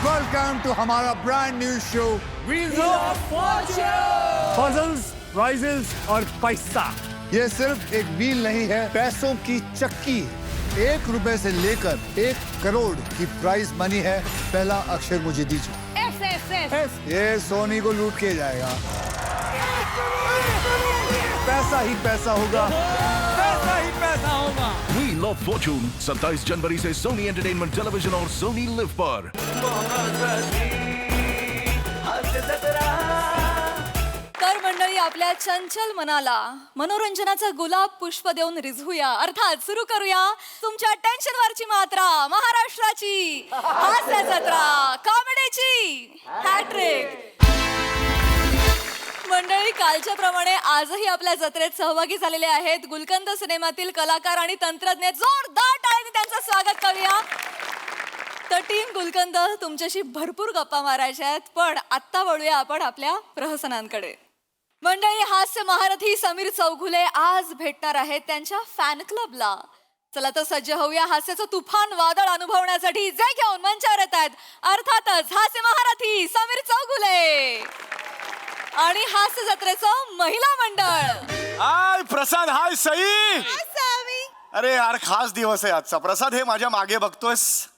Welcome to हमारा brand new show Wheels of Fortune! Puzzles, riddles और पैसा। ये सिर्फ एक व्हील नहीं है, पैसों की चक्की। 1 रुपए से लेकर 1 करोड़ की प्राइज मनी है। पहला अक्षर मुझे दीजिए। S. ये सोनी को लूट के जाएगा। पैसा ही पैसा होगा। पैसा ही पैसा होगा। Wheel of Fortune 27 जनवरी से सोनी एंटरटेनमेंट टेलीविजन और सोनी लिव पर। तर मंडळी, आपल्या चंचल मनाला मनोरंजनाचा गुलाब पुष्प देऊन रिझवूया, अर्थात सुरू करूया तुमच्या टेन्शनवरची मात्रा, महाराष्ट्राची हास्य जत्रा, कॉमेडीची हॅट्रिक। मंडळी, कालच्या प्रमाणे आजही आपल्या जत्रेत सहभागी झालेले आहेत गुलकंद सिनेमातील कलाकार आणि तंत्रज्ञ। जोरदार टाळ्यांनी त्यांचं स्वागत करूया। तर टीम गुलकंद, तुमच्याशी भरपूर गप्पा मारायच्या आहेत, पण आत्ता वळूया आपण आपल्या प्रहसनांकडे। मंडळी, हास्य महारथी समीर चौघुले आज भेटणार आहेत त्यांच्या फॅन क्लबला। चला तर सज्ज होऊया हास्याचं तुफान वादळ अनुभवण्यासाठी। जे घेऊन मंचावर येत आहेत अर्थातच हास्य महारथी समीर चौघुले आणि हास्य जत्रेचं महिला मंडळ। हाय प्रसाद, हाय सई। अरे यार, खास दिवस आहे आजचा। प्रसाद, हे माझ्या मागे बघतोयस,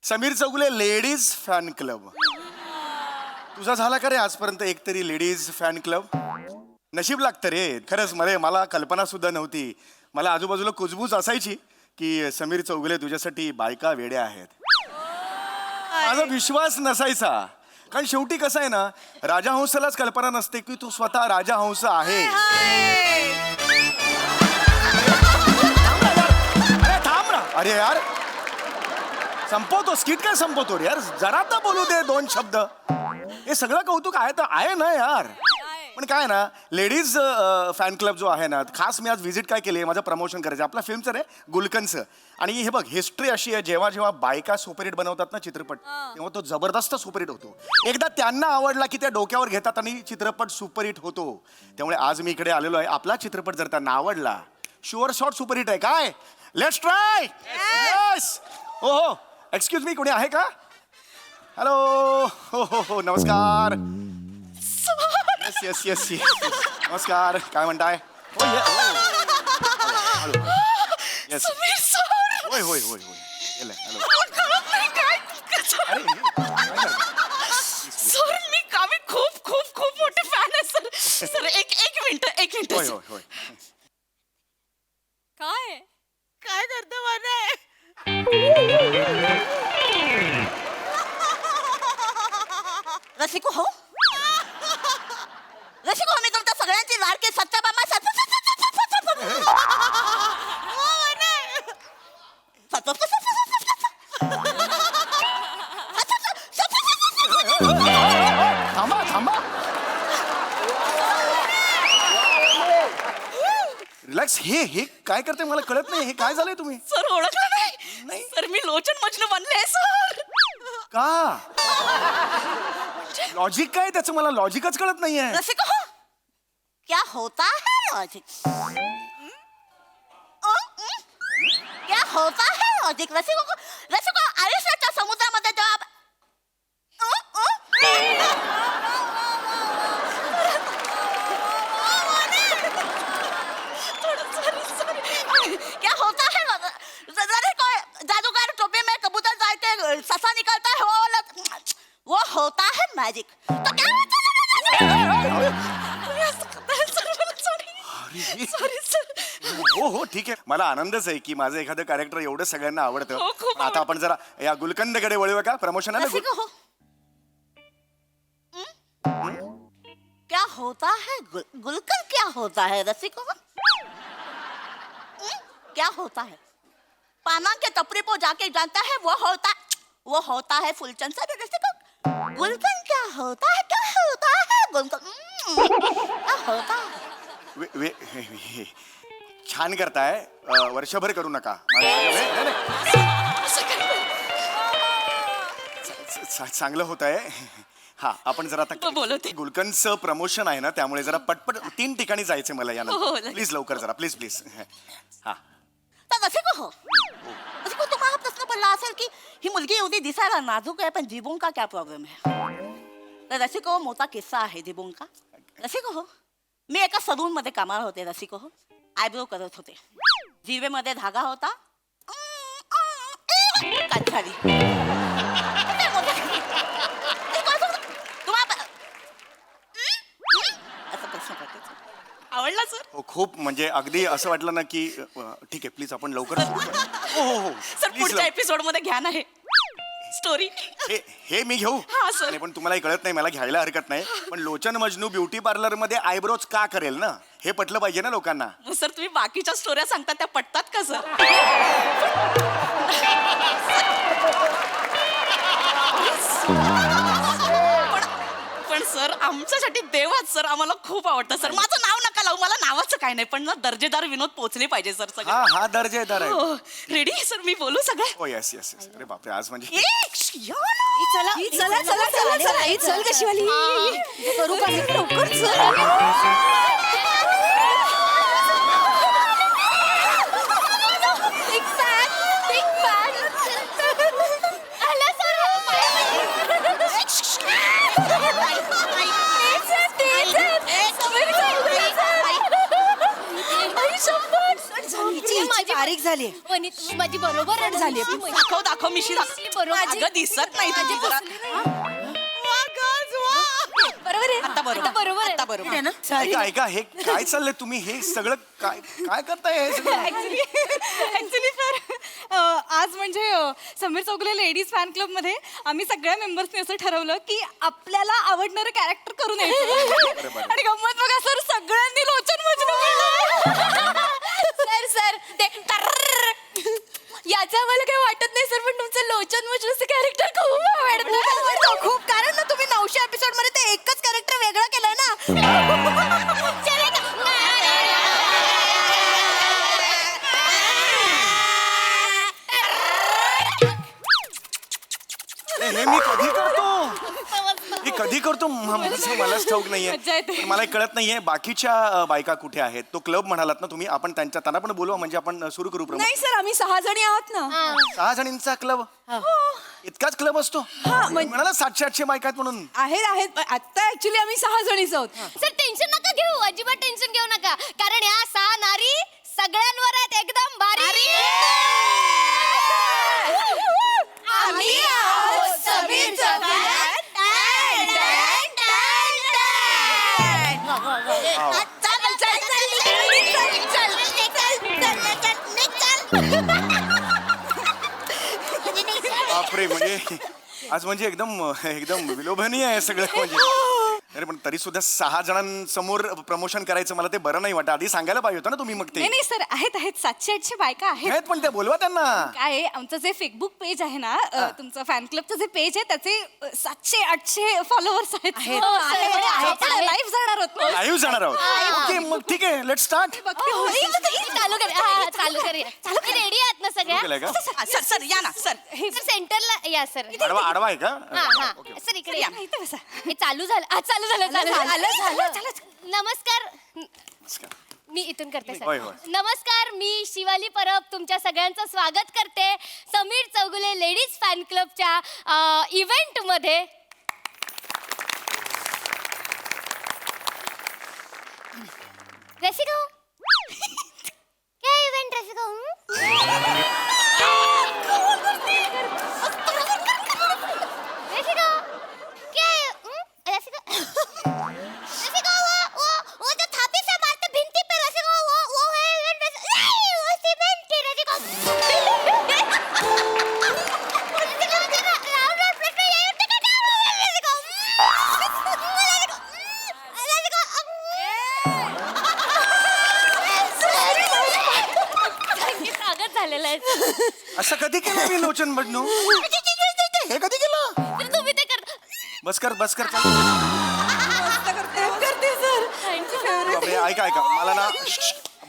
Sameer Chougule ladies fan club. तुझा झाला का रे आजपर्यंत एक तरी लेडीज फॅन क्लब? नशीब लागतं रे खरंच। मला कल्पना सुद्धा नव्हती। मला आजूबाजूला कुजबूज असायची की समीर चौगुले तुझ्यासाठी बायका वेड्या आहेत। माझा विश्वास नसायचा, कारण शेवटी कसं आहे ना, राजहंसालाच कल्पना नसते की तू स्वतः राजहंस आहे। अरे थांब ना, अरे यार संपवतो स्किट, काय संपवतो रे यार, जरा तर बोलू दे 2 शब्द। हे सगळं कौतुक आहे तर आहे ना यार, पण काय ना, लेडीज फॅन क्लब जो आहे ना, खास मी आज व्हिजिट काय केली, माझं प्रमोशन करायचं आपल्या फिल्मचं रे, गुलकंदचं। आणि हे बघ, हिस्ट्री अशी आहे, जेव्हा जेव्हा बायका सुपरहिट बनवतात ना चित्रपट, तेव्हा तो जबरदस्त सुपरहिट होतो। एकदा त्यांना आवडला की त्या डोक्यावर घेतात आणि चित्रपट सुपरहिट होतो। त्यामुळे आज मी इकडे आलेलो आहे, आपला चित्रपट जर त्यांना आवडला, शुअर शॉट सुपरहिट आहे। काय, लेट्स ट्राय। यस। हो, एक्सक्यूज मी, कोणी आहे का? हॅलो, हो, नमस्कार। येस येस येस, नमस्कार, काय म्हणताय? येस, होय होय होय होय, सर, मी कामी खूप खूप खूप मोठे फॅन आहे सर। सर एक मिनिट होय होय होय। काय करतो मला? रसिको हो, मी तुमच्या सगळ्यांची लाडकी सच्चा बाबा थांबा थांबा, रिलॅक्स। हे काय करते मला कळत नाही, हे काय झालंय तुम्ही? सर ओळखलं नाही? सर, मी लोचन मजनू बनले सर। का लॉजिक काय त्याचं, मला लॉजिकच कळत नाहीये। रसिको हो, क्या होता है लॉजिक? क्या होता है लॉजिक? रसिको आयुष्याच्या समुद्रामध्ये जेव्हा क्या होता है? जादूगर टोपी में कबूतर जाए के ससा निकलता है, वो होता है मैजिक। तो क्या सॉरी सर। हो, ठीक आहे, मला आनंदच आहे की माझं एखादं कॅरेक्टर एवढं सगळ्यांना आवडतं। हो, खूप आता आपण जरा या गुलकंदकडे वळूया का? प्रमोशन आहे रसिको हो, क्या होता है गुलकंद? क्या होता है रसिको हो? क्या होता है? पाना के टपरी पर जाके जानता है, वो होता है फुलचंद सर। रसिको, गुलकंद क्या होता है? क्या होता है गुलकंद? क्या होता है? छान करताय, वर्षभर करू नका। चांगलं होत आहे। हा, आपण जरा आता बोलवते। गुलकंदचं प्रमोशन आहे ना, त्यामुळे जरा पटपट 3 ठिकाणी जायचं मला हो, यानंतर। लगेच। प्लीज लवकर जरा, प्लीज प्लीज। हा, तर रसिको हो, रसिको, तुम्हाला प्रश्न पडला असेल की ही मुलगी एवढी दिसायला नाजूक आहे पण जिबोंग का क्या प्रॉब्लेम आहे. तर रसिको मोठा किस्सा आहे जिबोंग का. रसिको हो, मी एका सलून मध्ये कामाला होते. रसिको हो, आयब्रो करत होते. जिरवेमध्ये धागा होता, कट झाली. असं प्रश्न करते. आवडला सर? हो खूप म्हणजे अगदी असं वाटलं ना की ठीक आहे प्लीज आपण लवकर सुरू करू. हो हो हो सर Please पुढच्या एपिसोड मध्ये घ्या ना हे स्टोरी. हे मी घेऊ हा, सर. नाही, पण तुम्हाला कळत नाही, मला घ्यायला हरकत नाही. पण लोचन मजनू ब्युटी पार्लर मध्ये आयब्रोज का करेल ना, हे पटलं पाहिजे ना लोकांना. सर तुम्ही बाकीच्या स्टोऱ्या सांगता त्या पटतात का सर? पण सर आमच्यासाठी देवाच सर आम्हाला खूप आवडतं सर. माझं नाव नका लावू, मला नावाचं काय नाही पण ना दर्जेदार विनोद पोहोचले पाहिजे सर सगळे. हा दर्जेदार आहे. रेडी सर मी बोलू सगळं? हो यस यस यस. अरे बापरे आज म्हणजे चला चला चला चला ही चल कशी वाली करू का मी लवकर चल. Big fan, big fan. आला सर. माझी तारीख झाली. माझी बरोबर रड झाली. दाखव दाखव मिशी बरोबर. अगं दिसत नाही तुझी जरा. बरोबर आहे. आता बरोबर. आता बरोबर आहे. आता बरोबर आहे ना? ऐका ऐका हे काय चाललंय तुम्ही हे सगळं काय काय करताय हे सगळं? ऍक्च्युली सर आज म्हणजे Sameer Chougule ladies fan club मध्ये आम्ही सगळ्या मेंबर्सनी असं ठरवलं की आपल्याला आवडणारं कॅरेक्टर करून यायचं. आणि गंमत बघा सर सगळ्यांनी लोचन मजनू सर सर ते याचं आम्हाला काही वाटत नाही सर पण तुमचं लोचन मजनूचं कॅरेक्टर खूप आवडतं. खूप कारण ना तुम्ही 900 एपिसोड मध्ये ते एकच कॅरेक्टर वेगळं केलंय ना. हे मी कधी करतो मलाच ठाऊक नाहीये. मज्जा येते. पण मला हे कळत नाहीये बाकीच्या बायका कुठे आहेत. तो क्लब म्हणालात ना तुम्ही, आपण त्यांना पण बोलवा म्हणजे आपण सुरू करू. नाही सर आम्ही 6 जणी आहोत ना. 6 जणींचा क्लब इतकाच क्लब असतो? म्हणाला 700-800 बायका आहेत म्हणून. आहेत आता ऍक्च्युली आम्ही 6 जणीच आहोत. सर टेन्शन नका घेऊ, अजिबात टेन्शन घेऊ नका कारण या 6 नारी सगळ्यांवर आहेत एकदम भारी. आम्ही आहोत समीर चौगुले. बापरे म्हणजे आज म्हणजे एकदम विलोभनीय आहे सगळं म्हणजे. अरे पण तरी सुद्धा 6 जणांसमोर प्रमोशन करायचं मला ते बरं नाही वाटत. आधी सांगायला पाहिजे होतं ना तुम्ही. मग ते नाही सर आहेत 700-800 बायका आहेत. पण ते बोलवा त्यांना. काय आहे, आमचं जे फेसबुक पेज आहे ना तुमचं फॅन क्लबचं जे पेज आहे त्याचे 700-800 फॉलोअर्स आहेत. लाईव्ह जाणार आहोत ना. लाईव्ह जाणार आहोत. ओके मग ठीक आहे लेट स्टार्ट. चालू कर रेडी आहात ना सगळ्या? सर सर या ना सर. सर सेंटरला या सर. आडवा आहे का? हा ओके. सर इकडे या. इथे बसा. हे चालू झालं. नमस्कार. मी इथून करते होय, सर. होय. नमस्कार मी शिवाली परब तुमच्या सगळ्यांचं स्वागत करते समीर चौगुले लेडीज फॅन क्लबच्या इव्हेंट मध्ये. रसिको क्या इव्हेंट रसिको? वो जो थापी से मारते भिंती पे रसिको वो है इवेंट वो सीमेंट की रसिको. स्वागत झालेलं आहे. असं कधी केलं मी लोचन मजनू? हे कधी केलं? तुम्ही ते करता. बस कर सर बापरे, ऐका मला ना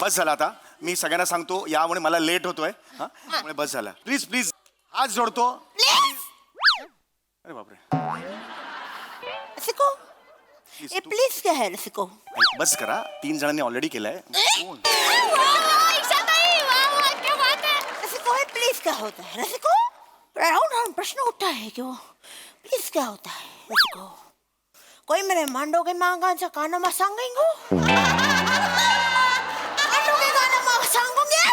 बस झाला आता. मी सगळ्यांना सांगतो यामुळे मला लेट होतोय. त्यामुळे बस झाला. प्लीज हात जोडतो. अरे बापरे रसिको प्लीज क्या है रसिको? बस करा. 3 जणांनी ऑलरेडी केलंय. रसिको प्लीज क्या होता है रसिको? राउंड प्रश्न उठता है कि वो प्लीज क्या होता है उसको कोई मेरे मांडो के मांगांचा काना मा सांगेंगो मांडो के काना मा सांगोगे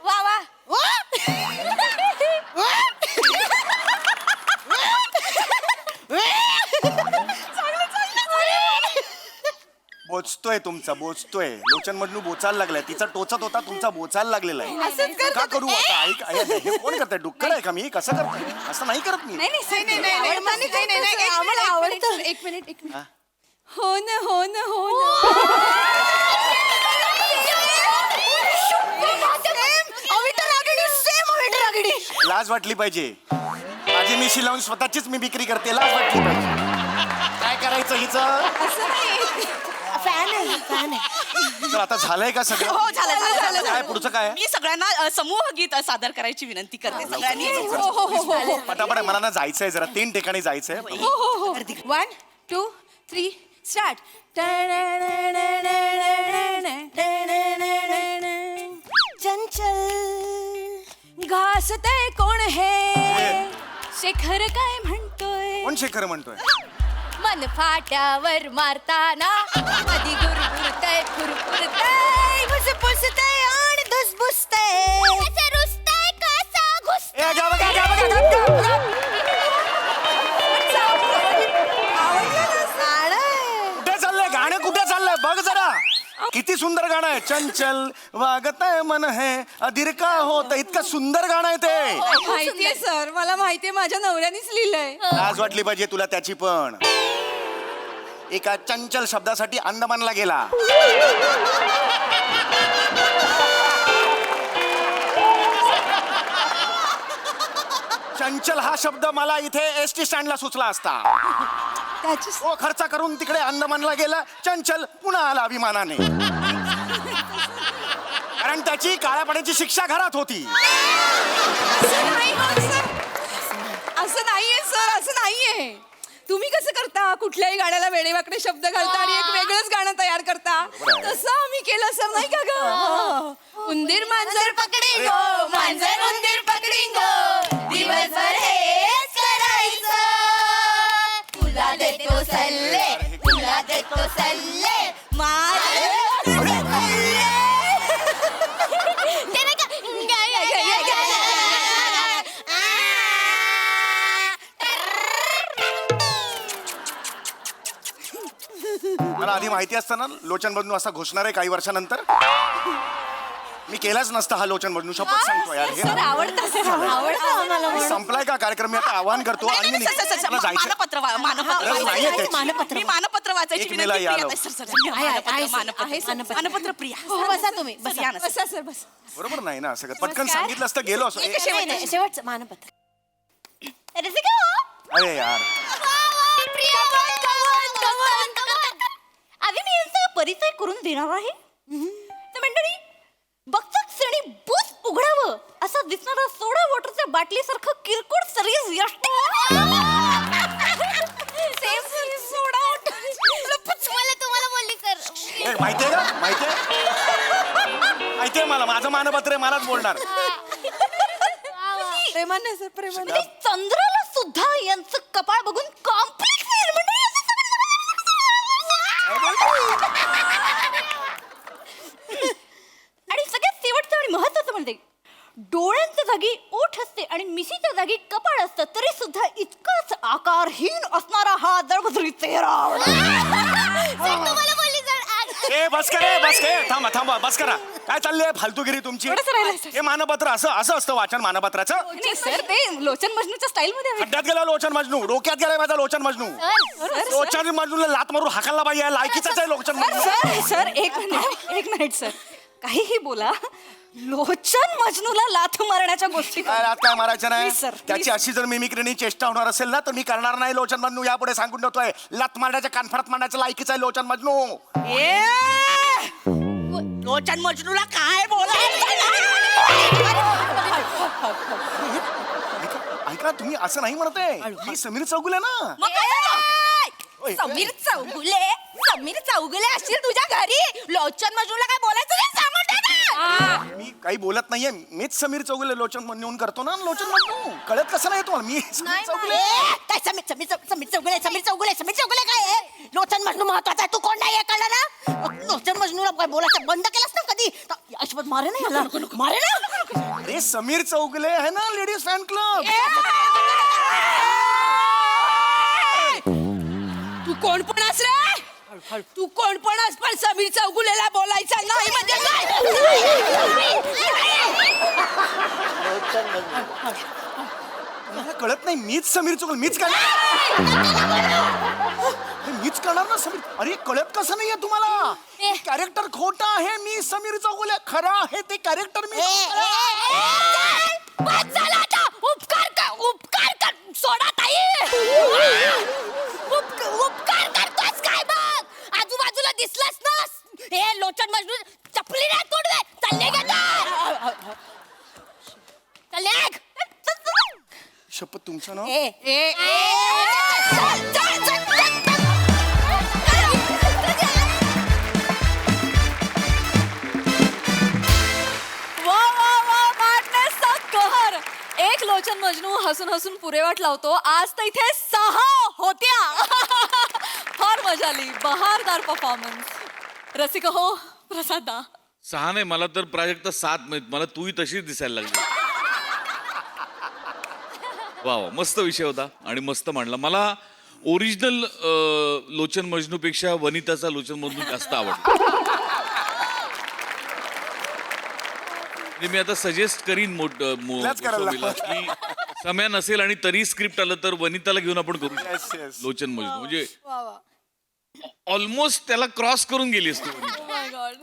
वा वा बोचतोय तुमचा बोचतोय लोचन मधून बोचायला लागलाय तिचा टोचत होता तुमचा बोचायला लागलेला आहे का करू आता ऐक हे कोण करताय डुक्कर आहे का मी कसं करताय असं नाही करत मी आम्हाला आवडतं एक मिनिट हो ना हो ना हो ना लाज वाटली पाहिजे माझी मिशी लावून स्वतःचीच मी विक्री करते लाज वाटली पाहिजे काय करायचं हिचं फॅन आहे तर आता झालंय का सगळं हो झालं काय पुढचं काय मी सगळ्यांना समूह गीत सादर करायची विनंती करते सगळ्यांनी पटापट मला ना जायचंय जरा 3 ठिकाणी जायचंय 1 2 3 स्टार्ट चंचल घासते कोण हे शेखर काय म्हणतोय कोण शेखर म्हणतोय मन फाट्यावर मारताना मधी गुरगुरतय फुरफुरतय पुसतय आणि धुसभुसतय रुसतय कसा घुसतय ए, गा बघा, गा बघा, गा, गा, गा. कुठे चाललंय गाणं कुठे चाललंय बघ जरा किती सुंदर गाणं आहे चंचल वागतय मन है अधीर का होत इतकं सुंदर गाणं आहे ते माहितीये सर मला माहितीये माझ्या नवऱ्यानेच लिहिलंय लाज वाटली पाहिजे तुला त्याची पण एका चंचल शब्दासाठी अंदमानला गेला चंचल हा शब्द मला इथे एसटी स्टँडला सुचला असता हो खर्च करून तिकडे अंदमानला गेला चंचल पुन्हा आला अभिमानाने कारण त्याची काळ्या पाण्याची शिक्षा घरात होती असं नाहीये सर असं नाहीये तुम्ही कसं करता कुठल्याही गाण्याला वेडेवाकडे शब्द घालता आणि एक वेगळंच गाणं तयार करता तसं आम्ही केलं सर नाही का ग उंदीर मांजर पकडिंगो मांजर उंदीर पकडिंगो दिवसभर हेच करायचं तुला देतो सल्ले मला आधी माहिती असतं ना लोचन बदनू असा घोषणार आहे काही वर्षानंतर मी केलाच नसता हा लोचन बदनू शपथ सांगतो यार हे संपलाय का कार्यक्रम मी आता आवाहन करतो आणि मी मला जायचं गरज नाहीये त्याची. मी मानपत्र वाचायची एक मेला विनंती यादव. मानपत्र प्रिया बसा तुम्ही बसा सर बस बरोबर नाही ना सगळं पटकन सांगितलं असतं गेलो असं शेवटचं मानपत्र अरे यार आधी मी यांचा परिचय करून देणार आहे तर मंडळी बघताच क्षणी बुच उघडावं असं दिसणारा सोडा वॉटरच्या बाटलीसारखं किरकोळ सरीज तुम्हाला बोलली सर माहितीये का माहितीये मला माझं मानपत्र आहे मलाच बोलणार प्रेमाने सर प्रेमाने चंद्राला सुद्धा यांचं कपाळ बघून कॉम्प्लेक्स आणि सगळ्यात शेवटचं आणि महत्वाचं म्हणजे डोळ्यांच्या जागी ओठ असते आणि मिशीच्या जागी कपाळ असतं तरी सुद्धा इतकाच आकारहीन असणारा हा दळभद्री चेहरा ए बस करे थांबा बस करा काय चाललंय फालतूगिरी तुमची हे मानपत्र असं असतं वाचन मानपत्राचं सर ते लोचन मजनूच्या स्टाईल मध्ये खड्ड्यात गेला लोचन मजनू डोक्यात गेलाय माझा लोचन मजनू लोचन मजनूला लात मारून हाकायला पाहिजे लायकीचाच आहे लोचन मजनू सर एक मिनिट सर काहीही बोला लोचन मजनूला लाथ मारण्याच्या गोष्टी काय लात काय मारायचं नाही Please, sir, त्याची please. अशी जर मिमिक्रीनी चेष्टा होणार असेल ना तर मी करणार नाही लोचन मजनू यापुढे सांगून ठेवतोय लात मारण्याच्या कानफडात मारण्याचं लायकीचं आहे लोचन मजनू लोचन मजनूला काय बोलायचं ऐका तुम्ही असं नाही म्हणते मी समीर चौगुले ना समीर चौगुले असशील तुझ्या घरी लोचन मजनूला काय बोलायचं नाही सांगून दे ना मी काही बोलत नाहीये. मीच समीर चौगुले लोचन म्हणून करतो ना लोचन मजनू. कळत कसं नाही तुम्हाला मी समीर चौगुले. काय समीर चौगुले काय आहे? लोचन मजनू महत्वाचा आहे. तू कोण नाही कळलं ना? लोचन मजनूला काय बोलायचं बंद केलंस ना कधी? अशोक मारे ना याला, मारे ना. अरे समीर चौगुले आहे ना लेडीज फॅन क्लब. तू कोण पण अस रे? तू कोण पण अस पण समीर चौगुलेला बोलायचं नाही म्हणजे मला कळत नाही. मीच समीर चौगुले. मीच करणार ना समीर. अरे कळत कसं नाहीये तुम्हाला? कॅरेक्टर खोटं आहे. मी समीर चौगुले. खरं आहे ते कॅरेक्टर मी. उपकार कर सोडा ताई. उपकार करतोस काय मग? आजूबाजूला दिसलास ना हे लोचन मजनू चपली नाही तोड दे. चालले का? चालले शपथ तुमचं नाव. वा वा वा madnessचा कहर. एक लोचन मजनू हसून हसून पुरेवाट लावतो. आज तर इथे 6 होत्या. फार मजा आली. बहारदार परफॉर्मन्स. रसिक हो प्रसादा. 6 नाही, मला तर प्राजक्ता 7 मला तूही तशीच दिसायला लागली. वा वा, मस्त विषय होता आणि मस्त मांडला. मला ओरिजिनल लोचन मजनू पेक्षा वनिताचा लोचन मजनू जास्त आवडला. म्हणजे मी आता सजेस्ट करीन करायला. की सम्या नसेल आणि तरी स्क्रिप्ट आलं तर वनिताला घेऊन आपण करू Yes, शकतो yes. लोचन मजनू. म्हणजे ऑलमोस्ट त्याला क्रॉस करून गेली असतो वनिता. माय गॉड.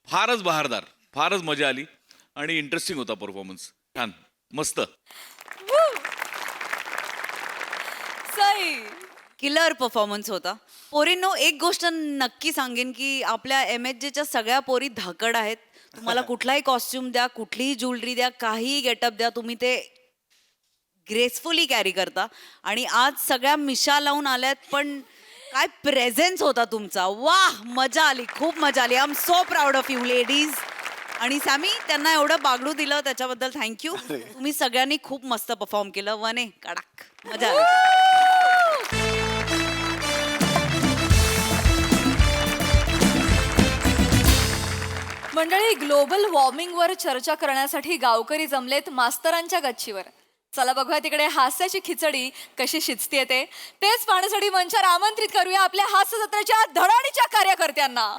फारच बहारदार, फारच मजा आली आणि इंटरेस्टिंग होता परफॉर्मन्स. छान, मस्त. सई. किलर परफॉर्मन्स होता. पोरींनो, एक गोष्ट नक्की सांगेन की आपल्या MHJच्या सगळ्या पोरी धाकड आहेत. तुम्हाला कुठलाही कॉस्ट्युम द्या, कुठलीही ज्वेलरी द्या, काहीही गेटअप द्या, तुम्ही ते ग्रेसफुली कॅरी करता. आणि आज सगळ्या मिशा लावून आल्यात, पण काय प्रेझेन्स होता तुमचा. वाह, मजा आली, खूप मजा आली. I am so proud of you ladies. आणि सॅमी, त्यांना एवढं बागडू दिलं त्याच्याबद्दल थँक्यू. तुम्ही सगळ्यांनी खूप मस्त परफॉर्म केलं. वने कडक, मजा आली. मंडळी, ग्लोबल वॉर्मिंगवर चर्चा करण्यासाठी गावकरी जमलेत मास्तरांच्या गच्चीवर. चला बघूया तिकडे हास्याची खिचडी कशी शिजतीये ते. तेच पाहण्यासाठी मंचावर आमंत्रित करूया आपल्या हास्य जत्रेच्या धडाडीच्या कार्यकर्त्यांना.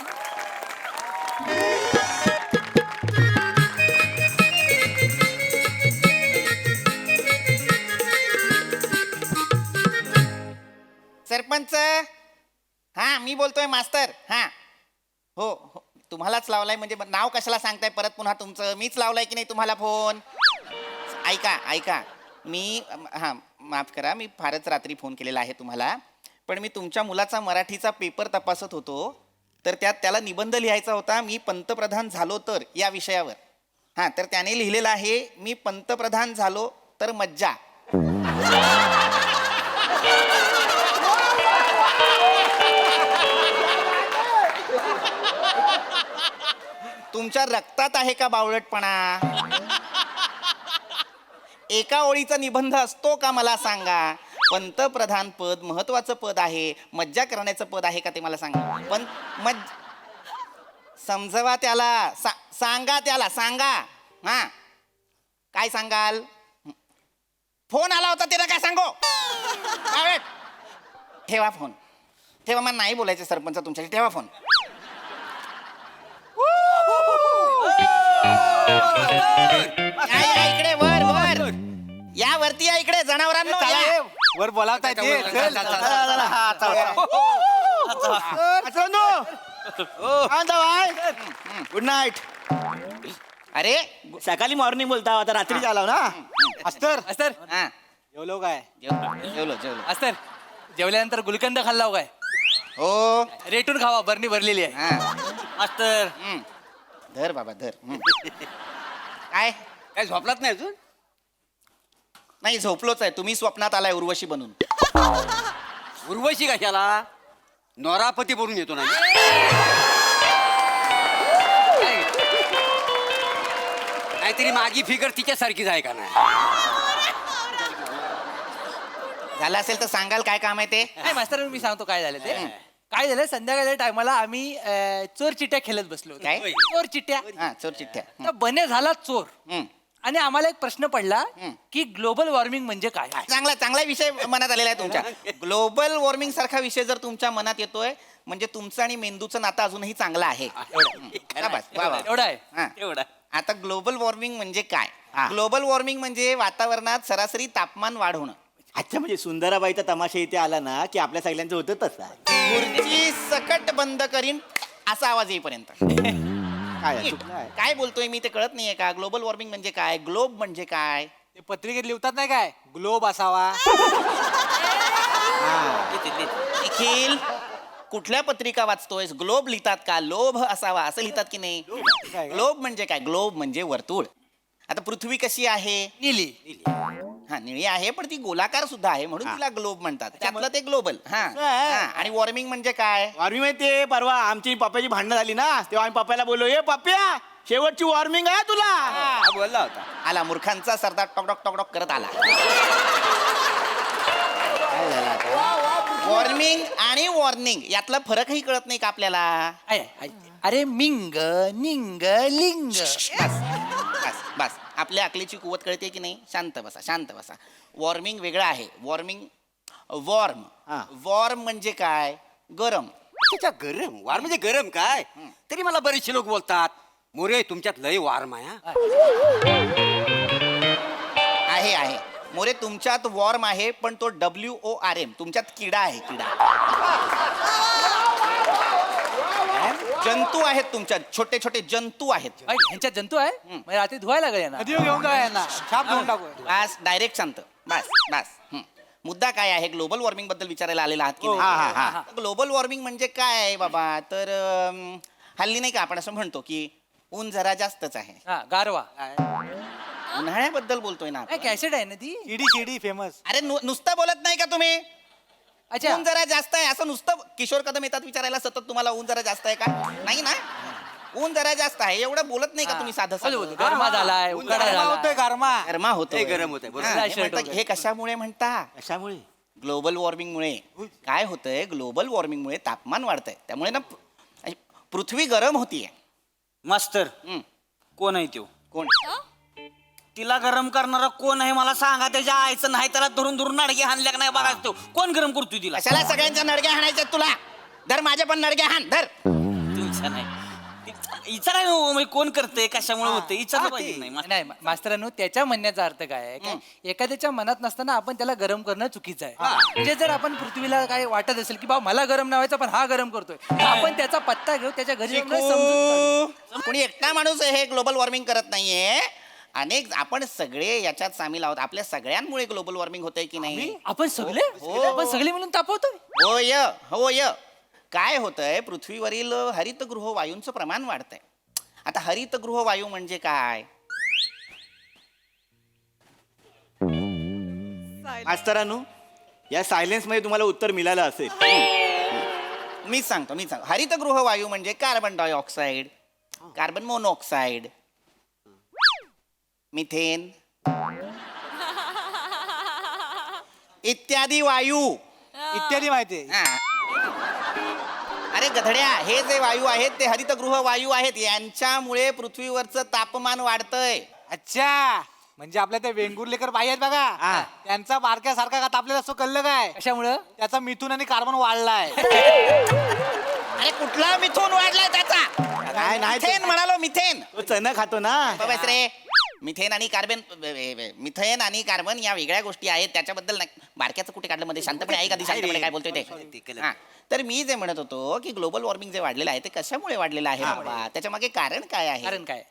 सरपंच. हा, मी बोलतोय मास्तर. हा हो हो, तुम्हालाच लावलाय म्हणजे नाव कशाला सांगताय परत पुन्हा तुमचं? मीच लावलाय की नाही तुम्हाला फोन? ऐका मी हां माफ करा, मी फारच रात्री फोन केलेला आहे तुम्हाला. पण मी तुमच्या मुलाचा मराठीचा पेपर तपासत होतो, तर त्यात त्याला निबंध लिहायचा होता, मी पंतप्रधान झालो तर, या विषयावर. हां, तर त्याने लिहिलेलं आहे, मी पंतप्रधान झालो तर मज्जा. तुमच्या रक्तात आहे का बावळटपणा? एका ओळीचा निबंध असतो का मला सांगा? पंतप्रधान पद महत्वाचं पद आहे, मज्जा करण्याचं पद आहे का ते मला सांगा. पण समजवा त्याला, सांगा त्याला, सांगा. हा, काय सांगाल? फोन आला होता त्याला काय सांगू? ठेवा फोन, ठेवा. मला नाही बोलायचं सरपंच तुमच्याशी. ठेवा फोन. इकडे वर वर या, वरती या, इकडे जनावरांनो या. वर बोलावता गुड नाईट. अरे सकाळी मॉर्निंग बोलता, आता रात्री झाला ना. अस्तर अस्तर, हा, जेवलो काय? जेवलो जेवलो. अस्तर, जेवल्यानंतर गुलकंद खाल्लाव काय? हो, रेटून खावा, बरणी भरलेली आहे. हा, अस्तर, धर बाबा धर. काय काय झोपलात नाही अजून? नाही, झोपलोच आहे. तुम्ही स्वप्नात आलाय उर्वशी बनून. उर्वशी कशाला? नोरापती बनून येतो ना. काहीतरी मागी फिगर तिच्यासारखीच आहे का नाही? झालं असेल तर सांगाल काय काम आहे ते? नाही मास्तर मी सांगतो काय झालं ते. काय झालं संध्याकाळच्या टायमाला आम्ही चोर चिट्ट्या खेळत बसलो होतो. काय? चोर चिट्ट्या. हा चोर चिठ्ठ्या. तर बने झाला चोर हं. आणि आम्हाला एक प्रश्न पडला की ग्लोबल वॉर्मिंग म्हणजे काय? चांगला चांगला विषय मनात आलेला आहे तुमच्या. ग्लोबल वॉर्मिंग सारखा विषय जर तुमच्या मनात येतोय म्हणजे तुमचं आणि मेंदूचं नातं अजूनही चांगलं आहे. शाबास, वा, वा. एवढा आहे. हा. एवढा. आता ग्लोबल वॉर्मिंग म्हणजे काय? ग्लोबल वॉर्मिंग म्हणजे वातावरणात सरासरी तापमान वाढ होणं. अच्छा म्हणजे सुंदराबाईचा तमाशा इथे आला ना की आपल्या सगळ्यांचं होतं तसं. खुर्ची सकट बंद करीन असा आवाज येईपर्यंत. काय चुकलं आहे? काय बोलतोय मी ते कळत नाहीये का? ग्लोबल वॉर्मिंग म्हणजे काय? ग्लोब म्हणजे काय? ते पत्रिकेत लिहितात नाही काय ग्लोब असावा. निखिल कुठल्या पत्रिका वाचतोयस? ग्लोब लिहितात का? लोभ असावा असं लिहितात की नाही? ग्लोब म्हणजे काय? ग्लोब म्हणजे वर्तुळ. आता पृथ्वी कशी आहे? निली. हा निळी आहे पण ती गोलाकार सुद्धा आहे म्हणून तिला ग्लोब म्हणतात. त्यातलं ते ग्लोबल. हा आणि वॉर्मिंग म्हणजे काय? वॉर्मिंग माहितीये परवा आमची पप्प्याची भांडणं झाली ना तेव्हा आम्ही पप्प्याला बोललो ए पप्प्या शेवटची वॉर्मिंग आहे तुला. हा बोलला होता. आला मूर्खांचा सरदार टॉकडॉक टॉकडॉक करत आला. वॉर्मिंग आणि वॉर्निंग यातला फरकही कळत नाही का आपल्याला? अरे मिंग निंग लिंग. बस बस बस आपल्या अकलीची कुवत कळते की नाही? शांत बसा शांत बसा. वॉर्मिंग वेगळं आहे. वॉर्मिंग वॉर्म म्हणजे काय? गरम. त्याच्या गरम वार म्हणजे गरम काय? तरी मला बरेचसे लोक बोलतात मोरे तुमच्यात लय वार्म आहे हा. आहे आहे मोरे तुमच्यात वॉर्म आहे पण तो WORM तुमच्यात किडा आहे. किडा जंतू आहेत तुमच्यात. छोटे छोटे जंतू आहेत. ह्यांच्यात जंतू आहे म्हणजे रात्री धुवायला लागेल यांना. घेऊन जाऊया यांना. छाप घेऊन टाकू. बस डायरेक्ट शांत. बस बस मुद्दा काय आहे? ग्लोबल वॉर्मिंग बद्दल विचारायला आलेला आहात की नाही? ग्लोबल वॉर्मिंग म्हणजे काय आहे बाबा? तर हल्ली नाही का आपण असं म्हणतो की ऊन जरा जास्तच आहे. हा गारवा. उन्हाळ्याबद्दल बोलतोय ना आपण. कॅसेट आहे ना ती. ED famous. अरे नुसतं बोलत नाही का तुम्ही? अच्छा ऊन जरा जास्त आहे असं नुसतं किशोर कदम येतात विचारायला सतत तुम्हाला ऊन जरा जास्त आहे का? नाही ना. ऊन जरा जास्त आहे एवढं बोलत नाही का तुम्ही? साधं साधं. गरमा झालाय उकाडा झालाय. गरमा होतोय. गरम होतंय, बरोबर. हा, हे म्हणतात, हे कशामुळे म्हणता? कशामुळे? ग्लोबल वॉर्मिंग मुळे. काय होतंय? ग्लोबल वॉर्मिंग मुळे तापमान वाढतंय त्यामुळे ना पृथ्वी गरम होतीये. मास्तर कोण आहे तो? कोण? तिला गरम करणारा कोण आहे मला सांगा. त्याच्या आईचं नाही त्याला धरून धरून नडगे हाणल्या का नाही बघायचं तो. कोण गरम करतोय तिला? कशाला सगळ्यांच्या नडग्या हाणायच्या तुला? धर माझ्या पण नडग्या हाण धर. तुमच्या नाही इचारा कोण करते कशामुळे होते इचारलं पाहिजे नाही मास्तर. नाही मास्तरांनो त्याच्या म्हणण्याचा अर्थ काय आहे की एखाद्याच्या मनात नसताना आपण त्याला गरम करणं चुकीचं आहे. म्हणजे जर आपण पृथ्वीला काय वाटत असेल की बाबा मला गरम नाही व्हायचं पण हा गरम करतोय तर आपण त्याचा पत्ता घेऊ त्याच्या घरी जाऊन समजून काढू. कोणी एकटा माणूस हे ग्लोबल वॉर्मिंग करत नाहीये. अनेक आपण सगळे याच्यात सामील आहोत. आपल्या सगळ्यांमुळे ग्लोबल वॉर्मिंग होतंय की नाही? आपण सगळे मिळून तापवतोय. होय होय. काय होतंय? पृथ्वीवरील हरितगृह वायूंचं प्रमाण वाढतंय. आता हरितगृह वायू म्हणजे काय? मास्तरांनो या सायलेन्स मध्ये तुम्हाला उत्तर मिळालं असेल. मीच सांगतो. हरितगृह वायू म्हणजे carbon dioxide, carbon monoxide, methane इत्यादी वायू. इत्यादी माहिती हा. अरे गधड्या हे जे वायू आहेत ते हरितगृह वायू आहेत. यांच्यामुळे पृथ्वीवरचं तापमान वाढतंय. अच्छा म्हणजे आपल्या त्या वेंगुर्लेकर बाई आहेत बघा त्यांचा बारक्यासारखा का तापलेला असतो कळलं काय? कशामुळं? त्याचा मिथून आणि कार्बन वाढलाय. अरे कुठला मिथून वाढलाय त्याचा? नाही मिथेन म्हणालो. मिथेन तो चणा खातो ना. बस रे. मिथेन आणि कार्बन या वेगळ्या गोष्टी आहेत. त्याच्याबद्दल बारक्याचं कुठे काढलं मध्ये? शांतपणे आहे का? शांतपणे काय बोलतोय ते? हा. तर मी जे म्हणत होतो की ग्लोबल वॉर्मिंग जे वाढलेलं आहे ते कशामुळे वाढलेलं आहे बाबा? त्याच्या मागे कारण काय आहे? कारण काय?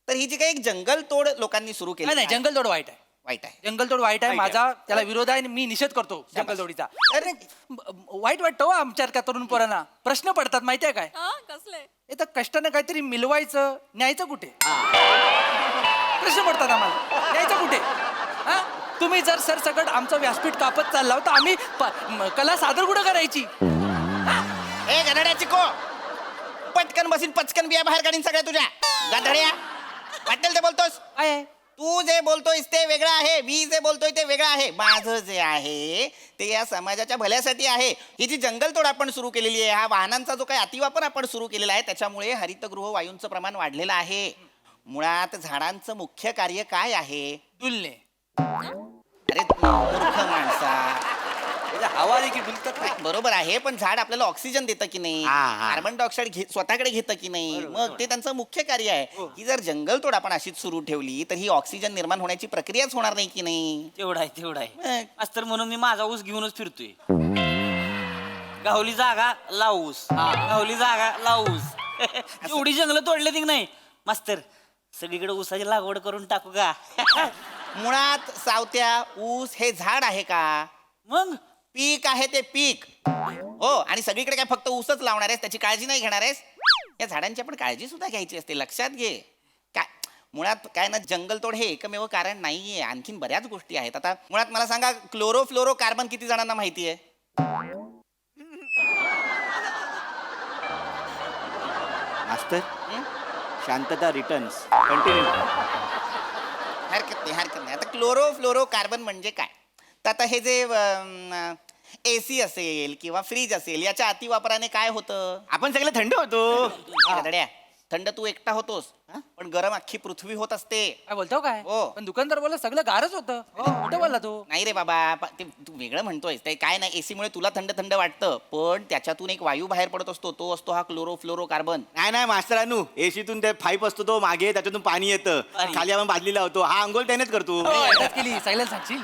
तर ही जी काही एक जंगल तोड लोकांनी सुरू केली नाही जंगल तोड वाईट आहे. वाईट आहे. जंगलतोड वाईट आहे. माझा त्याला विरोध आहे आणि मी निषेध करतो जंगलतोडीचा. अरे वाईट वाटतं हो आमच्या तरुण पोरांना. प्रश्न पडतात माहितीये काय? कसले? तर कष्टानं काहीतरी मिळवायचं न्यायचं कुठे? प्रश्न पडतात आम्हाला. न्यायचं कुठे? हा तुम्ही जर सरसकट आमचं व्यासपीठ कापत चालला तर आम्ही कला सादर कुठं करायची? ए गधड्या चिको पटकन बसीन पचकन बिया बाहेर काढीन सगळ्या तुझ्या. गधड्या वाटेल ते बोलतोस आहे तू जे बोलतोयस ते वेगळं आहे, मी जे बोलतोय ते वेगळं आहे. माझं जे आहे ते या समाजाच्या भल्यासाठी आहे. ही जी जंगलतोड आपण सुरू केलेली आहे, हा वाहनांचा जो काही अतिवापर आपण सुरू केलेला आहे, त्याच्यामुळे हरितगृह वायूंचं प्रमाण वाढलेलं आहे. मुळात झाडांचं मुख्य कार्य काय आहे? डुलणे अरे मूर्ख माणसा, हवा देखील डुलतात नाही, बरोबर आहे, पण झाड आपल्याला ऑक्सिजन देतं की नाही, कार्बन डायऑक्साईड स्वतःकडे घेतं की नाही, मग ते त्यांचं मुख्य कार्य आहे. ही जर जंगलतोड आपण अशीच सुरू ठेवली तर ही ऑक्सिजन निर्माण होण्याची प्रक्रियाच होणार नाही की नाही. तेवढा आहे तेवढा आहे मग. मास्तर म्हणून मी माझा ऊस घेऊनच फिरतोय. गावली जागा लावूस, गावली जागा लावूस. एवढी जंगलं तोडले की नाही मास्तर, सगळीकडे ऊसाची लागवड करून टाकू का? मुळात सावत्या, ऊस हे झाड आहे का? मग पीक आहे ते पीक. हो, आणि सगळीकडे काय फक्त ऊसच लावणार आहेस, त्याची काळजी नाही घेणार आहेस? या झाडांची आपण काळजी सुद्धा घ्यायची असते, लक्षात घे. काय मुळात काय ना, जंगलतोड हे एकमेव कारण नाहीये, आणखीन बऱ्याच गोष्टी आहेत. आता मुळात मला सांगा, क्लोरोफ्लोरो कार्बन किती जणांना माहिती आहे? मास्तर शांतता रिटर्न्स कंटिन्यू. हरकत नाही. आता क्लोरोफ्लोरो कार्बन म्हणजे काय? तर आता हे जे AC असेल किंवा फ्रीज असेल, याच्या अतिवापराने काय होतं? आपण सगळे थंड होतो. गधड्या, थंड तू एकटा होतोस, पण गरम अख्खी पृथ्वी होत असते. काय बोलतो काय हो. पण दुकानदार बोलला सगळं गारच होतं. कुठं बोलला तू? नाही रे बाबा, ते तू वेगळं म्हणतोयस. ते काय नाही, AC मुळे तुला थंड थंड वाटतं, पण त्याच्यातून एक वायू बाहेर पडत असतो, तो असतो हा क्लोरोफ्लोरो कार्बन. नाही मास्तरानू, एसीतून ते पाईप असतो तो मागे, त्याच्यातून पाणी येतं, खाली आपण बादलीला होतो. हा अंघोळ त्यानेच करतो. मदत केली सायलेन्स सांगशील.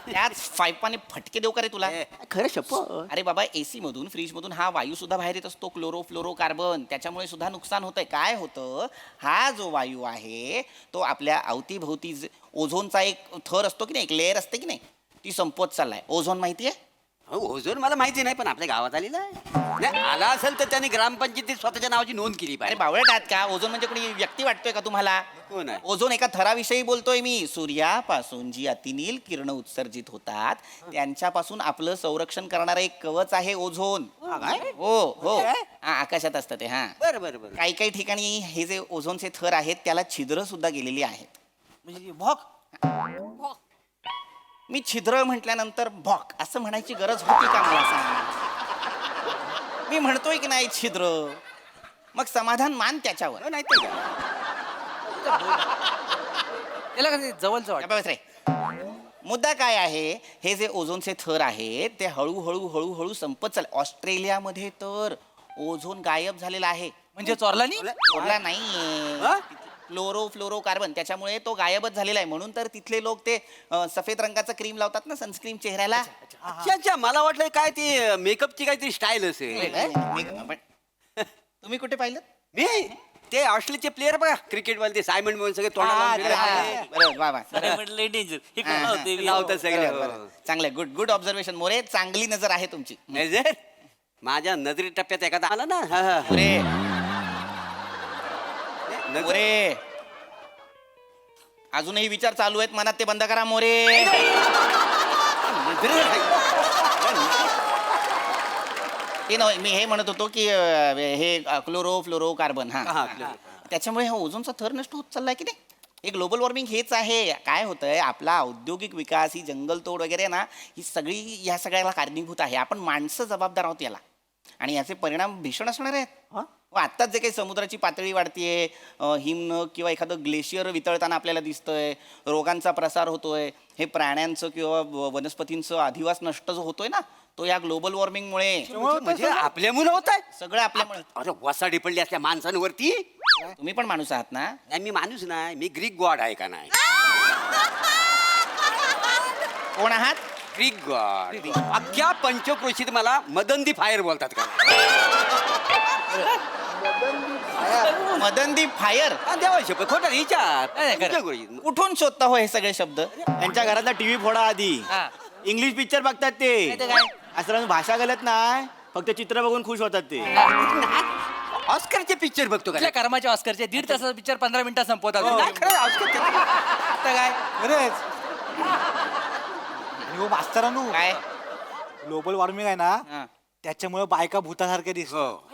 त्याच पाईपाने फटके देऊ का रे तुला? खरं शप्प. अरे बाबा, AC मधून, फ्रीज मधून हा वायू सुद्धा बाहेर येत असतो, क्लोरोफ्लोरो कार्बन. त्याच्यामुळे सुद्धा नुकसान होतंय. काय होतं, हा जो वायू आहे तो आपल्या अवतीभोवती ओझोनचा एक थर असतो की नाही, एक लेअर असते की नाही, ती संपत चाललाय. ओझोन माहितीये? ओझोन मला माहिती नाही, पण आपल्या गावात आलेला आहे. नाही, आला असेल तर त्यांनी ग्रामपंचायतीत स्वतःच्या नावाची नोंद केली अरे पाहिजे. बावळट आहात का? ओझोन म्हणजे कोणी व्यक्ती वाटतोय का तुम्हाला? कोण आहे? ओझोन एका थराविषयी बोलतोय मी. सूर्यापासून जी अतिनील किरण उत्सर्जित होतात, त्यांच्यापासून आपलं संरक्षण करणारं एक कवच आहे ओझोन. हो, आकाशात असतं ते. हा, बरं. काही काही ठिकाणी हे जे ओझोनचे थर आहेत त्याला छिद्र सुद्धा गेलेली आहेत. म्हणजे भॉक मी छिद्र म्हटल्यानंतर भॉक असं म्हणायची गरज होती का मला सांग? मी म्हणतोय की नाही छिद्र, मग समाधान मान त्याच्यावर. नाही तर त्याला कसं जवळचं वाटतं. बस रे. मुद्दा काय आहे, हे जे ओझोनचे थर आहेत ते हळूहळू संपत चालले. ऑस्ट्रेलियामध्ये तर ओझोन गायब झालेला आहे. म्हणजे चोरला नाही? चोरला नाहीये, क्लोरोफ्लोरो कार्बन, त्याच्यामुळे तो गायबच झालेला आहे. म्हणून तर तिथले लोक ते सफेद रंगाचं क्रीम लावतात ना, सनस्क्रीन चेहऱ्याला. अच्छा, मला वाटलं काय ते मेकअपची काहीतरी स्टाईल असेल. तुम्ही कुठे पाहिलं? मी ते ऑस्ट्रेलियाचे प्लेअर बघा, क्रिकेटवाले ते सायमंड म्हणून सगळे लावतात सगळे. चांगलं, गुड ऑब्झर्वेशन मोरे, चांगली नजर आहे तुमची. नजर माझ्या नजरी टप्प्यात एखादा आला ना. मोरे, अजूनही विचार चालू आहेत मनात, ते बंद करा मोरे. ते नाही, मी हे म्हणत होतो की हे क्लोरोफ्लोरो कार्बन, त्याच्यामुळे हा ओझोनचा थर नष्ट होत चाललाय की नाही. हे ग्लोबल वॉर्मिंग हेच आहे. काय होतंय, आपला औद्योगिक विकास, ही जंगलतोड वगैरे ना, ही सगळी या सगळ्याला कारणीभूत आहे. आपण माणसं जबाबदार आहोत याला, आणि याचे परिणाम भीषण असणार आहेत. आत्ताच जे काही समुद्राची पातळी वाढतीये, हिम किंवा एखादं ग्लेशियर वितळताना आपल्याला दिसतंय, रोगांचा प्रसार होतोय, हे प्राण्यांचं किंवा वनस्पतींचं अधिवास नष्ट जो होतोय ना, तो या ग्लोबल वॉर्मिंगमुळे. म्हणजे आपल्यामुळे होत आहे सगळं आपल्यामुळे. अरे वसाडी पडली असल्या माणसांवरती. तुम्ही पण माणूस आहात ना? नाही, मी माणूस नाही, मी ग्रीक गॉड आहे का नाही? कोण आहात? Greek God. अख्ख्या पंचक्रोशीत मला मदन फायर बोलतात का? मदन दी फायर? देवा शपथ, खोटा विचार. कुठून शोधता हो हे सगळे शब्द? त्यांच्या घरातला टीव्ही फोडा आधी. इंग्लिश पिक्चर बघतात ते. असं भाषा घालत नाही, फक्त चित्र बघून खुश होतात ते. ऑस्करचे पिक्चर बघतो का? कर्माचे ऑस्करचे 1.5 तासाचा पिक्चर 15 मिनिटात संपवतात. आता काय खरंच. आणि मास्तरानू, काय ग्लोबल वॉर्मिंग आहे ना, त्याच्यामुळे बायका भूतासारखे दिसतो.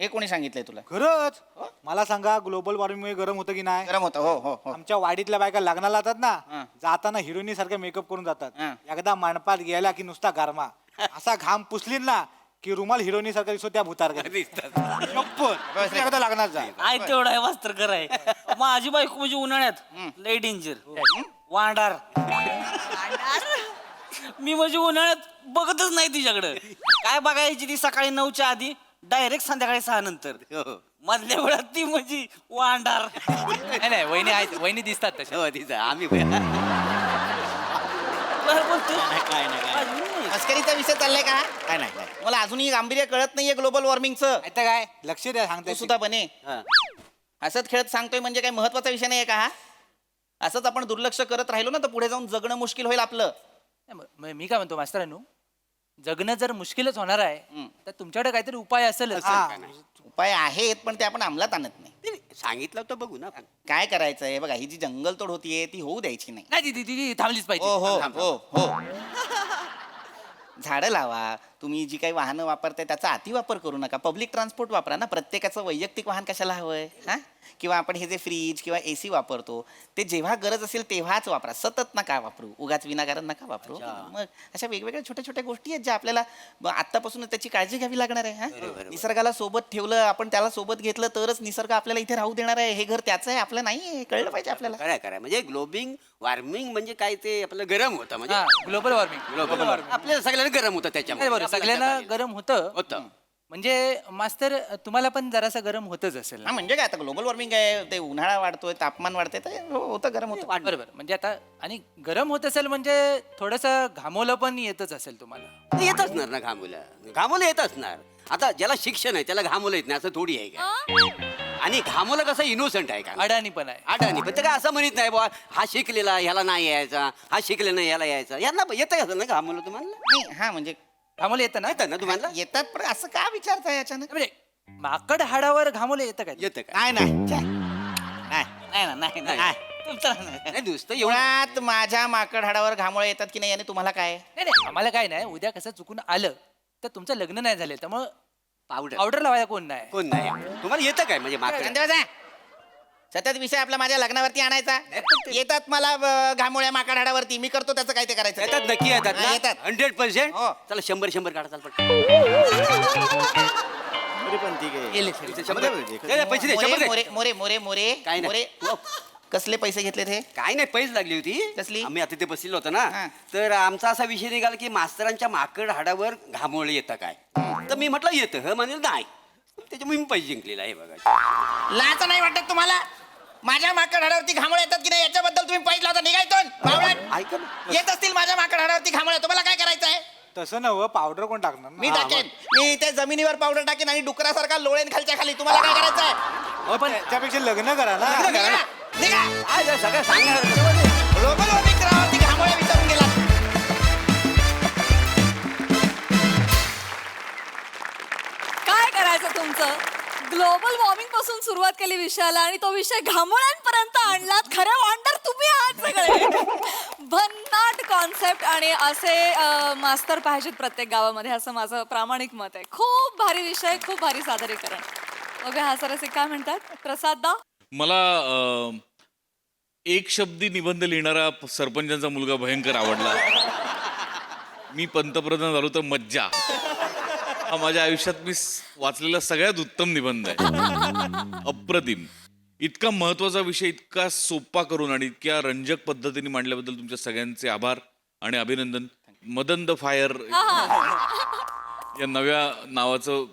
हे कोणी सांगितलंय तुला? खरंच मला सांगा ग्लोबल वॉर्मिंगमुळे गरम होतं की नाही? गरम होतं. हो हो हो. आमच्या वाडीतल्या बायका लग्नाला जातात ना, हा. जाताना हिरोईनी सारखे मेकअप करून जातात. हा. एकदा मंडपात गेला की नुसता गारमा असा घाम पुसली ना की रुमाल हिरोईनी सारखा दिसतो त्या भूतार एकदा लग्नात जा. आय तेवढा आहे मास्तर खरं आहे. माझी बायको म्हणजे उन्हाळ्यात लय डेंजर वांडार. मी म्हणजे उन्हाळ्यात बघतच नाही तिच्याकडं. काय बघायची ती सकाळी 9च्या आधी डायरेक्ट संध्याकाळी 6 नंतर. मधल्या वेळात ती म्हणजे वांडार. नाही नाही वहिनी आहेत, वहिनी दिसतात तशा. आम्ही बोलतो मस्करीचा विषय चाललाय का? काय नाही मला अजूनही गांभीर्य कळत नाहीये ग्लोबल वॉर्मिंगचं. आता काय लक्ष द्या तू सांगते सुद्धा बने हसत खेळत सांगतोय म्हणजे काही महत्वाचा विषय नाही का हा? असंच आपण दुर्लक्ष करत राहिलो ना तर पुढे जाऊन जगणं मुश्किल होईल आपलं. मी काय म्हणतो मास्तरांनो, जगणं जर मुश्किलच होणार आहे तर तुमच्याकडे काहीतरी उपाय असेलच. उपाय आहेत पण ते आपण अंमलात आणत नाही. सांगितलं तर बघू ना. काय करायचंय बघा, ही जी जंगलतोड होतीये ती होऊ द्यायची नाही. नाही ती थांबलीच पाहिजे. हो हो हो हो. झाडं लावा. तुम्ही जी काही वाहनं वापरताय त्याचा अतिवापर करू नका. पब्लिक ट्रान्सपोर्ट वापरा ना. प्रत्येकाचं वैयक्तिक वाहन कशाला हवंय? हा, किंवा आपण हे जे फ्रीज किंवा AC वापरतो ते जेव्हा गरज असेल तेव्हाच वापरा. सतत नका वापरू, उगाच विनाकारण नका वापरू. मग अशा वेगवेगळ्या छोट्या छोट्या गोष्टी आहेत ज्या आपल्याला आत्तापासूनच त्याची काळजी घ्यावी लागणार आहे. हा, निसर्गाला सोबत ठेवलं आपण, त्याला सोबत घेतलं तरच निसर्ग आपल्याला इथे राहू देणार आहे. हे घर त्याचं आहे, आपलं नाही. कळलं पाहिजे आपल्याला. खरं म्हणजे ग्लोबिंग वॉर्मिंग म्हणजे काय, ते आपलं गरम होतं म्हणजे ग्लोबल वॉर्मिंग. ग्लोबल वॉर्मिंग आपल्याला सगळ्यांना गरम होतं त्याच्यामुळे. बरोबर, सगळ्यांना गरम होतं. होतं. म्हणजे मास्तर तुम्हाला पण जरासं गरम होतच असेल ना? हा, म्हणजे काय आता ग्लोबल वॉर्मिंग आहे, ते उन्हाळा वाढतोय, तापमान वाढतंय, तर होतं गरम होतं. बरोबर, म्हणजे आता आणि गरम होत असेल म्हणजे थोडंसं घामोलं पण येतच असेल तुम्हाला. येत असणार ना घामोलं येत असणार. आता ज्याला शिक्षण आहे त्याला घामोलं येत नाही असं थोडी आहे का? आणि घामोलं कसं इनोसंट आहे का? अडाणी पण आहे. अडाणी पण ते काय असं म्हणत नाही बुवा हा शिकलेला ह्याला नाही यायचा, हा शिकलेला नाही ह्याला यायचा. यांना येतं कसं ना घामोलं तुम्हाला? नाही, हा म्हणजे घामोलं येतं ना? येतं ना तुम्हाला? येतात पण असं का विचारताय अचानक? म्हणजे माकड हाडावर घामोलं येतं काय? येतं का? नाही नाही नाही तुमचं नाही नुसतं एवढं मुळात माझ्या माकड हाडावर घामोळे येतात की नाही आणि तुम्हाला काय? नाही नाही, आम्हाला काय नाही. उद्या कसं चुकून आलं तर तुमचं लग्न नाही झालं त्यामुळं पावडर पावडर लावायला कोण नाही. कोण नाही. तुम्हाला येतं काय म्हणजे माकड? संध्याकाळचा सतत विषय आपला माझ्या लग्नावरती आणायचा. येतात मला घामोळ्या माकड हाडावरती. मी करतो त्याचं काय ते करायचं. येतात नक्की येतात हा, ना? येतात. 100%. हो. चला 100 काढा चाल पटकन. पण ठीक आहे. पैसे दे 100 दे. मोरे मोरे मोरे मोरे काय नाही. मोरे कसले पैसे घेतलेत हे? काय नाही पैसे लागली होती. कसली? आम्ही आता ते बसलेलो होतो ना, हा. तर आमचा असा विषय निघाला की मास्तरांच्या माकड हाडावर घामोळे येतं काय. तर मी म्हटलं येतं. ह म्हणजे नाही. त्याच्यामुळे मी पैसे जिंकलेला आहे बघा. लाज नाही वाटत तुम्हाला? माझ्या माकड हाडावरती घामोळे येतात की नाही याच्याबद्दल तुम्ही पैसे लावता. निघायतोन बावळट. ऐका ना. येत असतील माझ्या माकड हाडावरती घामोळे, तुम्हाला काय करायचं आहे? तसं नव्ह, पावडर कोण टाकणार ना? मी टाकेन. मी ते जमिनीवर पावडर टाकेन आणि डुकरासारखा लोळेन खालच्या खाली. तुम्हाला काय करायचं आहे? पण त्याच्यापेक्षा लग्न करा ना. निघा, निघा. काय झालं? सगळं सांगणार. ग्लोबल वॉर्मिंग करावरती घामोळे विचारून गेला. काय करायचं तुमचं? ग्लोबल वॉर्मिंग पासून सुरुवात केली विषयाला आणि तो विषय घामोळ्यांपर्यंत आणलात. खरे वॉन्डर तुम्ही आहात सगळे. भन्नाट कॉन्सेप्ट आणि असे मास्तर पाहिजेत प्रत्येक गावामध्ये, असं माझं प्रामाणिक मत आहे. खूप भारी विषय, खूप भारी सादरीकरण. बघा हा सरसे काय म्हणतात प्रसाद दा? मला एक शब्दी निबंध लिहिणारा सरपंचांचा मुलगा भयंकर आवडला. मी पंतप्रधान झालो तर मज्जा. हा माझ्या आयुष्यात मी वाचलेला सगळ्यात उत्तम निबंध आहे. अप्रतिम. इतका महत्वाचा विषय इतका सोपा करून आणि इतक्या रंजक पद्धतीने मांडल्याबद्दल तुमच्या सगळ्यांचे आभार आणि अभिनंदन. मदन द फायर या नव्या नावाचं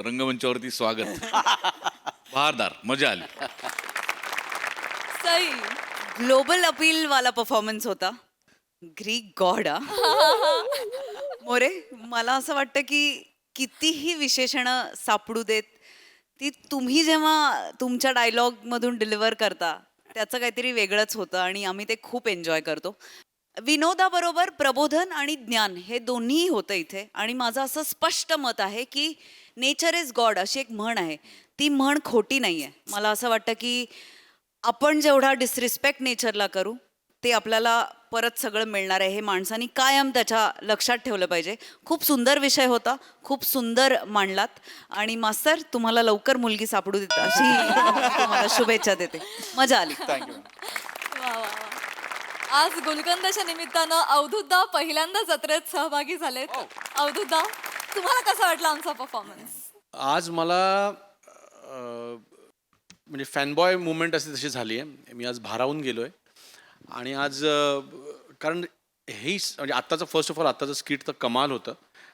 रंगमंचावरती स्वागत. बहारदार, मजा आली. सई. ग्लोबल अपील वाला परफॉर्मन्स होता. Greek god. मोरे, मला असं वाटतं की कितीही विशेषणं सापडू देत, ती तुम्ही जेव्हा तुमच्या डायलॉगमधून डिलिव्हर करता त्याचं काहीतरी वेगळंच होतं आणि आम्ही ते खूप एन्जॉय करतो. विनोदाबरोबर प्रबोधन आणि ज्ञान हे दोन्हीही होतं इथे. आणि माझं असं स्पष्ट मत आहे की नेचर इज गॉड अशी एक म्हण आहे, ती म्हण खोटी नाही आहे. मला असं वाटतं की आपण जेवढा डिसरिस्पेक्ट नेचरला करू ते आपल्याला परत सगळं मिळणार आहे हे माणसांनी कायम त्याच्या लक्षात ठेवलं पाहिजे. खूप सुंदर विषय होता, खूप सुंदर मांडलात आणि मास्तर तुम्हाला लवकर मुलगी सापडू देते अशी तुम्हाला शुभेच्छा देते. मजा आली. वा वा वा. आज गुलकंदच्या निमित्तानं अवधूतदा पहिल्यांदा जत्रेत सहभागी झालेत. अवधूतदा, तुम्हाला कसा वाटला आमचा परफॉर्मन्स? आज मला म्हणजे फॅनबॉय मुवमेंट अशी तशी झाली आहे. मी आज भारावून गेलो आहे आणि आज कारण हे म्हणजे आत्ताचं फर्स्ट ऑफ ऑल आत्ताचं स्किट तर कमाल होतं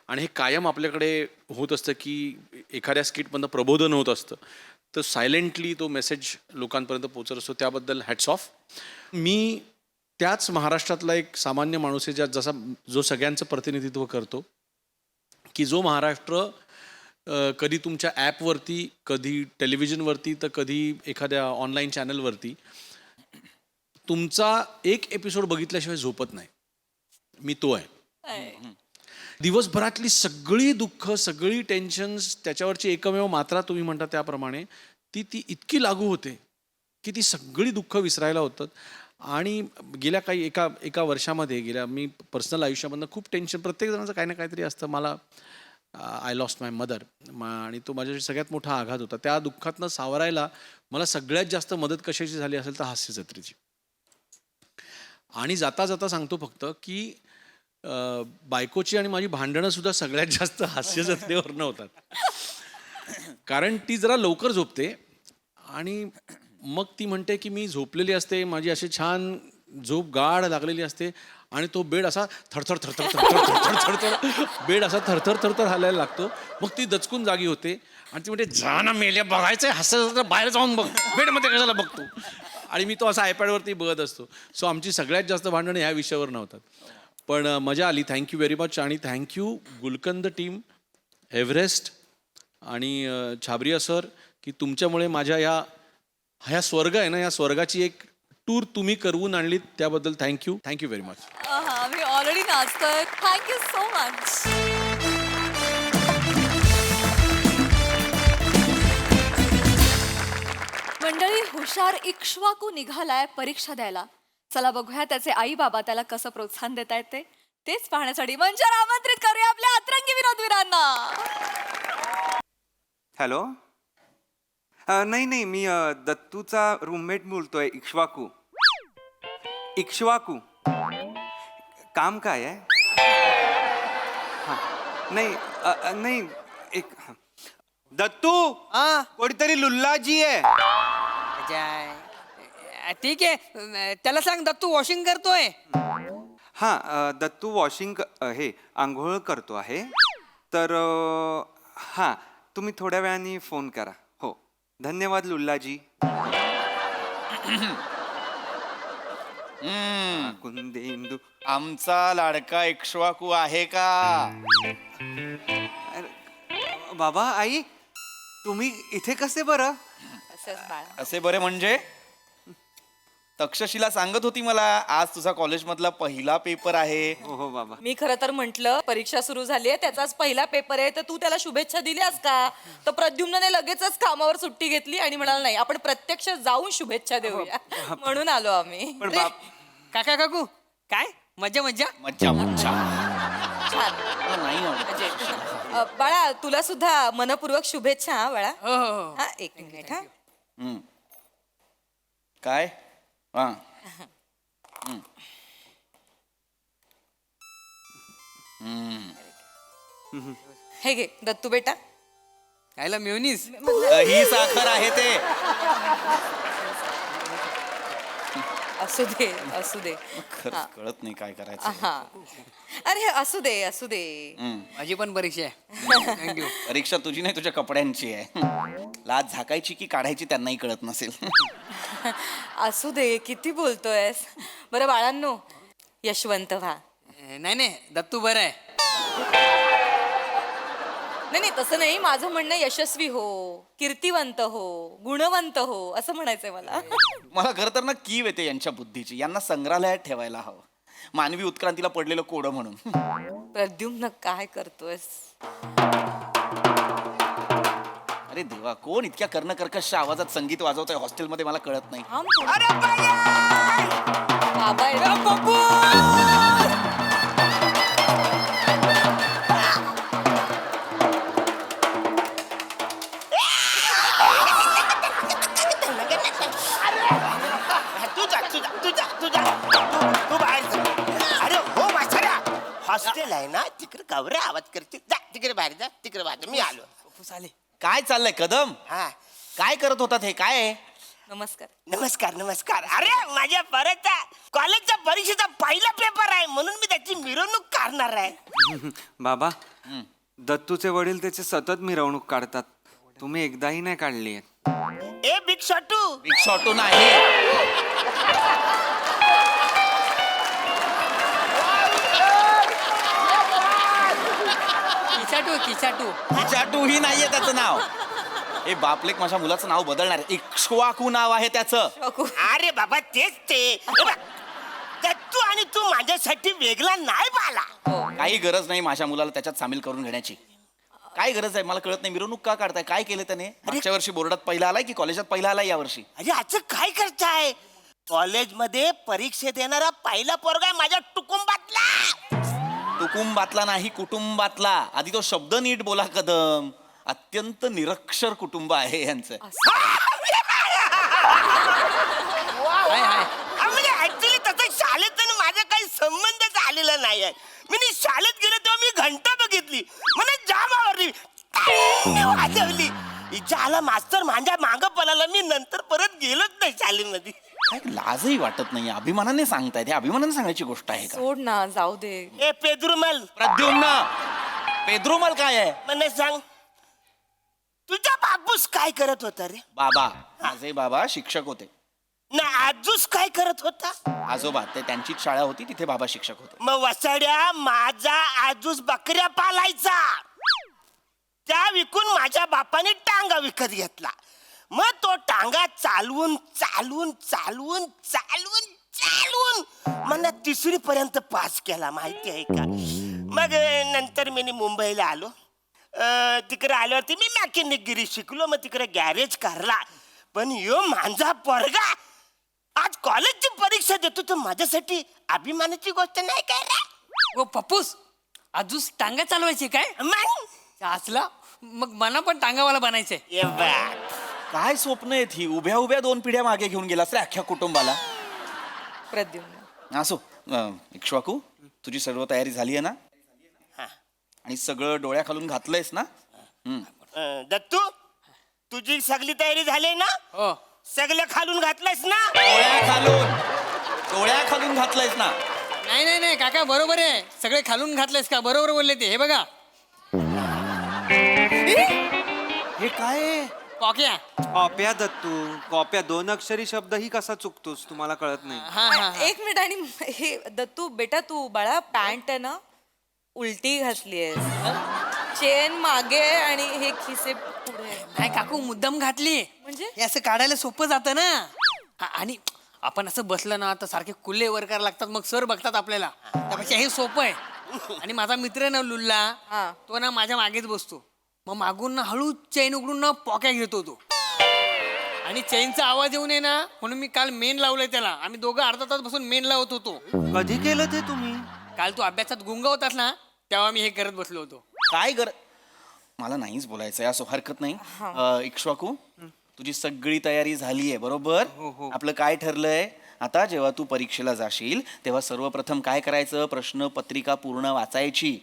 आणि हे कायम आपल्याकडे होत असतं की एखाद्या स्किटमधनं प्रबोधन होत असतं तर सायलेंटली तो मेसेज लोकांपर्यंत पोचत असतो. त्याबद्दल हॅट्स ऑफ. मी त्याच महाराष्ट्रातला एक सामान्य माणूस आहे जसा जो सगळ्यांचं प्रतिनिधित्व करतो की जो महाराष्ट्र कधी तुमच्या ॲपवरती, कधी टेलिव्हिजनवरती, तर कधी एखाद्या ऑनलाईन चॅनलवरती तुमचा एक एपिसोड बघितल्याशिवाय झोपत नाही. मी तो आहे. दिवसभरातली सगळी दुःख, सगळी टेन्शन्स, त्याच्यावरची एकमेव मात्रा तुम्ही म्हणता त्याप्रमाणे ती इतकी लागू होते की ती सगळी दुःख विसरायला होतात. आणि गेल्या काही एका वर्षामध्ये मी पर्सनल आयुष्यामधनं खूप टेन्शन, प्रत्येक जणांचं काही ना काहीतरी असतं. मला आय लॉस्ट माय मदर आणि तो माझ्याशी सगळ्यात मोठा आघात होता. त्या दुःखातनं सावरायला मला सगळ्यात जास्त मदत कशाची झाली असेल तर हास्य जत्रेची. आणि जाता जाता सांगतो फक्त की बायकोची आणि माझी भांडणं सुद्धा सगळ्यात जास्त हास्य जत्रेवरनं होतात. कारण ती जरा लवकर झोपते आणि मग ती म्हणते की मी झोपलेली असते, माझी अशी छान झोप गाढ लागलेली असते आणि तो बेड असा थरथर थरथर थरथर थरथर थरथर बेड असा थरथर थरथर हालायला लागतो. मग ती दचकून जागी होते आणि ती म्हणते जा ना मेल्या, बघायचं हास्य बाहेर जाऊन बघ, बेडमध्ये कशाला बघतो. आणि मी तो असा आयपॅडवरती बघत असतो. सो आमची सगळ्यात जास्त भांडणं ह्या विषयावर नव्हतात. पण मजा आली. Thank you very much. आणि थँक्यू गुलकंद टीम, एव्हरेस्ट आणि छाबरिया सर की तुमच्यामुळे माझ्या ह्या स्वर्ग आहे ना, या स्वर्गाची एक टूर तुम्ही करवून आणलीत, त्याबद्दल थँक्यू व्हेरी मच. मी ऑलरेडी नाचतोय. Thank you so much. मंडळी, हुशार इक्ष्वाकू निघालाय परीक्षा द्यायला. चला बघूया त्याचे आई बाबा त्याला कसं प्रोत्साहन देत आहेत तेच पाहण्यासाठी मंचावर आमंत्रित करूया आपल्या अतरंगी विनोदवीरांना. हॅलो. नाही मी दत्तूचा रूममेट बोलतोय. इक्ष्वाकू काम काय आहे? नाही एक दत्तू, कोणीतरी लुल्लाजी आहे. ठीक आहे, त्याला सांग दत्तू वॉशिंग करतोय. दत्तू वॉशिंग हे आंघोळ करतो आहे. तर तुम्ही थोड्या वेळाने फोन करा. हो, धन्यवाद लुल्लाजी. कुंदेंदू आमचा लाडका इक्ष्वाकू आहे का? बाबा, आई, तुम्ही इथे कसे बरं? असे बरे म्हणजे तक्षशिला सांगत होती मला आज तुझा कॉलेजमधला पहिला पेपर आहे. हो बाबा. मी खरं तर म्हंटल परीक्षा सुरू झाली आहे, त्याचाच पहिला पेपर आहे, तर तू त्याला शुभेच्छा दिल्यास का? तर प्रद्युम्नने लगेचच कामावर सुट्टी घेतली आणि म्हणाला नाही, आपण प्रत्यक्ष जाऊन शुभेच्छा देऊया. म्हणून आलो आम्ही. काका काकू काय मज्जा मज्जा मज्जा मज्जा. छान. बाळा, तुला सुद्धा मनपूर्वक शुभेच्छा. हा बाळा. हा, एक मिनिट. हा, काय? हे घे दत्तू बेटा. खायला मेवनीस ही साखर आहे ते. असू दे असू दे. खरंच कळत नाही काय करायचं. हा, अरे असू दे असू दे. माझी पण परीक्षा आहे. थँक्यू. परीक्षा तुझी नाही, तुझ्या कपड्यांची आहे. लाज झाकायची की काढायची त्यांनाही कळत नसेल. असू दे, किती बोलतोयस. बरं बाळांनो, यशवंत व्हा. नाही दत्तू बरं आहे. नाही तसं नाही, माझं म्हणणं यशस्वी हो, कीर्तिवंत हो, गुणवंत हो असं म्हणायचंय मला. मला खरं तर ना कीव येते यांच्या बुद्धीची. यांना संग्रहालयात ठेवायला हवं, मानवी उत्क्रांतीला पडलेलं कोडं म्हणून. प्रद्युम्न काय करतोयस? अरे देवा, कोण इतक्या कर्णकर्कश आवाजात संगीत वाजवतोय हॉस्टेलमध्ये मला कळत नाही. बाबा आहे ना. तू बाहेर जा. अरे हो म्हाताऱ्या, हॉस्टेल आहे ना तिकडे गवरे आवाज करतील. जा तिकडे बाहेर जा, तिकडे बाहेर मी आलो. काय चाललंय कदम? हा काय करत होतात हे? काय आहे? नमस्कार. नमस्कार नमस्कार. अरे माझ्या परतच्या कॉलेजच्या परीक्षेचा पहिला पेपर आहे म्हणून मी त्याची मिरवणूक काढणार आहे. बाबा दत्तूचे वडील त्याचे सतत मिरवणूक काढतात. तुम्ही एकदाही नाही काढली. A big शॉटू. बिग शॉटू नाही, किचाटू ही नाहीये त्याचं नाव. हे बापलेक माझ्या मुलाचं नाव बदलणार आहे. इक्ष्वाकू नाव आहे त्याचं. अरे बाबा तेच ते. हे बघ, दत्तू आणि तू माझ्यासाठी वेगळा नाही बाला. काही गरज नाही माझ्या मुलाला त्याच्यात सामील करून घेण्याची. काय गरज आहे मला कळत नाही. मिरवणूक का काढताय? काय केलं त्याने? मागच्या वर्षी बोर्डात पहिला आलाय की कॉलेजात पहिला आलाय या वर्षी? अरे असं काय करताय? कॉलेजमध्ये परीक्षेत येणारा पहिला पोरगा आहे माझ्या कुटुंबातला. कुटुंबातला नाही, कुटुंबातला. आधी तो शब्द नीट बोला कदम. अत्यंत निरक्षर कुटुंब आहे यांचं. म्हणजे ऍक्च्युली तसं शाळेत माझा काही संबंधच आलेला नाही आहे. मी शाळेत गेलो तेव्हा मी घंटा बघितली, मला जाम आवडली, वाजवली. हिच्या आला मास्तर माझ्या मागं पळाला. मी नंतर परत गेलोच नाही शाळेमध्ये. लाजही वाटत नाही. अभिमानाने सांगतायत. हे अभिमानाने सांगायची गोष्ट आहे का? सोड ना, जाऊ दे. ए पेद्रुमल. प्रद्युम्न. पेद्रुमल काय आहे? मला सांग, तुझा बापूस काय करत होता रे? बाबा. माझे बाबा शिक्षक होते. ना आजूस काय करत होता? आजोबा. ते त्यांचीच शाळा होती, तिथे बाबा शिक्षक होते. मग वसाड्या माझा आजूस बकऱ्या पालायचा. त्या विकून माझ्या बापाने टांगा विकत घेतला. मग तो टांगा चालवून चालवून चालवून चालवून चालवून मला 3री पर्यंत पास केला, माहिती आहे का? मग नंतर मी मुंबईला आलो. तिकडे आल्यावरती मी मॅकॅनिकगिरी शिकलो. मग तिकडे गॅरेज काढला. पण यो माझा पोरगा आज कॉलेजची परीक्षा देतो, तर माझ्यासाठी अभिमानाची गोष्ट नाही काय रे? ओ पप्पूस, अजून टांगा चालवायची काय? असला मग मला पण टांगावाला बनायचंय. काय स्वप्न आहेत ही? उभ्या उभ्या 2 पिढ्या मागे घेऊन गेलास रे अख्ख्या कुटुंबाला. प्रद्युम्न. असो. इक्ष्वाकू, तुझी सर्व तयारी झाली आहे ना? आणि सगळं डोळ्या खालून घातलंयस ना? दत्तू, तुझी सगळी तयारी झाली ना? हो. सगळं खालून घातलंयस ना? डोळ्या खालून घातलंयस ना? नाही नाही नाही काका, बरोबर आहे. सगळे खालून घातलेस का? बरोबर बोलले ते. हे बघा, हे काय? कॉक्या. कॉप्या दत्तू, कॉप्या 2 अक्षरी शब्द ही कसा चुकतोस? तुम्हाला कळत नाही. एक मिनिट. आणि हे दत्तू बेटा, तू बाळा पॅन्ट आहे ना उलटी घातलीयस. चेन मागे आणि हे खिसे पुढे. नाही काकू, मुद्दाम घातली. म्हणजे हे असं काढायला सोपं जातं ना. आणि आपण असं बसलं ना तर सारखे कुल्ले वर करायला लागतात, मग सर बघतात आपल्याला. त्यापेक्षा हे सोपं आहे. आणि माझा मित्र ना लुल्ला, तो ना माझ्या मागेच बसतो. मग मागून ना हळू चेन उघडून ना पॉक्या घेतो तो. आणि चेनचा आवाज येऊ नये ना म्हणून मी काल मेन लावलंय त्याला. आम्ही दोघं अर्धा तास बसून मेन लावत होतो. कधी केलं ते तुम्ही? काल तू अभ्यासात गुंग होतास ना, तेव्हा मी हे करत बसलो होतो. काय मला नाहीच बोलायचंय. असो, हरकत नाही. इक्ष्वाकू, तुझी सगळी तयारी झाली आहे बरोबर? आपलं काय ठरलंय आता? जेव्हा तू परीक्षेला जाशील तेव्हा सर्वप्रथम काय करायचं? प्रश्नपत्रिका पूर्ण वाचायची.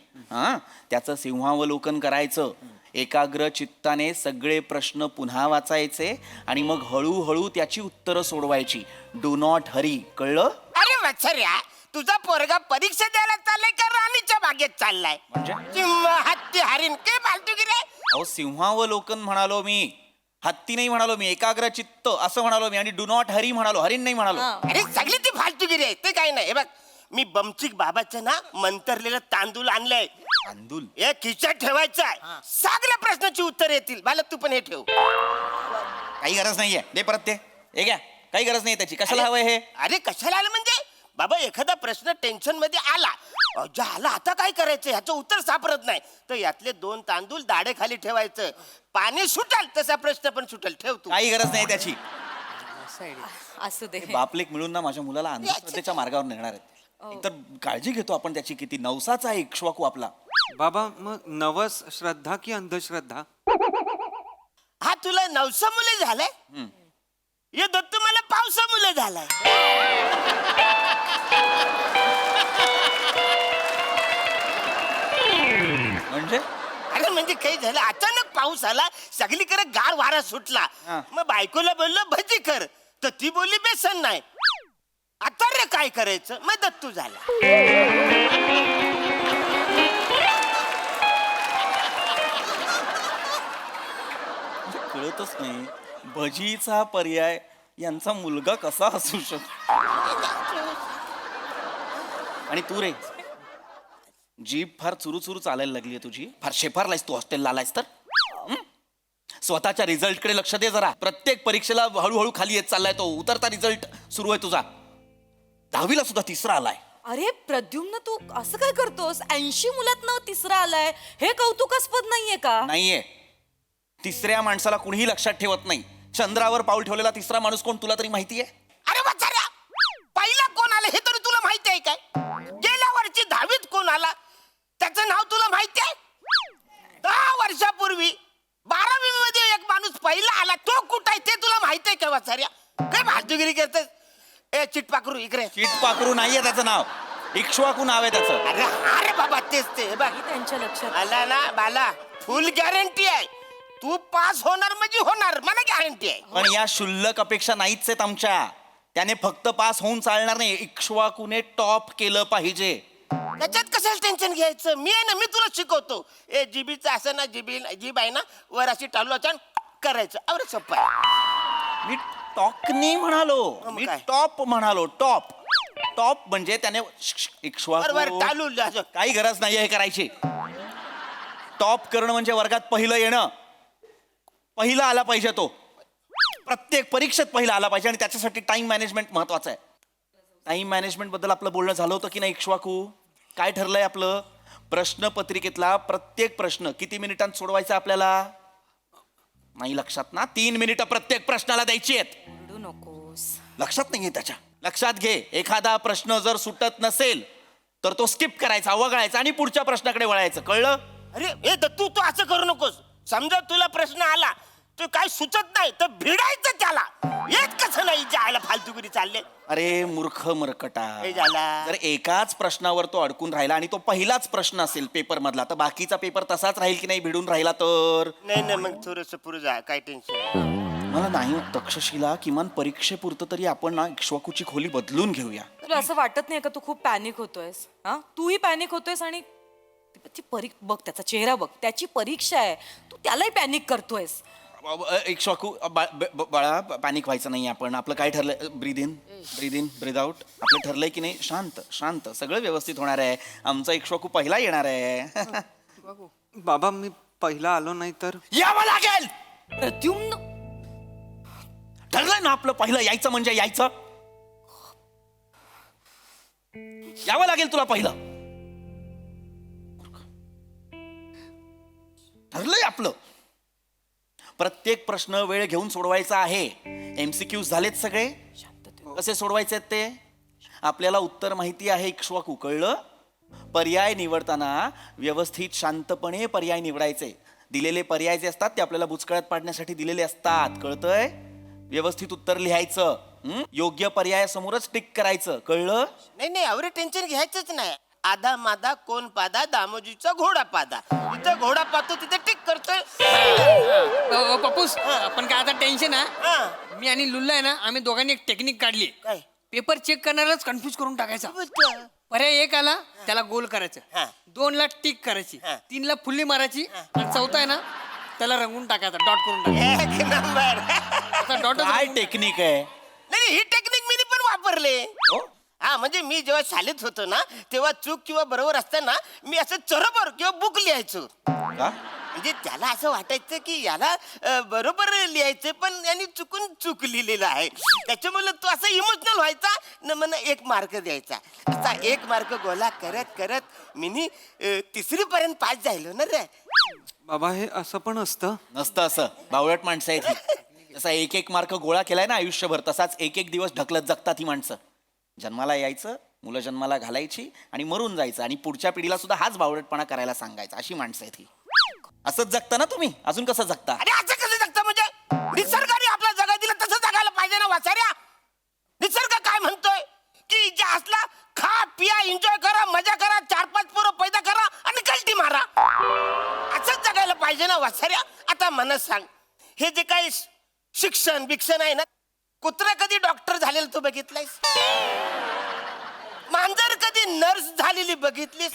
त्याचं सिंहावलोकन करायचं. एकाग्र चित्ताने सगळे प्रश्न पुन्हा वाचायचे आणि मग हळूहळू त्याची उत्तरं सोडवायची. Do not Hari. कळलं? अरे वत्सर्या, तुझा पोरगा परीक्षा द्यायला चाललाय का राणीच्या बागेत चाललाय? म्हणजे हत्ती हरिण काय फालतू की रे? अहो, सिंहावलोकन म्हणालो मी, हत्ती नाही म्हणालो मी. एकाग्र चित्त असं म्हणालो मी. आणि डू नॉट हरी म्हणालो, हरिण नाही म्हणालो. अरे सगळी ती फालतूगिरी आहे, ते काही नाही. हे बघ, मी बमचिक बाबाचं ना मंतरलेलं तांदूळ आणलंय. तांदूळ हे खिशात ठेवायचं आहे. सगळ्या प्रश्नाची उत्तर येतील. मला तू पण हे ठेव. काही गरज नाहीये. दे परत ते. हे घ्या. काही गरज नाही त्याची. कशाला हवंय हे? अरे कशाला आलं म्हणजे बाबा एखादा प्रश्न टेन्शन मध्ये आला आला आता काय करायचं ह्याचं उत्तर सापडत नाही तर यातले 2 तांदूळ दाढे खाली ठेवायचं पाणी सुटेल तसा प्रश्न पण सुटेल ठेव तू काही गरज नाही त्याची. असू दे. बापलेक मिळून ना माझ्या मुलाला अंधश्रद्धेच्या मार्गावर नेणार आहेत. एकतर काळजी घेतो आपण त्याची किती. नवसाचा आहे इक्ष्वाकू आपला. बाबा मग नवस श्रद्धा की अंधश्रद्धा? हा तुला 900 मुले झालंय ये दत्तू मला 500 मुले झालाय. म्हणजे अरे म्हणजे काही झालं अचानक पाऊस आला सगळीकडे गार वारा सुटला मग बायकोला बोललो भजी कर तर ती बोलली बेसन नाही. आता रे काय करायचं मग दत्तू झाला. कळतच नाही भजीचा पर्याय यांचा मुलगा कसा असू शकतो. आणि तू रे जीभ फार चुरू चालायला लागली आहे तुझी. फार शेफारलायस तू हॉस्टेलला आलायस तर. स्वतःच्या रिझल्ट कडे लक्ष दे जरा. प्रत्येक परीक्षेला हळूहळू खाली येत चाललाय तो. उतरता रिझल्ट सुरू आहे तुझा. 10वीला सुद्धा 3रा आलाय. अरे प्रद्युम्न तू असं काय करतोस? 80 मुलात 3रा आलाय हे कौतुकास्पद नाहीये का? नाहीये. 3ऱ्या माणसाला कुणीही लक्षात ठेवत नाही. चंद्रावर पाऊल ठेवलेला 3रा माणूस कोण तुला तरी माहितीये? अरे वाचाऱ्या पहिला कोण आला हे तरी तुला माहिती आहे काय? गेल्या वर्षी 10वीत कोण आला त्याचं नाव तुला माहिती आहे? 10 वर्षापूर्वी 12वी मध्ये एक माणूस पहिला आला तो कुठं आहे ते तुला माहिती आहे का वाचाऱ्या? काय भाजगिरी करतेस? ए चिटपाखरू इकडे. चिटपाखरू नाहीये त्याचं नाव. इक्ष्वाकू नाव आहे त्याचं. अरे अरे बाबा तेच ते बघ त्यांच्या लक्षात आला ना बाला. फुल गॅरंटी आहे तू पास होणार म्हणजे होणार मला गॅरंटी आहे. पण या शुल्लक अपेक्षा नाहीच आहेत आमच्या. त्याने फक्त पास होऊन चालणार नाही. इक्ष्वाकूने टॉप केलं पाहिजे. त्याच्यात कशाला टेन्शन घ्यायचं मी आहे ना मी तुला शिकवतो. ए जीबीचं असं ना जीब आहे ना वर अशी टालू अचान करायचं अरे सोपं आहे. मी टॉकनी म्हणालो. मी टॉप म्हणालो. टॉप टॉप म्हणजे त्याने इक्ष्वाकू टालू काही गरज नाही हे करायची. टॉप करणं म्हणजे वर्गात पहिलं येणं. पहिला आला पाहिजे तो. प्रत्येक परीक्षेत पहिला आला पाहिजे. आणि त्याच्यासाठी टाइम मॅनेजमेंट महत्वाचं आहे. टाइम मॅनेजमेंट बद्दल आपलं बोलणं झालं होतं की नाही इक्ष्वाकू? काय ठरलंय आपलं? प्रश्नपत्रिकेतला प्रत्येक प्रश्न किती मिनिटांत सोडवायचा आपल्याला? नाही लक्षात ना? 3 मिनिटं प्रत्येक प्रश्नाला द्यायची आहेत. नकोस. लक्षात नाहीये त्याच्या. लक्षात घे एखादा प्रश्न जर सुटत नसेल तर तो स्किप करायचा वगळायचा आणि पुढच्या प्रश्नाकडे वळायचं. कळलं? अरे हे तू असं करू नकोस. समजा तुला प्रश्न आला तो काय सुचत नाही तर भिडायचं त्याला. येत कसं नाही जायला फालतूगिरी चालले. अरे मूर्ख मरकटा. हे झाला. जर एकाच प्रश्नावर तो अडकून राहिला आणि तो पहिलाच प्रश्न असेल पेपर मधला तर बाकीचा पेपर तसाच राहील की नाही भिडून राहिला तर? नाही मग थोडस पुढे जा काय टेन्शन. मला नाही तक्षशिला किमान परीक्षेपुरतं तरी आपण ना इक्ष्वाकूची खोली बदलून घेऊया. तुला असं वाटत नाही का तू खूप पॅनिक होतोयस? हा तूही पॅनिक होतोयस आणि बघ त्याचा चेहरा बघ. त्याची परीक्षा आहे तू त्यालाही पॅनिक करतोयस. इक्ष्वाकू बाळा पॅनिक व्हायचं नाही. आपण आपलं काय ठरलंय? Breathe in breathe out. आपलं ठरलंय की नाही? शांत शांत सगळं व्यवस्थित होणार आहे. आमचा इक्ष्वाकू पहिला येणार आहे. बाबा मी पहिला आलो नाही तर? यावं लागेल. प्रद्युम्न ठरलंय ना आपलं पहिलं यायचं म्हणजे यायचं. यावं लागेल तुला पहिलं. ठरलंय आपलं. प्रत्येक प्रश्न वेळ घेऊन सोडवायचा आहे. MCQ झालेत सगळे. कसे सोडवायचे ते आपल्याला उत्तर माहिती आहे इक्ष्वाकू. कळलं? पर्याय निवडताना व्यवस्थित शांतपणे पर्याय निवडायचे. दिलेले पर्याय जे असतात ते आपल्याला बुचकळ्यात पाडण्यासाठी दिलेले असतात. कळतंय? व्यवस्थित उत्तर लिहायचं. योग्य पर्यायासमोरच टिक करायचं. कळलं? नाही एवढे टेन्शन घ्यायचंच नाही. आधा मादा कोण पादा दामोजीचा घोडा पादा. जिथं घोडा पाहतो तिथे टिक करतोय. पप्पूस आपण काय आता टेन्शन आहे. मी आणि लुल्ला आहे ना आम्ही दोघांनी एक टेक्निक काढली. काय? पेपर चेक करणारच कन्फ्युज करून टाकायचा. पर्याय 1 आला त्याला गोल करायचं. 2 ला टिक करायची. 3 ला फुल्ली मारायची. आणि 4था आहे ना त्याला रंगून टाकायचा. डॉट करून टाकायचा. डॉट काय टेक्निक आहे? नाही ही टेक्निक मी पण वापरले. हा म्हणजे मी जेव्हा शाळेत होतो ना तेव्हा चूक किंवा बरोबर असताना मी असं चरबर किंवा बुक लिहायचो. म्हणजे त्याला असं वाटायचं की याला बरोबर लिहायचं पण यांनी चुकून चूक लिहिलेलं आहे त्याच्यामुळे तो असं इमोशनल व्हायचा न मला 1 मार्क द्यायचा असा 1 मार्क गोळा करत करत मी 3री पर्यंत पास झालो ना रे. बाबा हे असं पण असतं? नसतं असं, बावळट माणसं आहेत ही. जसा 1 मार्क गोळा केलाय ना आयुष्यभर, तसाच 1 दिवस ढकलत जगतात ही माणसं. जन्माला यायचं, मुलं जन्माला घालायची आणि मरून जायचं आणि पुढच्या पिढीला सुद्धा हाच बावळटपणा करायला सांगायचा. अशी माणसं आहेत ही. असंच जगता ना तुम्ही, अजून कसं जगता? अरे असं कसं जगतं म्हणजे निसर्गाने आपला जगा दिला तसं जगायला पाहिजे ना वाचाऱ्या. निसर्ग काय म्हणतोय की जे असला खा पिया एन्जॉय करा मजा करा 4-5 पोरं पैदा करा आणि कल्टी मारा. असंच जगायला पाहिजे ना वाचाऱ्या. आता मला सांग हे जे काही शिक्षण बिक्षण आहे ना, कुत्रा कधी डॉक्टर झालेलं तू बघितलंयस? मांजर कधी नर्स झालेली बघितलीस?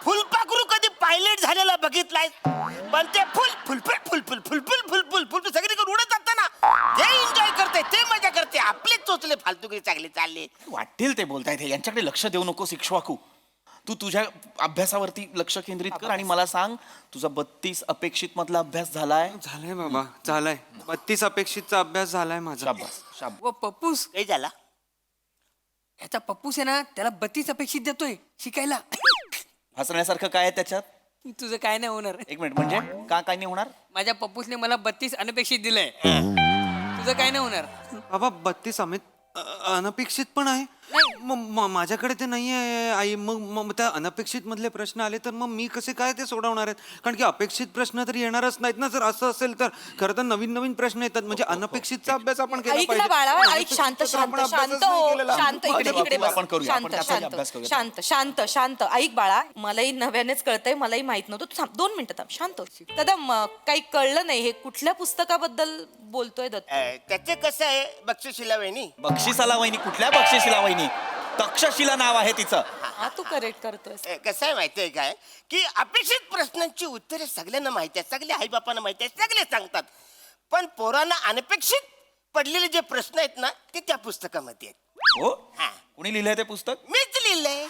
फुलपाखरू कधी पायलट झालेला बघितलाय? पण ते फुल फुल फुल फुल फुल फुल फुल फुल फुल फुल सगळीकडे उडत जातं ना, ते एन्जॉय करते, ते मजा करते. आपले चोचले फालतूगिरी चांगले चालले. वाटेल ते बोलतायत हे, यांच्याकडे लक्ष देऊ नको शिक्षवाकू. तू तुझ्या अभ्यासावरती लक्ष केंद्रित कर आणि मला सांग, तुझा 32 अपेक्षित मधला अभ्यास झालाय? झालाय बाबा, झालाय. 32 अपेक्षितचा अभ्यास झालाय माझा. शाबास, शाबास. व पप्पूस काही झाला? ह्याचा पप्पूस आहे ना, त्याला 32 अपेक्षित देतोय शिकायला. हसण्यासारखं काय आहे त्याच्यात? तुझं काय नाही होणार. 1 मिनिट, म्हणजे काय नाही होणार? माझ्या पप्पूसने मला 32 अनपेक्षित दिलंय. तुझं काय नाही होणार. बाबा 32 अनपेक्षित पण आहे. माझ्याकडे ते नाही आहे आई. मग त्या अनपेक्षित मधले प्रश्न आले तर मग मी कसे काय ते सोडवणार आहेत? कारण की अपेक्षित प्रश्न तर येणारच नाहीत ना. जर असं असेल तर खरं तर नवीन नवीन प्रश्न येतात. म्हणजे अनपेक्षितचा अभ्यास आपण केला ऐक ना बाळा, ऐक. शांत शांत शांत हो, शांत. इकडे इकडे बस. आपण करूया, आपण शांत त्याचाही शांत अभ्यास करूया. शांत शांत शांत. ऐक बाळा, मलाही नव्यानेच कळतंय, मलाही माहित नव्हतं. तू थांब 2 मिनिटं थांब, शांत हो. कदम, काही कळलं नाही. हे कुठल्या पुस्तकाबद्दल बोलतोय दत्त? त्याचे कसं आहे बक्षिशीला वहिनी? बक्षिसाला वहिनी? कुठल्या बक्षिशीला वहिनी? तक्षशिला नाव आहे तिचं. हा, तू करेक्ट करतोय. कसं आहे माहितीये काय की अपेक्षित प्रश्नांची उत्तरे सगळ्यांना माहिती आहेत, सगळ्या आईबापांना माहिती आहेत, सगळे सांगतात. पण पोरांना अनपेक्षित पडलेले जे प्रश्न आहेत ना ते त्या पुस्तकामध्ये आहेत. हो? कोणी लिहिलंय ते पुस्तक? मीच लिहिलंय.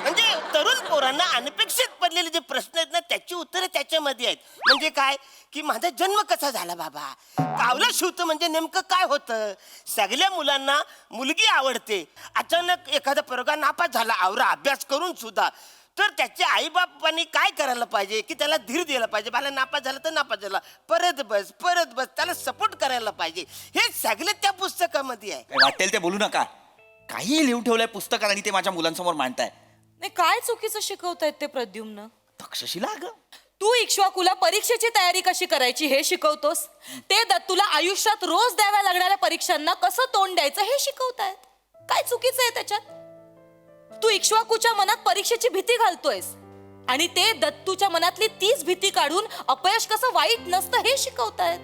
म्हणजे तरुण पोरांना अनपेक्षित पडलेले जे प्रश्न आहेत ना त्याची उत्तरे त्याच्यामध्ये आहेत. म्हणजे काय की माझा जन्म कसा झाला बाबा, कावलं शिवतं म्हणजे नेमकं काय होतं, सगळ्या मुलांना मुलगी आवडते, अचानक एखादा पोरगा नापास झाला आवरा अभ्यास करून सुद्धा, तर त्याच्या आईबापांनी काय करायला पाहिजे की त्याला धीर द्यायला पाहिजे. मला नापास झाला तर नापास झाला, परत बस, त्याला सपोर्ट करायला पाहिजे. हे सगळे त्या पुस्तकामध्ये आहे. वाटेल ते बोलू नका. काही लिहून ठेवलंय पुस्तकात आणि ते माझ्या मुलांसमोर मांडताय. नाही, काय चुकीचं शिकवतायत ते प्रद्युम्न? तक्षशिला अगं, तू इक्ष्वाकुला परीक्षेची तयारी कशी करायची हे शिकवतोस. ते दत्तूला आयुष्यात रोज द्याव्या लागणाऱ्या परीक्षांना कसं तोंड द्यायचं हे शिकवतायत. काय चुकीचं आहे त्याच्यात? तू इक्ष्वाकुच्या मनात परीक्षेची भीती घालतोयस आणि ते दत्तूच्या मनातली तीच भीती काढून अपयश कसं वाईट नसतं हे शिकवतायत.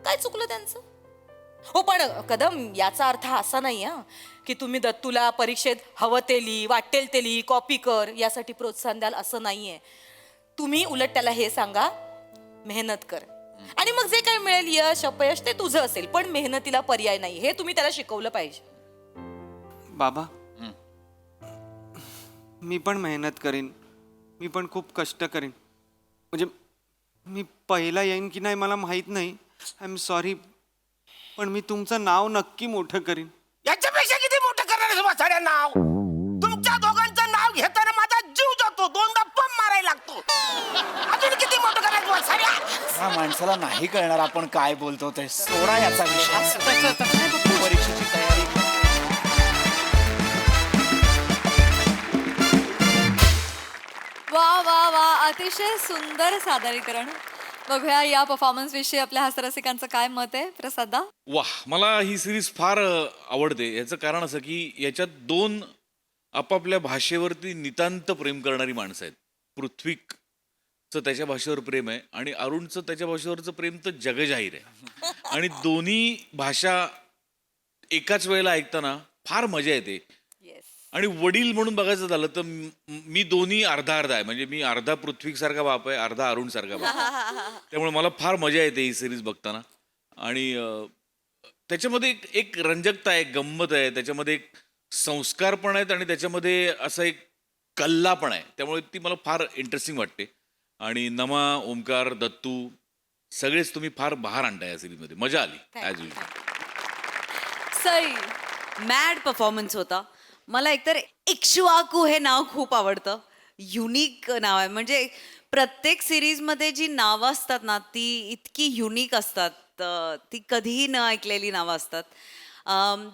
काय चुकलं त्यांचं? हो, पण कदम, याचा अर्थ असा नाही की तुम्ही दत्तूला परीक्षेत हवं ते लिही, वाटेल ते लिही, कॉपी कर यासाठी प्रोत्साहन द्याल असं नाहीये. तुम्ही उलट त्याला हे सांगा, मेहनत कर आणि मग जे काही मिळेल यश अपयश ते तुझं असेल, पण मेहनतीला पर्याय नाही हे तुम्ही त्याला शिकवलं पाहिजे. बाबा मी पण मेहनत करीन, मी पण खूप कष्ट करीन. म्हणजे मी पहिला येईन की नाही मला माहित नाही, आय एम सॉरी, पण मी तुमचं नाव नक्की मोठं करीन. याच्यापेक्षा किती मोठं करणार वाचाड्या नाव? तुमच्या दोघांचं नाव घेताना माझा जीव जातो, 2दा पंप मारायला लागतो. अजून किती मोठं करायचं वाचाड्या? हा माणसाला नाही कळणार आपण काय बोलतो ते. सोडा याचा विषय. परीक्षेची तयारी. वा वा वा, अतिशय सुंदर सादरीकरण. बघूया या परफॉर्मन्स विषयी आपल्या हास्यरसिकांचं काय मत आहे. प्रसादा? वाह, मला ही सिरीज फार आवडते. याचं कारण असं की याच्यात 2 आपापल्या भाषेवरती नितांत प्रेम करणारी माणसं आहेत. पृथ्वीचं त्याच्या भाषेवर प्रेम आहे आणि अरुणचं त्याच्या भाषेवरचं प्रेम तर जगजाहीर आहे. आणि दोन्ही भाषा एकाच वेळेला ऐकताना फार मजा येते. आणि वडील म्हणून बघायचं झालं तर मी दोन्ही अर्धा अर्धा आहे. म्हणजे मी अर्धा पृथ्वीसारखा बाप आहे, अर्धा अरुण सारखा बाप आहे. त्यामुळे मला फार मजा येते ही सिरीज बघताना. आणि त्याच्यामध्ये एक रंजकता आहे, गंमत आहे, त्याच्यामध्ये एक संस्कार पण आहेत आणि त्याच्यामध्ये असं एक कल्ला पण आहे, त्यामुळे ती मला फार इंटरेस्टिंग वाटते. आणि नमा, ओमकार, दत्तू सगळेच तुम्ही फार बहार आणताय या सिरीजमध्ये. मजा आली as usual. Sai mad performance होता. मला एकतर इक्ष्वाकू हे नाव खूप आवडतं. युनिक नाव आहे. म्हणजे प्रत्येक सिरीजमध्ये जी नावं असतात ना ती इतकी युनिक असतात. ती कधीही न ऐकलेली नावं असतात.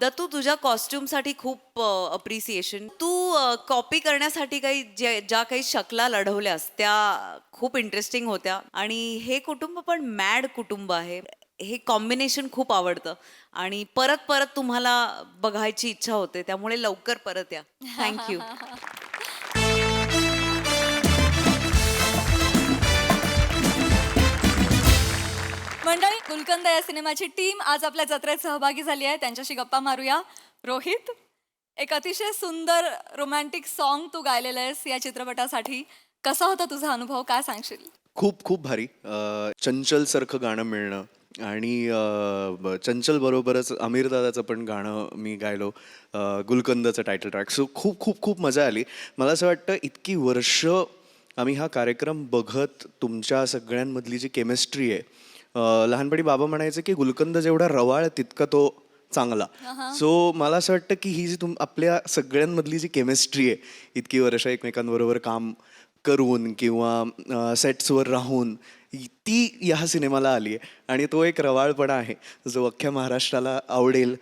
दत्तू, तुझ्या कॉस्ट्युमसाठी खूप अप्रिसिएशन. तू कॉपी करण्यासाठी काही ज्या काही शकला लढवल्यास त्या खूप इंटरेस्टिंग होत्या. आणि हे कुटुंब पण मॅड कुटुंब आहे. हे कॉम्बिनेशन खूप आवडतं आणि परत परत तुम्हाला बघायची इच्छा होते. त्यामुळे लवकर परत या. थँक्यू. मंडळी, गुलकंद या सिनेमाची टीम आज आपल्या जत्रेत सहभागी झाली आहे. त्यांच्याशी गप्पा मारूया. रोहित, एक अतिशय सुंदर रोमॅन्टिक सॉन्ग तू गायलेलं आहेस या चित्रपटासाठी. कसा होता तुझा अनुभव, काय सांगशील? खूप खूप भारी. चंचलसारखं गाणं मिळणं आणि चंचल बरोबरच आमिर दादाचं पण गाणं मी गायलो, गुलकंदचं टायटल ट्रॅक. सो खूप खूप खूप मजा आली. मला असं वाटतं इतकी वर्ष आम्ही हा कार्यक्रम बघत तुमच्या सगळ्यांमधली जी केमिस्ट्री आहे, लहानपणी बाबा म्हणायचं की गुलकंद जेवढा रवाळ तितका तो चांगला. सो मला असं वाटतं की ही जी आपल्या सगळ्यांमधली जी केमिस्ट्री आहे, इतकी वर्ष एकमेकांबरोबर काम करून किंवा सेट्सवर राहून, ती ह्या सिनेमाला आली आहे. आणि तो एक रवाळपणा आहे जो अख्ख्या महाराष्ट्राला आवडेल,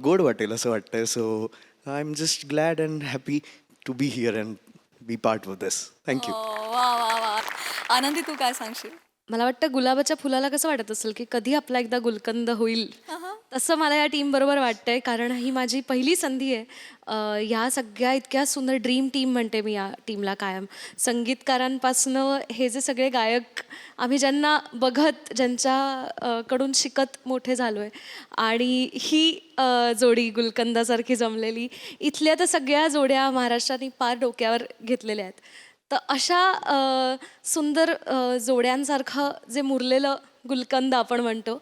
गोड वाटेल असं वाटतंय. So I am just glad and happy to be here and be part of this. Thank you. वा वा वा. आनंदी, तू काय सांगशील? मला वाटतं गुलाबाच्या फुलाला कसं वाटत असेल की कधी आपला एकदा गुलकंद होईल, तसं मला या टीम बरोबर वाटतंय. कारण ही माझी पहिली संधी आहे. ह्या सगळ्या इतक्या सुंदर ड्रीम टीम म्हणते मी या टीमला कायम. संगीतकारांपासनं हे जे सगळे गायक आम्ही ज्यांना बघत, ज्यांच्याकडून शिकत मोठे झालो आहे, आणि ही जोडी गुलकंदासारखी जमलेली, इथल्या तर सगळ्या जोड्या महाराष्ट्राने पार डोक्यावर घेतलेल्या आहेत. तर अशा सुंदर जोड्यांसारखं जे मुरलेलं गुलकंद आपण म्हणतो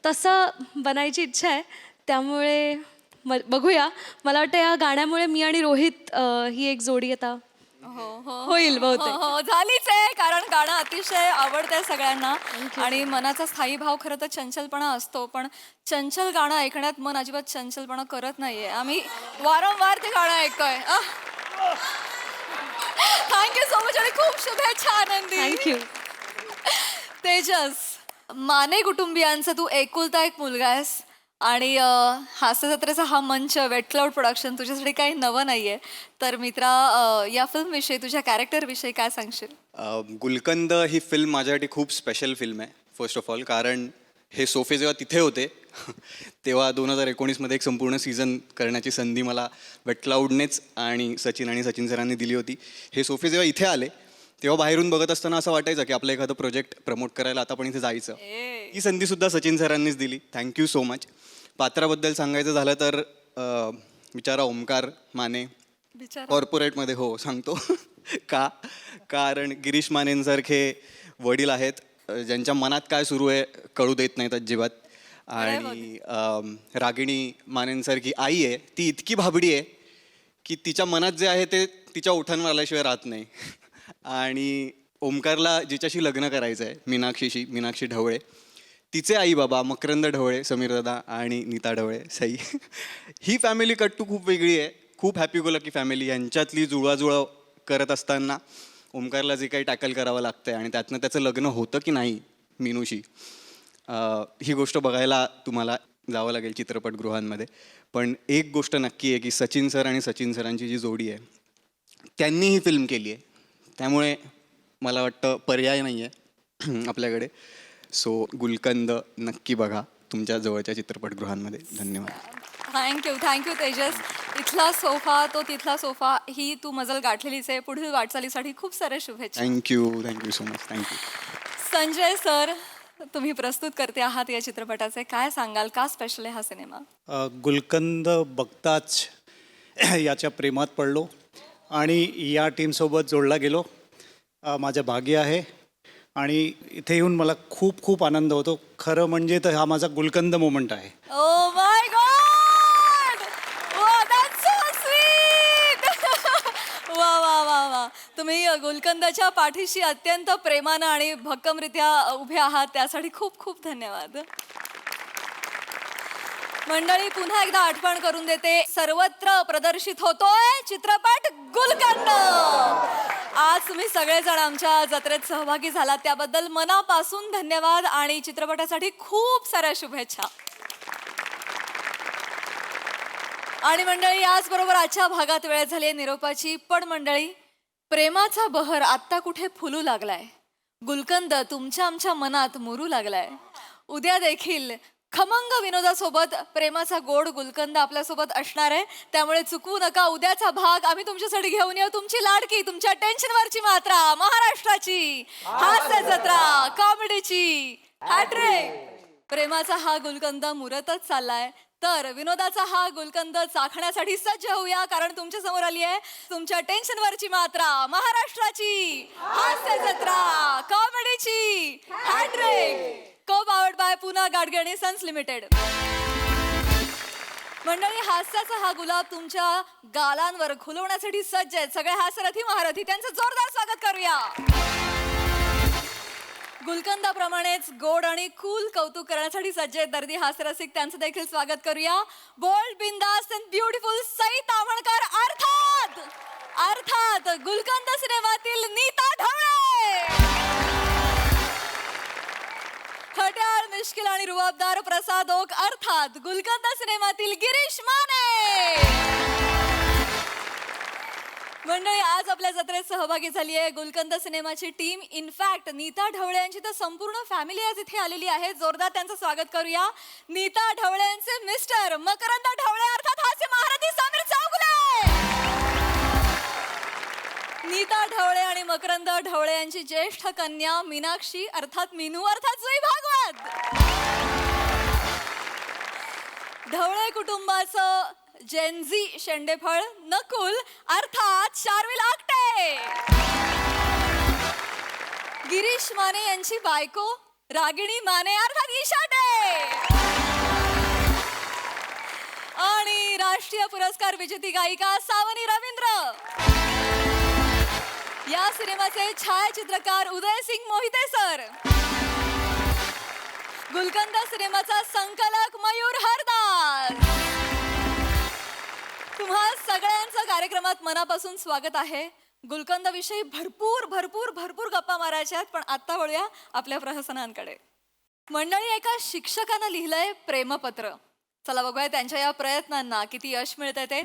तसं बनायची इच्छा आहे. त्यामुळे बघूया. मला वाटतं या गाण्यामुळे मी आणि रोहित ही एक जोडी आता होईल बहुतेक. हो, झालीच आहे. कारण गाणं अतिशय आवडतंय सगळ्यांना आणि मनाचा स्थायी भाव खरं तर चंचलपणा असतो, पण चंचल गाणं ऐकण्यात मन अजिबात चंचलपणा करत नाहीये. आम्ही वारंवार ते गाणं ऐकतोय. थँक्यू सो मच आणि खूप शुभेच्छा आनंदी. थँक्यू. तेजस, माने कुटुंबियांचा तू एकुलता एक मुलगा आहेस आणि हास्य जत्रेचा हा मंच, वेट क्लाउड प्रोडक्शन तुझ्यासाठी काही नवं नाहीये. तर मित्रा, या फिल्मविषयी, तुझ्या कॅरेक्टरविषयी काय सांगशील? गुलकंद ही फिल्म माझ्यासाठी खूप स्पेशल फिल्म आहे. फर्स्ट ऑफ ऑल कारण हे सोफे जेव्हा तिथे होते तेव्हा 2019मध्ये एक संपूर्ण सीझन करण्याची संधी मला वेट क्लाउडनेच आणि सचिन सरांनी दिली होती. हे सोफे जेव्हा इथे आले तेव्हा बाहेरून बघत असताना असं वाटायचं की आपलं एखादं प्रोजेक्ट प्रमोट करायला आता पण इथे जायचं. ही संधीसुद्धा सचिन सरांनीच दिली. Thank you so much. पात्राबद्दल सांगायचं झालं तर बिचारा ओमकार माने कॉर्पोरेटमध्ये, हो सांगतो का, कारण गिरीश मानेंसारखे वडील आहेत ज्यांच्या मनात काय सुरू आहे कळू देत नाहीत अजिबात. आणि रागिणी मानेंसारखी आई आहे, ती इतकी भाबडी आहे की तिच्या मनात जे आहे ते तिच्या ओठांवर आल्याशिवाय राहत नाही. आणि ओमकारला जिच्याशी लग्न करायचं आहे, मीनाक्षी ढवळे, तिचे आई बाबा मकरंद ढवळे, समीरदादा आणि नीता ढवळे, सई. ही फॅमिली कट्टू खूप वेगळी आहे. खूप हॅपी गो लकी फॅमिली. यांच्यातली जुळवाजुळव करत असताना ओमकारला जे काही टॅकल करावं लागतं आहे आणि त्यातनं त्याचं लग्न होतं की नाही मीनूशी, ही गोष्ट बघायला तुम्हाला जावं लागेल चित्रपटगृहांमध्ये. पण एक गोष्ट नक्की आहे की सचिन सर आणि सचिन सरांची जी जोडी आहे त्यांनी ही फिल्म केली आहे, त्यामुळे मला वाटतं पर्याय नाही आहे आपल्याकडे. सो गुलकंद नक्की बघा तुमच्या जवळच्या चित्रपटगृहांमध्ये. धन्यवाद. थँक्यू तेजस. इथला सोफा तो तिथला सोफा, ही तू मजल गाठलेलीच आहे. पुढील वाटचालीसाठी खूप साऱ्या शुभेच्छा. Thank you so much. Thank you. Sanjay sir, तुम्ही प्रस्तुत करते आहात या चित्रपटाचे, काय सांगाल? का स्पेशल आहे हा सिनेमा? गुलकंद बघताच याच्या प्रेमात पडलो आणि या टीमसोबत जोडला गेलो. माझ्या भाग्य आहे आणि इथे येऊन मला खूप खूप आनंद होतो. खरं म्हणजे तर हा माझा गुलकंद मोमेंट आहे. ओ माय गॉड, वा दॅट्स सो स्वीट. वा वा वा तुम्ही गुलकंदाच्या पाठीशी अत्यंत प्रेमानं आणि भक्कमरित्या उभे आहात त्यासाठी खूप खूप धन्यवाद. मंडळी पुन्हा एकदा आठवण करून देते, सर्वत्र प्रदर्शित होतोय चित्रपट गुलकंद. आज तुम्ही सगळेजण आमच्या जत्रेत सहभागी झालात त्याबद्दल मनापासून धन्यवाद आणि चित्रपटासाठी खूप साऱ्या शुभेच्छा. आणि मंडळी याचबरोबर आजच्या भागात वेळ झाली आहे निरोपाची. पण मंडळी, प्रेमाचा बहर आत्ता कुठे फुलू लागलाय, गुलकंद तुमच्या आमच्या मनात मुरू लागलाय. उद्या देखील खमंग विनोदासोबत प्रेमाचा गोड गुलकंद आपल्यासोबत असणार आहे, त्यामुळे चुकवू नका. उद्याचा भाग आम्ही तुमच्यासाठी घेऊन येऊ. तुमची लाडकी, तुमच्या टेन्शनवरची मात्रा, महाराष्ट्राची हास्य जत्रा, कॉमेडीची हॅट्रिक. प्रेमाचा हा गुलकंद मुरतच चाललाय, तर विनोदाचा हा गुलकंद चाखण्यासाठी सज्ज होऊया, कारण तुमच्या समोर आली आहे तुमच्या टेन्शनवरची मात्रा, महाराष्ट्राची हास्य जत्रा, कॉमेडीची hat-trick. Co powered by Puna Gadgil sons limited. मंडळी, हास्याचा हा गुलाब तुमच्या गालांवर खुलवण्यासाठी सज्ज आहेत सगळे हास्यरथी महारथी. त्यांचं जोरदार स्वागत करूया. गुलकंदाप्रमाणेच गोड आणि कूल कौतुक करण्यासाठी सज्ज आहेत दर्दी हास्यरसिक. त्यांचं देखील स्वागत करूया. बोल्ड, बिंदास अँड ब्युटिफुल सई तावणकर, अर्थात गुलकंद सिनेमातील नीता ढवळे. खट्याळ, मिश्किल आणि रुबाबदार प्रसाद ओक, अर्थात गुलकंद सिनेमातील गिरीश माने. मंडळी, आज आपल्या जत्रेत सहभागी झाली आहे गुलकंद सिनेमाची टीम. इनफॅक्ट नीता ढवळे यांची तर संपूर्ण फॅमिली आज इथे आलेली आहे. जोरदार त्यांचं स्वागत करूया. नीता ढवळे यांचे मिस्टर मकरंद ढवळे, अर्थात हास्य महारथी समीर चौगुले. नीता ढवळे आणि मकरंद ढवळे यांची ज्येष्ठ कन्या मीनाक्षी, अर्थात मीनू, अर्थात जुई भागवत. ढवळे कुटुंबाचं जेनझी शेंडेफळ नकुल, अर्थात शार्विल आकटे. गिरीश माने यांची बायको रागिणी माने, अर्थात ईशाटे. आणि राष्ट्रीय पुरस्कार विजेती गायिका सावनी रवींद्र. या सिनेमाचे छायाचित्रकार उदय सिंग मोहिते सर. गुलकंद सिनेमाचा संकलक मयूर हरदास. तुम्हा सगळ्यांचं कार्यक्रमात मनापासून स्वागत आहे. गुलकंद विषयी भरपूर भरपूर भरपूर गप्पा मारायच्या आहेत, पण आता वळूया आपल्या प्रहसनांकडे. मंडळी, एका शिक्षकानं लिहिलंय प्रेमपत्र. चला बघूया त्यांच्या या प्रयत्नांना किती यश मिळतंय ते.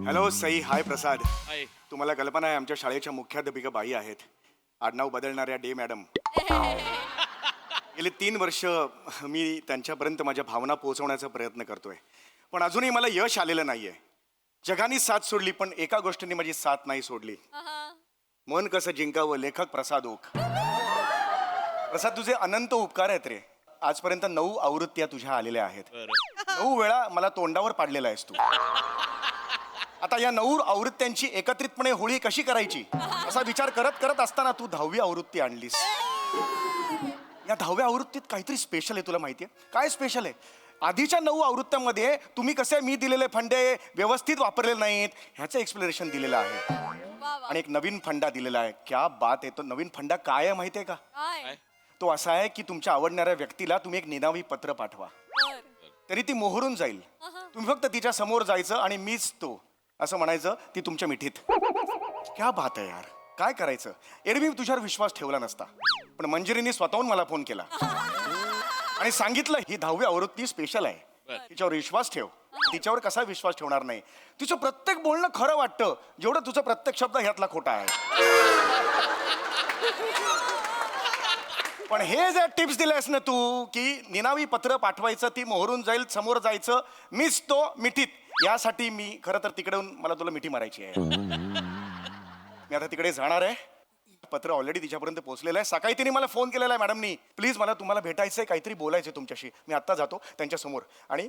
हॅलो सई. हाय प्रसाद. तुम्हाला कल्पना आहे आमच्या शाळेच्या मुख्याध्यापिका बाई आहेत, आडनाव बदलणाऱ्या डे मॅडम. गेली 3 वर्ष मी त्यांच्यापर्यंत माझ्या भावना पोहोचवण्याचा प्रयत्न करतोय, पण अजूनही मला यश आलेलं नाहीये. जगाने साथ सोडली, पण एका गोष्टीने माझी साथ नाही सोडली. मन कसं जिंकावं, लेखक प्रसाद ओक. प्रसाद, तुझे अनंत उपकार आहेत रे. आजपर्यंत 9 आवृत्त्या तुझ्या आलेल्या आहेत. 9 वेळा मला तोंडावर पाडलेला आहेस तू. आता या 9 आवृत्त्यांची एकत्रितपणे होळी कशी करायची असा विचार करत करत असताना तू 10वी आवृत्ती आणलीस. या 10व्या आवृत्तीत काहीतरी स्पेशल आहे. तुला माहितीये काय स्पेशल आहे? आधीच्या 9 आवृत्त्यांमध्ये तुम्ही कसे मी दिलेले फंडे व्यवस्थित वापरलेले नाहीत ह्याचं एक्सप्लेनेशन दिलेलं आहे, आणि एक नवीन फंडा दिलेला आहे. क्या बात आहे. तो नवीन फंडा काय आहे माहितीये का? तो असा आहे की तुमच्या आवडणाऱ्या व्यक्तीला तुम्ही एक निनावी पत्र पाठवा, तरी ती मोहरून जाईल. तुम्ही फक्त तिच्या समोर जायचं आणि मीच तो असं म्हणायचं, ती तुमच्या मिठीत. क्या बात आहे यार. काय करायचं. एरवी मी तुझ्यावर विश्वास ठेवला नसता, पण मंजिरीने स्वतःहून मला फोन केला आणि सांगितलं ही 10वी आवृत्ती स्पेशल आहे, तिच्यावर विश्वास ठेव. तिच्यावर कसा विश्वास ठेवणार नाही. तिचं प्रत्येक बोलणं खरं वाटतं, जेवढं तुझं प्रत्येक शब्द ह्यातला खोटा आहे. पण हे जे टिप्स दिलेस ना तू, की निनावी पत्र पाठवायचं, ती मोहरून जाईल, समोर जायचं, मीच तो मिठीत, यासाठी मी खरं तर तिकडून मला तुला मिठी मारायची आहे. मी आता तिकडे जाणार आहे. पत्र ऑलरेडी तिच्यापर्यंत पोहोचलेलं आहे. सकाळी तिने मला फोन केलेला आहे मॅडमनी, प्लीज मला तुम्हाला भेटायचंय, काहीतरी बोलायचंय तुमच्याशी. मी आत्ता जातो त्यांच्या समोर आणि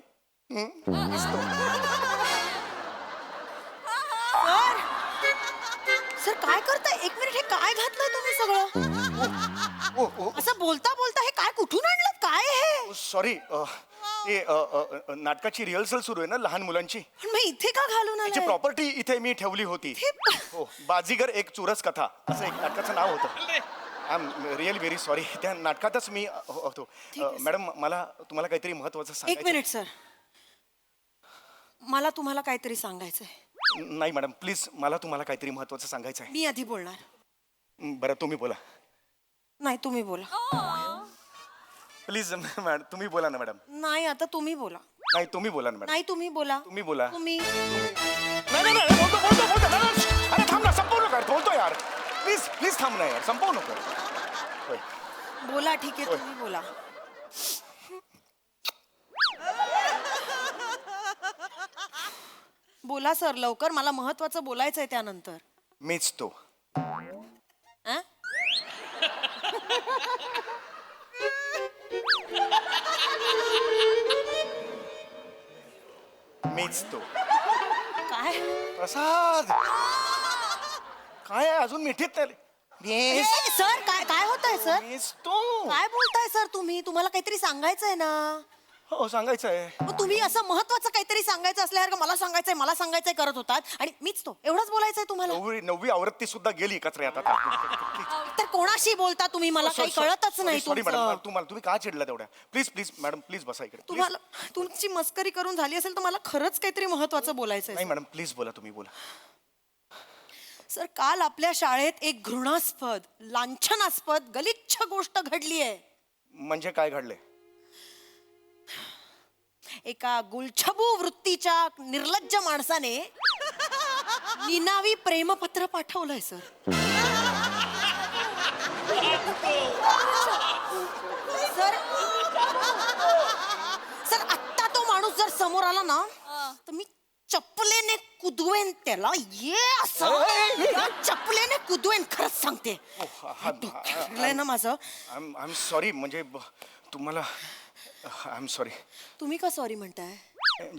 सर काय करताय? 1 मिनिट, हे काय घातलंय तुम्ही सगळं? असं बोलता बोलता हे काय कुठून आणलं? काय हे? सॉरी. नाटकाची रिहर्सल सुरू आहे ना लहान मुलांची. पण मग इथे का घालून त्याची आलाय? प्रॉपर्टी इथे मी ठेवली होती. हो, बाजीगर एक चुरस कथा असं एक नाटकाचं नाव होतं. I am really very sorry. त्या नाटकातच मी होतो. मॅडम मला तुम्हाला काहीतरी महत्वाचं एक सांगायचं. मिनिट सर, मला तुम्हाला काहीतरी सांगायचंय. नाही मॅडम प्लीज, मला तुम्हाला काहीतरी महत्वाचं सांगायचं आहे. मी आधी बोलणार. बरं तुम्ही बोला नाही तुम्ही बोला. प्लीज. मॅडम तुम्ही बोला ना मॅडम. नाही आता तुम्ही बोला. नाही तुम्ही बोला ना मॅडम. नाही तुम्ही बोला. तुम्ही बोला. तुम्ही अरे थांब ना, संपवू नका. बोलतो यार. प्लीज प्लीज थांब ना यार, संपवू नको. होय. बोला. ठीक आहे तुम्ही बोला. बोला सर लवकर, मला महत्वाचं बोलायचं आहे त्यानंतर. मीच तो. अं? मीच तो. काय प्रसाद काय आहे, अजून मिठीत नाही. सर काय काय होत आहे सर? तो काय बोलताय सर तुम्ही? तुम्हाला काहीतरी सांगायचंय ना? हो सांगायचं आहे. मग तुम्ही असं महत्वाचं काहीतरी सांगायचं असल्यासारखं मला सांगायचंय करत होतात आणि मीच तो एवढंच बोलायचंय तुम्हाला? नववी आवृत्ती सुद्धा गेली कचऱ्यात आता. तर कोणाशी बोलता तुम्ही? मला काही कळतच नाही सॉरी मॅडम. तुमचं. तुम्ही का चिडला तेवढ्या? प्लीज प्लीज मॅडम प्लीज बसा इकडे. तुम्हाला तुमची मस्करी करून झाली असेल तर मला खरंच काहीतरी महत्वाचं बोलायचंय. नाही मॅडम प्लीज बोला, तुम्ही बोला. सर काल आपल्या शाळेत एक घृणास्पद, लांछनास्पद, गलिच्छ गोष्ट घडली आहे. म्हणजे काय घडले? एका गुलछबू वृत्तीच्या निर्लज्ज माणसाने निनावी प्रेमपत्र पाठवलंय सर. सर सर आत्ता तो माणूस जर समोर आला ना तर मी चपलेने कुदवेन त्याला. ये असं या चपलेने कुदवेन, खरंच सांगते. डोक्याला ना माझं. I am sorry. म्हणजे तुम्हाला आय एम सॉरी. तुम्ही का सॉरी म्हणताय?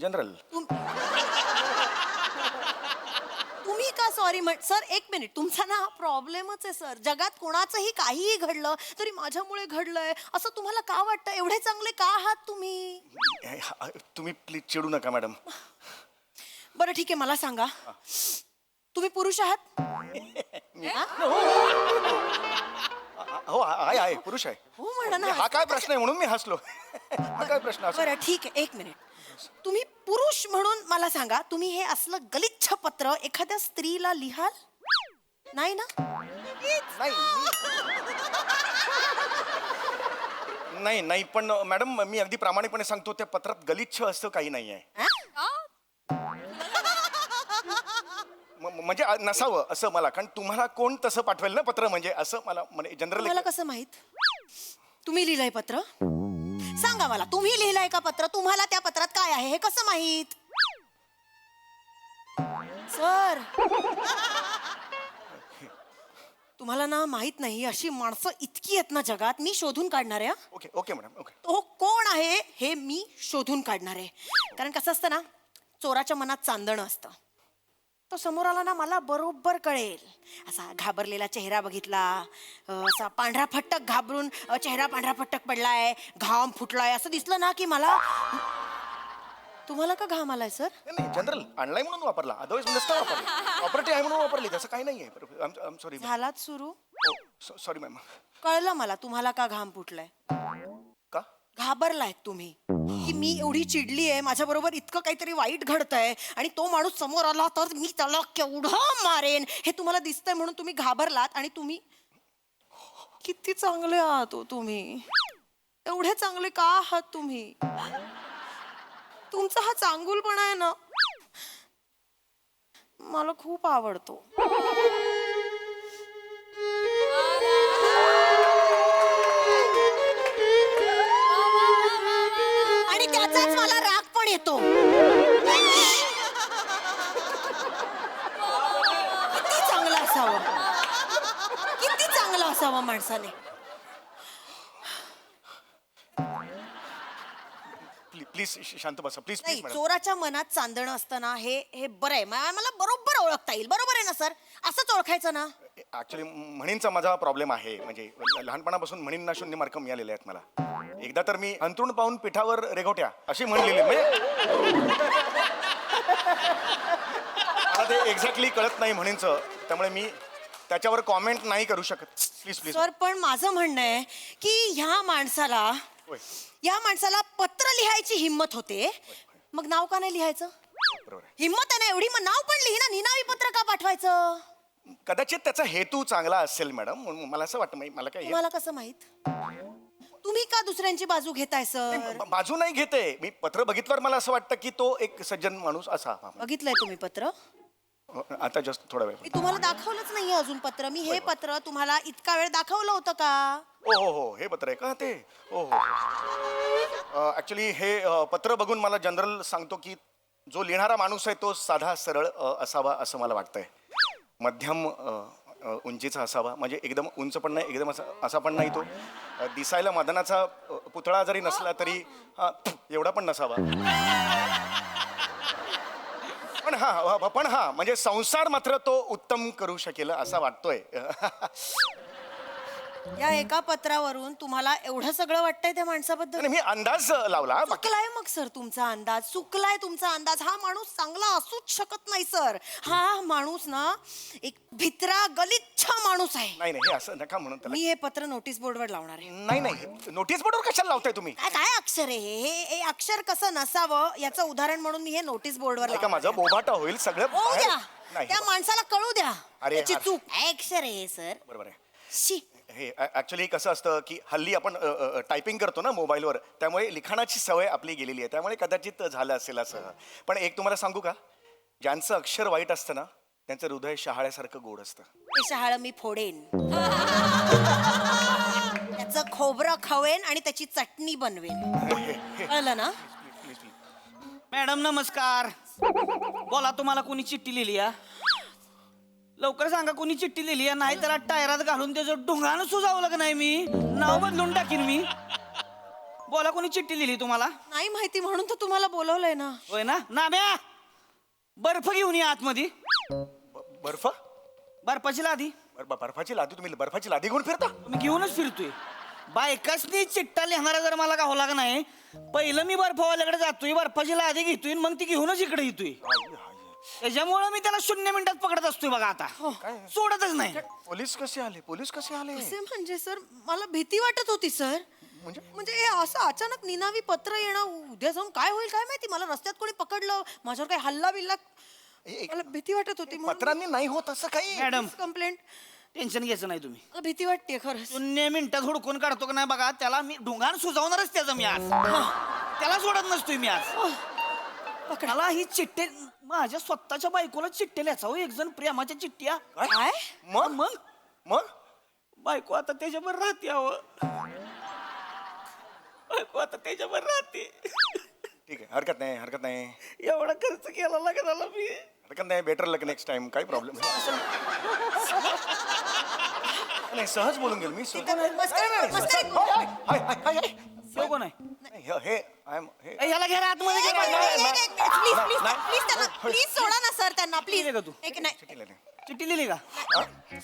जनरल तुम्ही का सॉरी सर एक मिनिट. तुमचा ना प्रॉब्लेमच आहे सर. जगात कोणाचंही काहीही घडलं तरी माझ्यामुळे घडलंय असं तुम्हाला का वाटतं? एवढे चांगले का आहात तुम्ही? तुम्ही प्लीज चिडू नका मॅडम. बरं ठीक आहे, मला सांगा तुम्ही पुरुष आहात? हो आहे पुरुष आहे. हो म्हणा ना. हा काय प्रश्न आहे म्हणून मी हसलो. हा काय प्रश्न असं? बरं ठीक आहे, एक मिनिट. तुम्ही पुरुष म्हणून मला सांगा, तुम्ही हे असलं गलिच्छ पत्र एखाद्या स्त्रीला लिहाल? नाही ना? नाही पण मॅडम मी अगदी प्रामाणिकपणे सांगतो, त्या पत्रात गलिच्छ असं काही नाही आहे. म्हणजे नसावं असं मला, कारण तुम्हाला कोण तसं पाठवेल ना पत्र, म्हणजे असं मला जनरल. मला कसं माहित तुम्ही लिहिलंय पत्र? सांगा मला, तुम्ही लिहिलंय का पत्र? तुम्हाला त्या पत्रात काय आहे हे कसं माहित? सर तुम्हाला ना माहित नाही, अशी माणसं इतकी आहेत ना जगात. मी शोधून काढणार आहे. Okay okay madam okay. तो कोण आहे हे मी शोधून काढणार आहे. कारण कसं असतं ना, चोराच्या मनात चांदणं असतं. तो समोर आला ना मला बरोबर कळेल. असा घाबरलेला चेहरा बघितला, असा पांढरा फट्टक घाबरून चेहरा पांढरा फट्टक पडलाय, घाम फुटलाय असं दिसलं ना की मला. तुम्हाला का घाम आलाय सर? नाही जनरल आणलाय म्हणून वापरला, अदरवाईज नसता वापरला. प्रॉपर्टी आहे म्हणून वापरली, तसं काही नाहीये. I am sorry. झालाच सुरू. Sorry ma'am. कळलं मला तुम्हाला का घाम फुटलाय. का घाबरलाय तुम्ही की मी एवढी चिडली आहे, माझ्या बरोबर इतकं काहीतरी वाईट घडतंय आणि तो माणूस समोर आला तर मी त्याला केवढं मारेन हे तुम्हाला दिसतंय म्हणून तुम्ही घाबरलात. आणि तुम्ही किती चांगले आहात हो तुम्ही. एवढे चांगले का आहात तुम्ही? तुमचा हा चांगुलपणा आहे ना, मला खूप आवडतो. आणि त्याचाच मला राग पण येतो. किती चांगलं असावं, किती चांगलं असावं माणसाने. प्लीज शांत बसा प्लीज. नाही, चोराच्या मनात चांदणं असतं ना, हे बरं आहे. मला बरोबर ओळखता येईल. बरोबर आहे ना सर? असंच ओळखायचं ना. ऍक्च्युली म्हणींचा माझा प्रॉब्लेम आहे. म्हणजे लहानपणापासून म्हणींना 0 मार्क मिळालेले आहेत मला. एकदा तर मी अंथरूण पाहून पिठावर रेघोट्या अशी म्हणलेली. मला ते एक्झॅक्टली कळत नाही म्हणींचं, त्यामुळे मी त्याच्यावर कॉमेंट नाही करू शकत. Please please. सर पण माझं म्हणणं आहे की ह्या माणसाला पत्र लिहायची हिंमत होते, मग नाव का नाही लिहायचं? हिंमत आहे ना एवढी, मग नाव पण लिही ना. निनावी पत्र का पाठवायचं? कदाचित त्याचा हेतू चांगला असेल मॅडम, म्हणून मला असं वाटतं. मला काय तुम्हाला कसं माहित? तुम्ही का दुसऱ्यांची बाजू घेताय सर? बाजू नाही घेते मी. पत्र बघितल्यावर मला असं वाटतं की तो एक सज्जन माणूस असावा. बघितलंय तुम्ही पत्र? आता जस्ट थोडा वेळ. मी तुम्हाला दाखवलंच नाहीये अजून पत्र. मी हे पत्र तुम्हाला इतका वेळ दाखवलं होतं का? हो, हे पत्र आहे का ते? हो. ऍक्च्युली हे पत्र बघून मला जनरल सांगतो की जो लिहिणारा माणूस आहे तो साधा सरळ असावा असं मला वाटतंय. मध्यम उंचीचा असावा, म्हणजे एकदम उंच पण नाही, एकदम असा पण नाही. तो दिसायला मदनाचा पुतळा जरी नसला तरी एवढा पण नसावा. पण हा म्हणजे संसार मात्र तो उत्तम करू शकेल असा वाटतोय. या एका पत्रावरून तुम्हाला एवढं सगळं वाटतंय त्या माणसाबद्दल? मी अंदाज लावला. चुकलाय मग सर तुमचा अंदाज. चुकलाय तुमचा अंदाज. हा माणूस चांगला असूच शकत नाही सर. हा माणूस ना एक भित्रा गलिच्छ माणूस आहे. नाही हे असं नका म्हणून त्याला. मी हे पत्र नोटीस बोर्डवर लावणार आहे. नाही नोटीस बोर्डवर कशाला लावताय तुम्ही? काय अक्षर आहे हे अक्षर कसं नसावं याचं उदाहरण म्हणून मी हे नोटीस बोर्डवर का माझं बोभाटा होईल सगळं. त्या माणसाला कळू द्या अरे त्याची चूक. अक्षर आहे सर. बरोबर आहे. हे ऍक्च्युली कसं असतं की हल्ली आपण टायपिंग करतो ना मोबाईलवर, त्यामुळे लिखाणाची सवय आपली गेलेली आहे, त्यामुळे कदाचित झालं असेल असं. पण एक तुम्हाला सांगू का, ज्यांचं अक्षर वाईट असतं ना त्यांचं हृदय शहाळ्यासारखं गोड असतं. ते शहाळं मी फोडेन, त्याचं खोबरं खवेन आणि त्याची चटणी बनवेन. कळलं ना? मॅडम नमस्कार. बोला, तुम्हाला कोणी चिठ्ठी लिहिली? लवकर सांगा कोणी चिठ्ठी लिहिली. नाही त्याला टायरात घालून त्याचं ढोंगानं सुजावलं का नाही मी नाव बदलून टाकीन मी. बोला, कोणी चिठ्ठी लिहिली तुम्हाला? नाही माहिती म्हणून तर तुम्हाला बोलवलंय ना. होय ना. नाम्या, बर्फ घेऊन या आतमध्ये. बर्फाची लादी. बर्फाची लादी? तुम्ही बर्फाची लादी घेऊन फिरता? मी घेऊनच फिरतोय. बायकासनी चिठ्ठा लिहिणारा जर मला गावला का नाही, पहिलं मी बर्फवाल्याकडे जातोय, बर्फाची लादी घेतोय, मग ती घेऊनच इकडे येतोय. त्याच्यामुळे मी त्याला 0 मिनिटात पकडत असतोय बघा. आता सोडतच नाही. पोलीस कसे आले? म्हणजे सर मला भीती वाटत होती सर. म्हणजे हे असं अचानक निनावी पत्र येणं, उद्या जाऊन काय होईल काय माहिती. मला रस्त्यात कोणी पकडलं, माझ्यावर काही हल्ला बिल्ला, मला भीती वाटत होती. पत्रांनी नाही होत असं काही. मॅडम कंप्लेंट टेन्शन घ्यायचं नाही तुम्ही. मला भीती वाटते खरं. 0 मिनिटात हुडकून काढतो का नाही बघा. त्याला मी ढोंगान सुजावणारच त्याचं मी आज. त्याला सोडत नसतोय मी आज. मला ही चिठ्ठी माझ्या स्वतःच्या बायकोला चिठ्ठी लिहायचा. एक जण प्रेमाच्या चिठ्ठ्या. काय मग बायको आता त्याच्यावर राहते. बायको आता त्याच्यावर राहते. ठीक आहे, हरकत नाही. एवढा खर्च केला लागला मी. हरकत नाही. बेटर लक नेक्स्ट टाइम. काही प्रॉब्लेम नाही. सहज बोलून गेलो मी. कोण आहे? ह्याला घ्या आतमध्ये. प्लीज सोडा ना सर त्यांना. प्लीज. चिठ्ठी लिहिली का?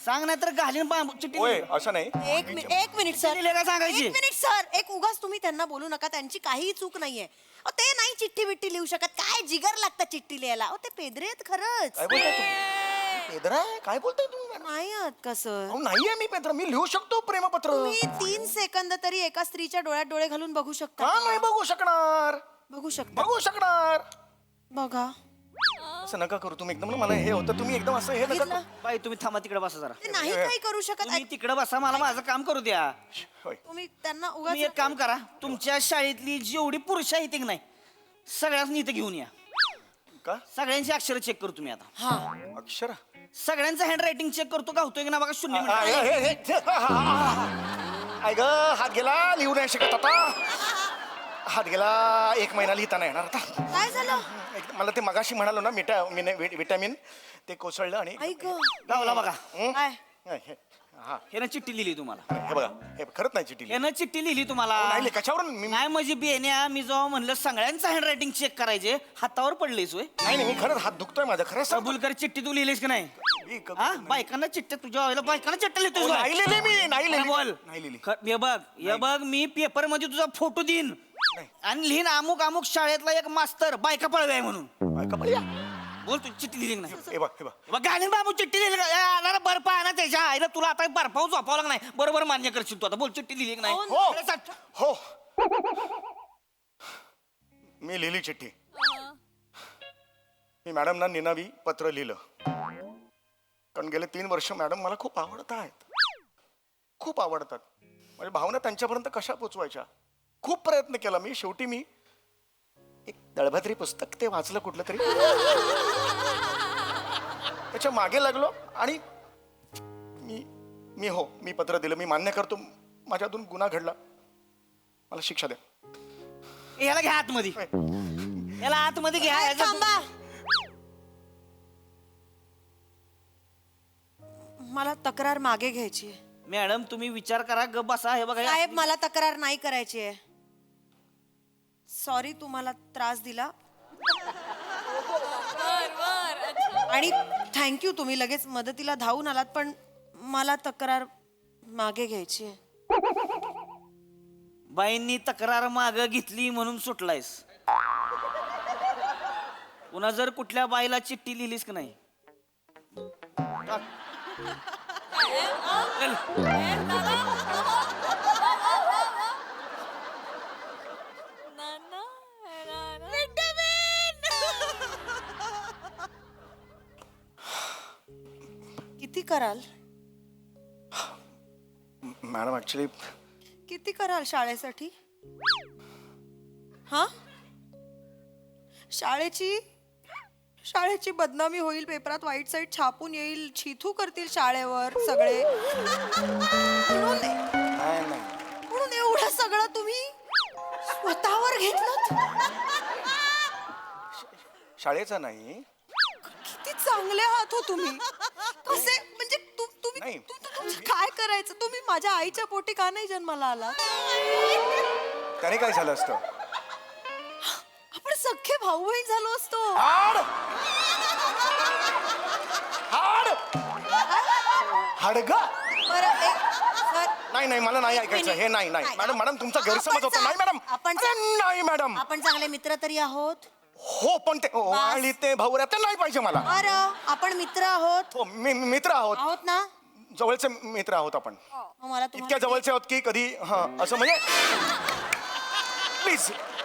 सांग नाही तर घालीन चिठ्ठी. असं नाही. एक मिनिट सर. का सांगायची? 1 मिनिट सर. एक उगाच तुम्ही त्यांना बोलू नका. त्यांची काहीही चूक नाहीये. ते नाही चिठ्ठी बिट्टी लिहू शकत. काय जिगर लागतं चिठ्ठी लिहायला. ते पेदरे आहेत खरंच. काय बोलताय तुम्ही? नाही आहात का सर? नाहीये मी पेद्रा. मी लिहू शकतो प्रेमपत्र. तुम्ही 3 सेकंद तरी एका स्त्रीच्या डोळ्यात डोळे घालून बघू शकता. का नाही बघू शकणार? बघू शकणार. बघा. असं नका करू तुम्ही. एकदम मला हे होतं. तुम्ही एकदम असं हे नका. बाई तुम्ही थांबा, तिकडे बसा जरा. नाही काही करू शकत. तुम्ही तिकडे बसा, मला माझं काम करू द्या. तुम्ही त्यांना तुम्ही एक काम करा, तुमच्या शाळेतली जेवढी पुरुष आहेत की नाही सगळ्यांनी इथे घेऊन या. का? सगळ्यांची अक्षर चेक करू तुम्ही आता. अक्षर? सगळ्यांचं हँड रायटिंग चेक करतो. गावतोय की ना बघा. 0 मिनिट. हात गेला. लिहू नाही शकत आता. हात गेला. 1 महिना लिहिता नाही येणार आता. काय झालं? मला ते मगाशी म्हणालो ना विटॅमिन ते कोसळलं आणि गावला बघा. ह्यानं चिठ्ठी लिहिली तुम्हाला. हे बघा हे खरंच नाही चिठ्ठी ह्यानं चिठ्ठी लिहिली तुम्हाला. नाही कशावरून नाही म्हणजे बेन्या मी जेव्हा म्हणलं सगळ्यांचं हँडरायटिंग चेक करायचे हातावर पडलेस होय. नाही मी खरंच हात दुखतोय माझा खरंच कबूल कर चिठ्ठी तू लिहिलीस की नाही? हा बायकांना चिठ्ठ्या तुझ्या व्हायला बायकांना चिठ्ठ्या लिहितोय. नाही लिहिली मी नाही लिहिली बोल. नाही लिहिली. हे बघ मी पेपर मध्ये तुझा फोटो देईन आणि लिहिन अमुक अमुक शाळेतला एक मास्तर बायका पळवाय म्हणून. बायका पळव्या बोल तू चिठ्ठी लिहिली नाही? हे बघ हे बघ गाणी बाबू चिठ्ठी लिहिली का? बर्फ आहे ना त्याच्या आईला तुला आता बर्फावर झोपावं लागणार नाही. बरोबर मान्य करशील तू आता. बोल चिठ्ठी लिहिली की नाही? हो मी लिहिली चिठ्ठी. मी मॅडमना निनावी पत्र लिहिलं कारण गेले 3 वर्ष मॅडम मला खूप आवडत आहेत. खूप आवडतात. म्हणजे भावना त्यांच्यापर्यंत कशा पोचवायच्या खूप प्रयत्न केला मी. शेवटी मी एक दळभद्री पुस्तक ते वाचलं कुठलं तरी त्याच्या मागे लागलो आणि मी पत्र दिलं. मी मान्य करतो माझ्यातून गुन्हा घडला. मला शिक्षा द्या. याला घ्या आतमध्ये. याला आतमध्ये घ्या. थांबा. मला तक्रार मागे घ्यायची आहे. मॅडम तुम्ही विचार करा. गप बसा. हे बघा साहेब मला तक्रार नाही करायची आहे. सॉरी तुम्हाला त्रास दिला आणि थँक्यू तुम्ही लगेच मदतीला धावून आलात पण मला तक्रार मागे घ्यायची आहे. बाईंनी तक्रार माग घेतली म्हणून सुटलायस. पुन्हा जर कुठल्या बाईला चिठ्ठी लिहिलीस की नाही किती कराल? मॅडम ऍक्च्युली किती कराल शाळेसाठी? हा शाळेची बदनामी होईल. पेपरात वाईट साईट छापून येईल. छिथू करतील शाळेवर सगळे. म्हणून एवढं सगळं तुम्ही स्वतःवर घेतलं. शाळेचा नाही. किती चांगले आहात हो तुम्ही. कसे म्हणजे तुम्ही काय करायचं? तुम्ही माझ्या आईच्या पोटी का नाही जन्माला आला? त्याने काय झालं असतं? आपण सख्खे भाऊ बहीण झालो असतो. नाही मला नाही ऐकायचं हे. नाही मॅडम तुमचा गैरसमज होता. नाही मॅडम नाही मॅडम आपण चांगले मित्र तरी आहोत. हो पण ते आणि ते भाऊ ते नाही पाहिजे मला. बरं आपण मित्र आहोत. हो मित्र आहोत ना. जवळचे मित्र आहोत आपण. मला इतक्या जवळचे आहोत की कधी असं म्हणजे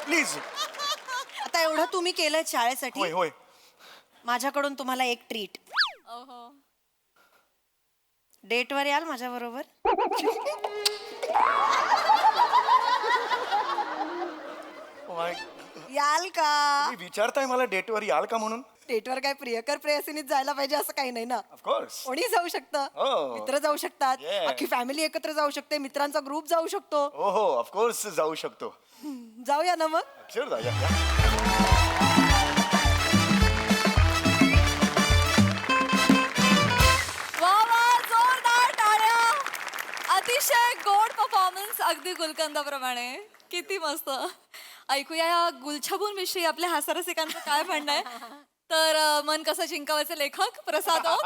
प्लीज आता एवढं तुम्ही केलंय शाळेसाठी. होय माझ्याकडून तुम्हाला एक ट्रीट. डेटवर याल माझ्या बरोबर? याल का? विचारताय मला डेटवर याल का म्हणून? डेटवर काय प्रियकर प्रेयसीनीच जायला पाहिजे असं काही नाही ना. ऑफकोर्स कोणी जाऊ शकतं. मित्र जाऊ शकतात. अख्खी फॅमिली एकत्र जाऊ शकते. मित्रांचा ग्रुप जाऊ शकतो. हो ऑफकोर्स जाऊ शकतो. जाऊया ना मग. Sure, जाऊया. जोरदार टाळ्या. अतिशय गोड परफॉर्मन्स अगदी गुलकंदाप्रमाणे. किती मस्त. ऐकूया या गुलछबून विषयी आपल्या हास्यरसिकांचं काय म्हणणं आहे. तर मन कसं जिंकावायचे लेखक प्रसाद ओक.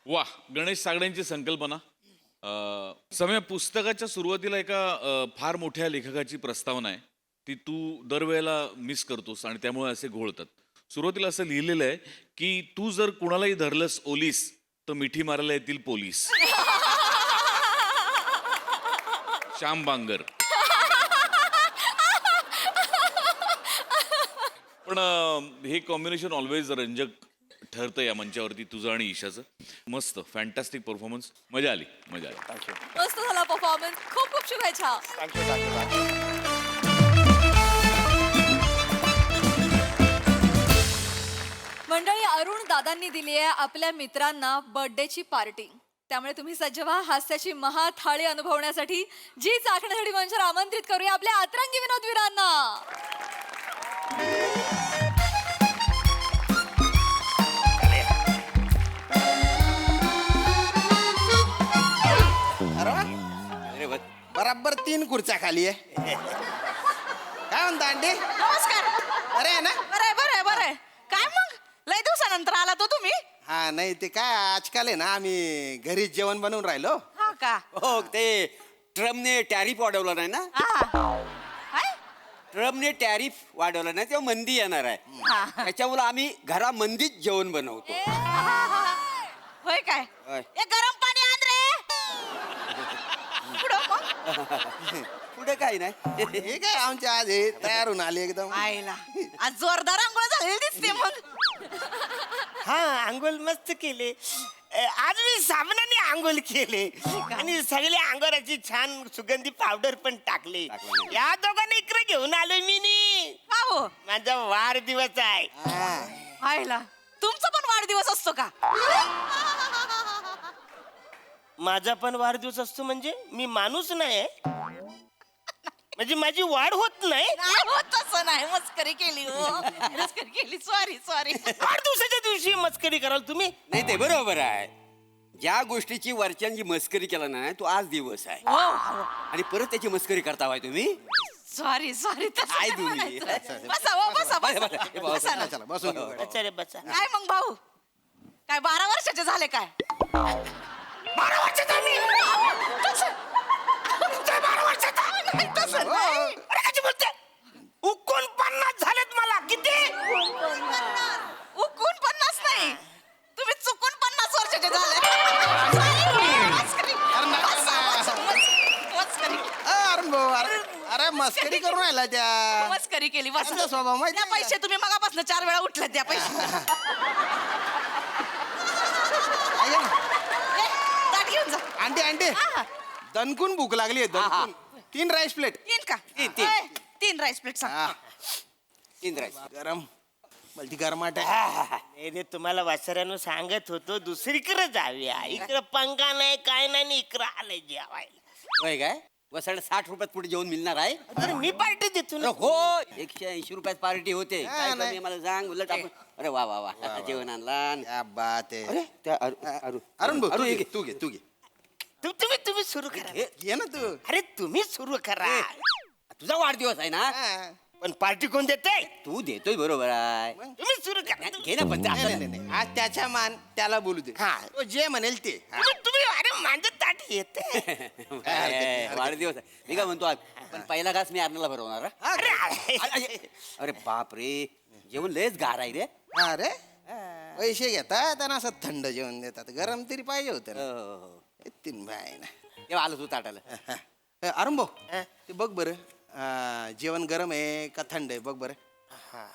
वा गणेश सागड्यांची संकल्पना. समय पुस्तकाच्या सुरुवातीला एका फार मोठ्या लेखकाची प्रस्तावना आहे. ती तू दरवेळेला मिस करतोस आणि त्यामुळे असे घोळतात. सुरुवातीला असं लिहिलेलं आहे की तू जर कुणालाही धरलंस ओलीस तर मिठी मारायला येतील पोलीस. श्याम बांगर. पण हे कॉम्बिनेशन ऑलवेज रंजक ठरतं या मंचावरती तुझं आणि ईशाचं. मस्त फॅन्टॅस्टिक परफॉर्मन्स. मजा आली. थँक्यू. मस्त झाला परफॉर्मन्स. खूप शुभेच्छा. मंडळी अरुण दादांनी दिली आहे आपल्या मित्रांना बर्थडेची पार्टी. त्यामुळे तुम्ही सज्ज व्हा हास्याची महाथाळी अनुभवण्यासाठी. जी चाखण्यासाठी मंचावर आमंत्रित करूया आपल्या अतरंगी विनोदवीरांना. बराबर 3 खुर्च्या खाली आहे. काय म्हणता आंटी? नमस्कार. अरे आहे ना? बरं. काय मग लय दिवसानंतर आला तो तुम्ही? हा नाही ते काय आजकाल आहे ना आम्ही घरीच जेवण बनवून राहिलो. हा का? हो ते ट्रम्पने टॅरिफ वाढवला नाही ना. ट्रम्पने टॅरिफ वाढवला नाही तेव्हा मंदी येणार आहे. त्याच्यामुळे आम्ही घरामंदीच जेवण बनवतो. होय काय? होय. ए गरम पाणी आण रे. पुढं मग? पुढे काही नाही. हे काय आमच्या आज हे तयार होऊन आले एकदम. आईला आज जोरदार आंघोळ झालेली दिसते मग. हा आंघोळ मस्त केले. आज मी साबणाने आंघोळ केले आणि सगळे अंगाराची छान सुगंधी पावडर पण टाकले. या दोघांना इकडे घेऊन आलोय मी नी. हो माझा वाढदिवस आहे. आईला तुमचा पण वाढदिवस असतो का? माझा पण वाढदिवस असतो म्हणजे मी माणूस नाही म्हणजे माझी वाढ होत नाही. तसं नाही मस्करी केली हो. मस्करी केली. सॉरी. वाढदिवसाच्या दिवशी मस्करी कराल तुम्ही? नाही ते बरोबर आहे. ज्या गोष्टीची वरच्यांची मस्करी केला ना तो आज दिवस आहे आणि परत त्याची मस्करी करता होय तुम्ही. सॉरी काय तुम्ही बसा. काय मग भाऊ काय 12 वर्षाचे झाले काय? 12 वर्षाचा मी. तसं नाही. अरे कशी बोलते? 49 झालेत मला. किती? 49 नाही तुम्ही चुकून 50 वर्षाचे झाले. अरे मस्करी करून राहिला त्या. मस्करी केली. आमचा स्वभाव माहिती त्या आहे का? पैसे तुम्ही मगापासून 4 वेळा उठले त्या पैसे. ताट घेऊन जा. आंटी दणकून भूक लागली आहे. 3 राईस प्लेट. 3 का? 3 राईस प्लेट सांग. 3 राईस गरम मल्टी गरमाट आहे. नाही तुम्हाला वासऱ्यानं सांगत होतो दुसरीकडे जाऊया. इकडे पंखा नाही काय नाही इकडे आलंय जेवायला. होय काय वसाड 60 रुपयात पुढे जेवण मिळणार आहे. अरे मी पार्टी देतो ना. हो 180 रुपयात पार्टी होते. काय नाही. कमी मला सांग उलट आपण. अरे वा जेवण आणला. क्या बात आहे. अरे त्या अरुण भाऊ तू घे. तुम्ही सुरू करा. ये ना तू. अरे तुम्ही सुरू करा. तुझा वाढदिवस आहे ना. पण पार्टी कोण देते? तू देतोय बरोबर आहे. तुम्ही सुरू करा. घे ना पण नाही. आज त्याच्या मान त्याला बोलू दे. तो जे म्हणेल ते. तुम्ही अरे माझं ताट येते. वाढदिवस आहे. मी काय म्हणतो आज पण पहिला घास मी अर्नाला भरवणार हा? अरे बाप रे जेवण लयच गार आहे रे. अरे पैसे घेतात आणि असं थंड जेवण देतात. गरम तरी पाहिजे होतं. 3 बाय ना. तेव्हा आलो तू ताटाला. अरुण भाऊ ते बघ बरं जेवण गरम आहे का थंड आहे बघ बरं. हा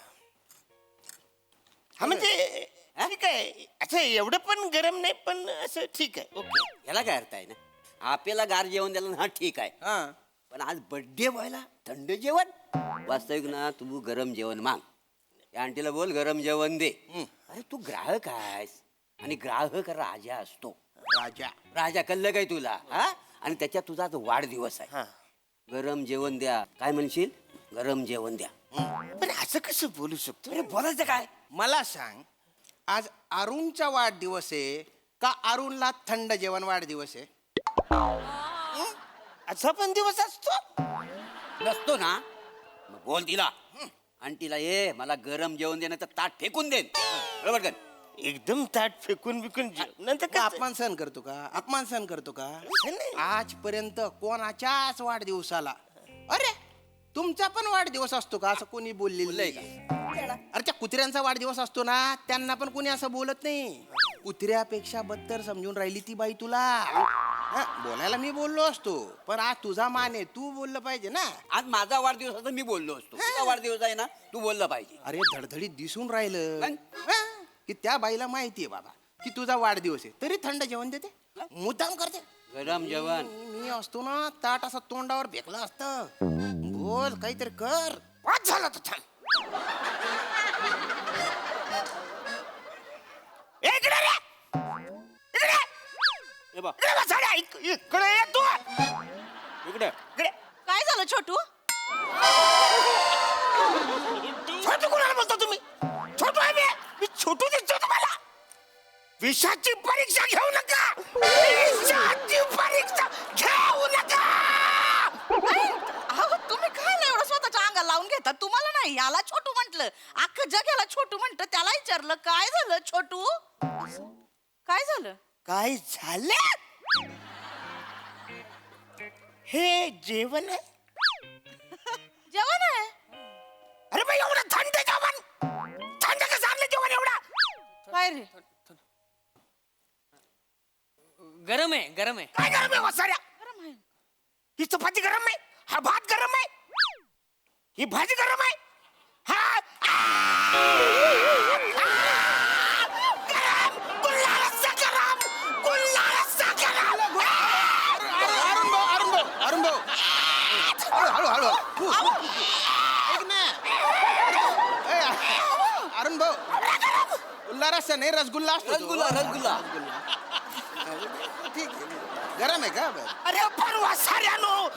म्हणजे ठीक आहे. असं एवढं पण गरम नाही पण असं ठीक आहे. ओके याला काय अर्थ आहे ना. आपल्याला गार जेवण द्यायला ना ठीक आहे पण आज बर्थडे व्हायला थंड जेवण. वास्तविक ना तू गरम जेवण माग. त्या आंटीला बोल गरम जेवण दे. अरे तू ग्राहक आहेस आणि ग्राहक राजा असतो. राजा कळलं काय तुला हा. आणि त्याच्यात तुझा तो वाढदिवस आहे. गरम जेवण द्या. काय म्हणशील? गरम जेवण द्या. पण असं कसं बोलू शकतो? अरे बोलायचं काय? मला सांग आज अरुणचा वाढदिवस आहे का अरुणला थंड जेवण वाढदिवस आहे? असा पण दिवस असतो नसतो ना. मग बोल तिला आंटीला ये मला गरम जेवण देण्याचं ताट फेकून देन. बरोबर का? एकदम ताट फेकून बिकून नंतर अपमान सहन करतो का? आजपर्यंत कोणाच्याच वाढदिवसाला अरे तुमचा पण वाढदिवस असतो का असं कोणी बोललेलं नाही. अरे त्या कुत्र्यांचा वाढदिवस असतो ना त्यांना पण कोणी असं बोलत नाही. कुत्र्यापेक्षा बद्तर समजून राहिली ती बाई तुला. बोलायला मी बोललो असतो पण आज तुझा मान आहे तू बोललं पाहिजे ना. आज माझा वाढदिवस असता मी बोललो असतो. तुझा वाढदिवस आहे ना तू बोललं पाहिजे. अरे धडधडीत दिसून राहिलं की त्या बाईला माहितीये बाबा की तुझा वाढदिवस आहे तरी थंड जेवण देते. मुद्दाम करते गरम जेवण. मी असतो ना ताट असं तोंडावर फेकलं असतं. बोल काहीतरी कर. वाद झाला तर छान. इकडे रे. इकडे ये तू. इकडे काय झालं छोटू? छोटू कोणाला बोलता तुम्ही? छोटू आहे मी छोटू दिसतो तुम्हाला. विषाची परीक्षा घेऊ नका. विषाची परीक्षा घेऊ नका. लावून घेतात तुम्हाला नाही. याला छोटू म्हंटल, अख्खं जग याला छोटू म्हणतं. त्याला विचारलं काय झालं छोटू, काय झालं? काय झालं? हे जेवण आहे? जेवण आहे? अरे बाई एवढं थंड जेवण, थंड कसं आणलं जेवण एवढा? काय रे? गरम आहे गरम आहे. काय गरम आहे वसाऱ्या? ही चपाती गरम आहे, हा भात गरम आहे, ही भाजी गरम आहे, हा गरम, गुल्ला रस्सा गरम, गुल्ला रस्सा गरम. अरुण भाऊ हळू हळू ऐक ना. अरुण भाऊ, गुल्ला रस्सा नाही, रसगुल्ला असतो. रसगुल्ला रसगुल्ला ठीक आहे. गरम आहे का? अरे पण वसाऱ्यानो,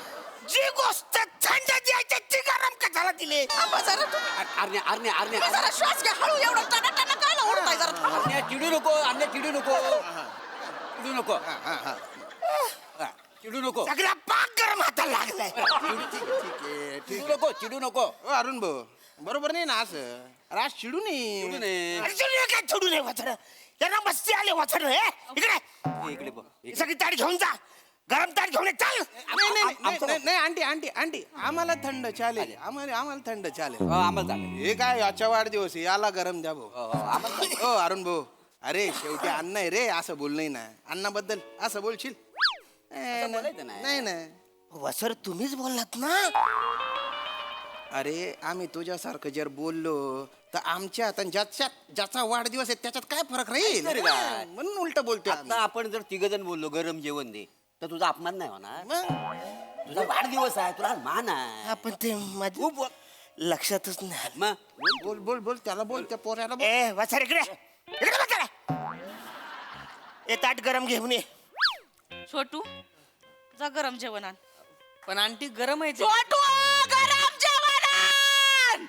जी गोष्ट थंड द्यायची ती गरम कशाला दिली? आरण्या आरण्या आरण्या जरा श्वास घ्या हळू. एवढं टनाटना काय ओढताय जरा थांबा. आरण्या चिडू नको, आरण्या चिडू नको, चिडू नको, चिडू नको. सगळा पाक गरम हाताला लागलाय. चिडू नको, चिडू नको. अरुण भाऊ बरोबर नाही ना असं. राज चिडू नये. अरे चिडू नये, काय चिडू नये वसाड. यांना मस्ती आली वसाड. इकडे इकडे बघ. सगळी ताट घेऊन जा, गरम ताट घेऊन ये, चल. नाही आंटी आंटी आंटी आम्हाला थंड चालेल. आम्हाला थंड चालेल. आम्हाला चालेल. हे काय याच्या वाढदिवस आहे, याला गरम द्या भाऊ. हो अरुण भाऊ, अरे शेवटी अन्न आहे रे, असं बोल नाही ना. अन्नाबद्दल असं बोलशील? नाही ना वसर, तुम्हीच बोललात ना. अरे आम्ही तुझ्यासारखं जर बोललो तर आमच्यात आणि ज्याचा वाढदिवस आहे त्याच्यात काय फरक राहील? नाही रे काय. म्हणून उलट बोलतोय आता आपण जर तिघजण बोललो गरम जेवण दे, तर तुझा अपमान नाही होणार. तुझा वाढदिवस आहे, तुला मान आहे. आपण ते खूप लक्षातच नाही. मग बोल बोल बोल त्याला बोल, त्या पोऱ्याला बोल. ए वसर, इकडे इकडे वसर. ए ताट गरम घेऊन ये. छोटू जा गरम जेवण आण. पण आंटी गरम आहे ते. छोटू गरम जेवण आण.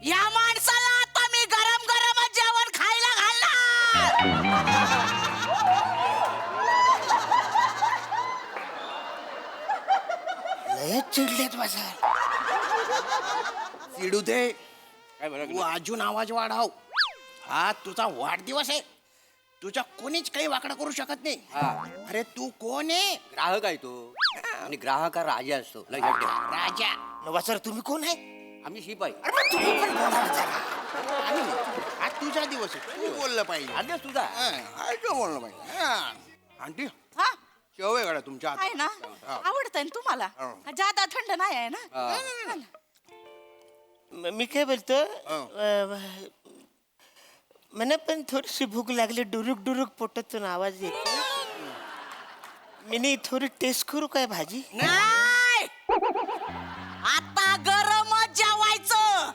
या माणसाला आता मी गरम गरम जेवण खायला घालणार. लय चिडलेत वसर. चिडू दे, तू अजून आवाज वाढव. हा तुझा वाढदिवस आहे, तुझ्या कोणीच काही वाकडा करू शकत नाही. अरे तू कोण आहे? ग्राहक आहे तो, आणि ग्राहक हा राजा असतो. लक्षात ठेव. राजा. वसर तुम्ही कोण आहे? आम्ही शिपाई. अरे पण तुम्ही पण बोला जरा. आज तुझा दिवस आहे, तू बोललं पाहिजे. आदेश तुझा. ऐक बोललं पाहिजे. आंटी हा शेव आहे गड्या तुमच्या आहे ना, आवडतंय ना तुम्हाला? जादा थंड नाही आहे ना. मी काय बोलतो, मला पण थोडीशी भूक लागली. डुरुक डुरुक पोटातून आवाज येतो. मी थोडी टेस्ट करू काय भाजी? नाही, आता गरम जेवायचं.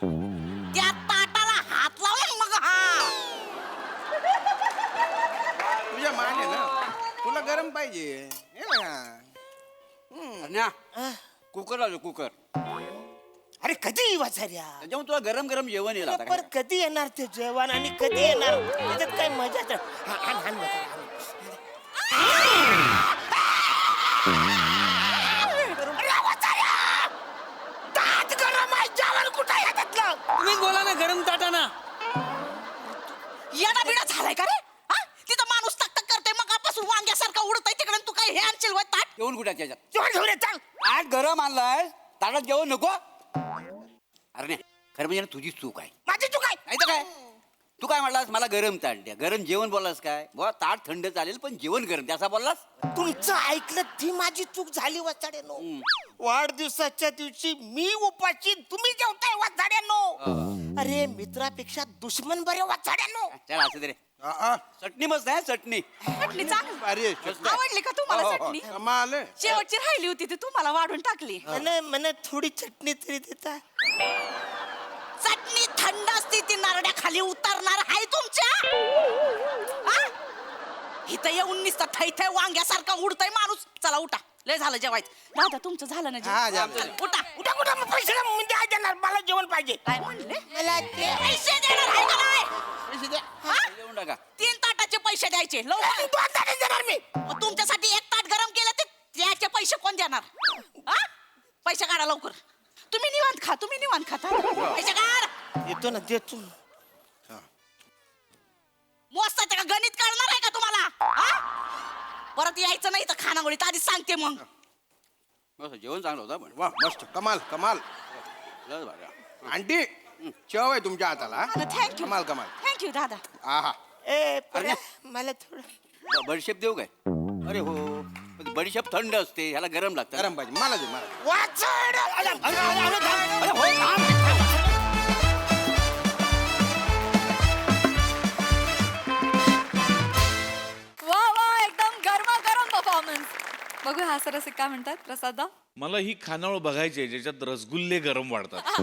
त्या ताटाला हात लावून मग तुझ्या मान आहे ना, तुला गरम पाहिजे. कुकर आलो कुकर. अरे कधी वाचार्या? त्याच्यामुळे तुला गरम गरम जेवण येईल आता. पर कधी येणार ते जेवण आणि कधी येणार त्याच्यात काय मजाच. तुम्हीच बोला ना गरम ताटाना. येडा बिडा झालाय का रे? हा? तिथं माणूस टक टक करतोय, मग आपासून वांग्यासारखा उडतय तिकडे. तू काय हे आणशील वय ताट? जेवण कुठे त्याच्यात? जेवण घेऊन ये, चल. आज गरम आणलाय, ताटात जेवण नको. अरे नाही, खरं म्हणजे तुझी चूक आहे. माझी चूक आहे? नाही तर काय, तू काय म्हणलास मला गरम ताट द्या, गरम जेवण बोललास काय? बुवा ताट थंड चालेल पण जेवण गरम त्याचा बोललास. तुमचं ऐकलं ती माझी चूक झाली वाचाड्यानो. वाढदिवसाच्या दिवशी मी उपाशी, तुम्ही जेवताय वाचाड्यानो. अरे मित्रापेक्षा दुश्मन बरे वाचाड्यानो. चल असं दे रे. चटणी मस्त आहे चटणी. चटणी चांगली आवडली का तुम्हाला? चटणी शेवटची राहिली होती ती तुम्हाला वाढून टाकली. मला थोडी चटणी तरी देता? चटणी थंड असते, ती नारड्या खाली उतरणार आहे तुमच्या. इथं येऊन नुसतं थै थै वांग्यासारखा उडतय माणूस. चला उठा, लय झालं जेवायचं. दादा तुमचं झालं ना हा, जेवण? झालं. उठा कुठं मग पैसे मी द्या देणार, मला जेवण पाहिजे. काय म्हणले? मला ते पैसे देणार आहे का नाही? पैसे द्या. हा? जेवून टाका 3 ताटाचे पैसे द्यायचे लवकर. 2 ताटे देणार मी. मग तुमच्यासाठी 1 ताट गरम केलं तर त्याचे पैसे कोण देणार? हा? पैसे काढा लवकर. तुम्ही निवांत खा, तुम्ही निवांत खा. पैसे काढ. येतो ना देतो. मोजताचे का गणित काढणार आहे का तुम्हाला? हा? परत यायचं नाही तर खानावळीत आधीच सांगते मग. मस्त जेवण चांगलं होतं पण वा मस्त कमाल कमाल. लय भारी. आंटी चव आहे तुमच्या हाताला. थँक्यू कमाल कमाल. थँक्यू दादा. आहा. अरे, मला थोडं बडीशेप देऊ काय? अरे हो पण बडीशेप थंड असते ह्याला गरम लागतं. गरम पाहिजे मला दे मला. वा वा एकदम गरमागरम परफॉर्मन्स. बघू हा सरस काय म्हणतात प्रसादा. मला ही खानावळ बघायची आहे ज्याच्यात रसगुल्ले गरम वाढतात.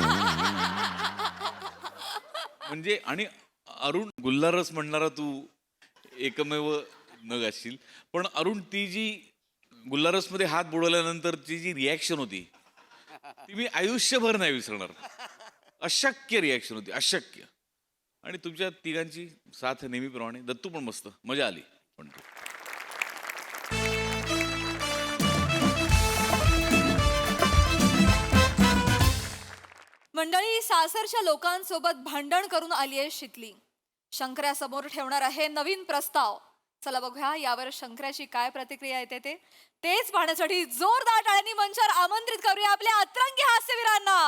म्हणजे आणि अरुण गुल्लारस म्हणणारा तू एकमेव नग असशील, पण अरुण ती जी गुल्लारस मध्ये हात बुडवल्यानंतरची जी रिॲक्शन होती ती मी आयुष्यभर नाही विसरणार. अशक्य रिॲक्शन होती, अशक्य. आणि तुमच्या तिघांची साथ नेहमीप्रमाणे. दत्तू पण मस्त, मजा आली. पण मंडळी सासरच्या लोकांसोबत भांडण करून आली आहे शितली. शंकर्यासमोर ठेवणार आहे नवीन प्रस्ताव. चला बघूया यावर शंकर्याची काय प्रतिक्रिया येते तेच पाहण्यासाठी जोरदार टाळ्यांनी मंचावर आमंत्रित करूया आपल्या अतरंगी हास्यवीरांना.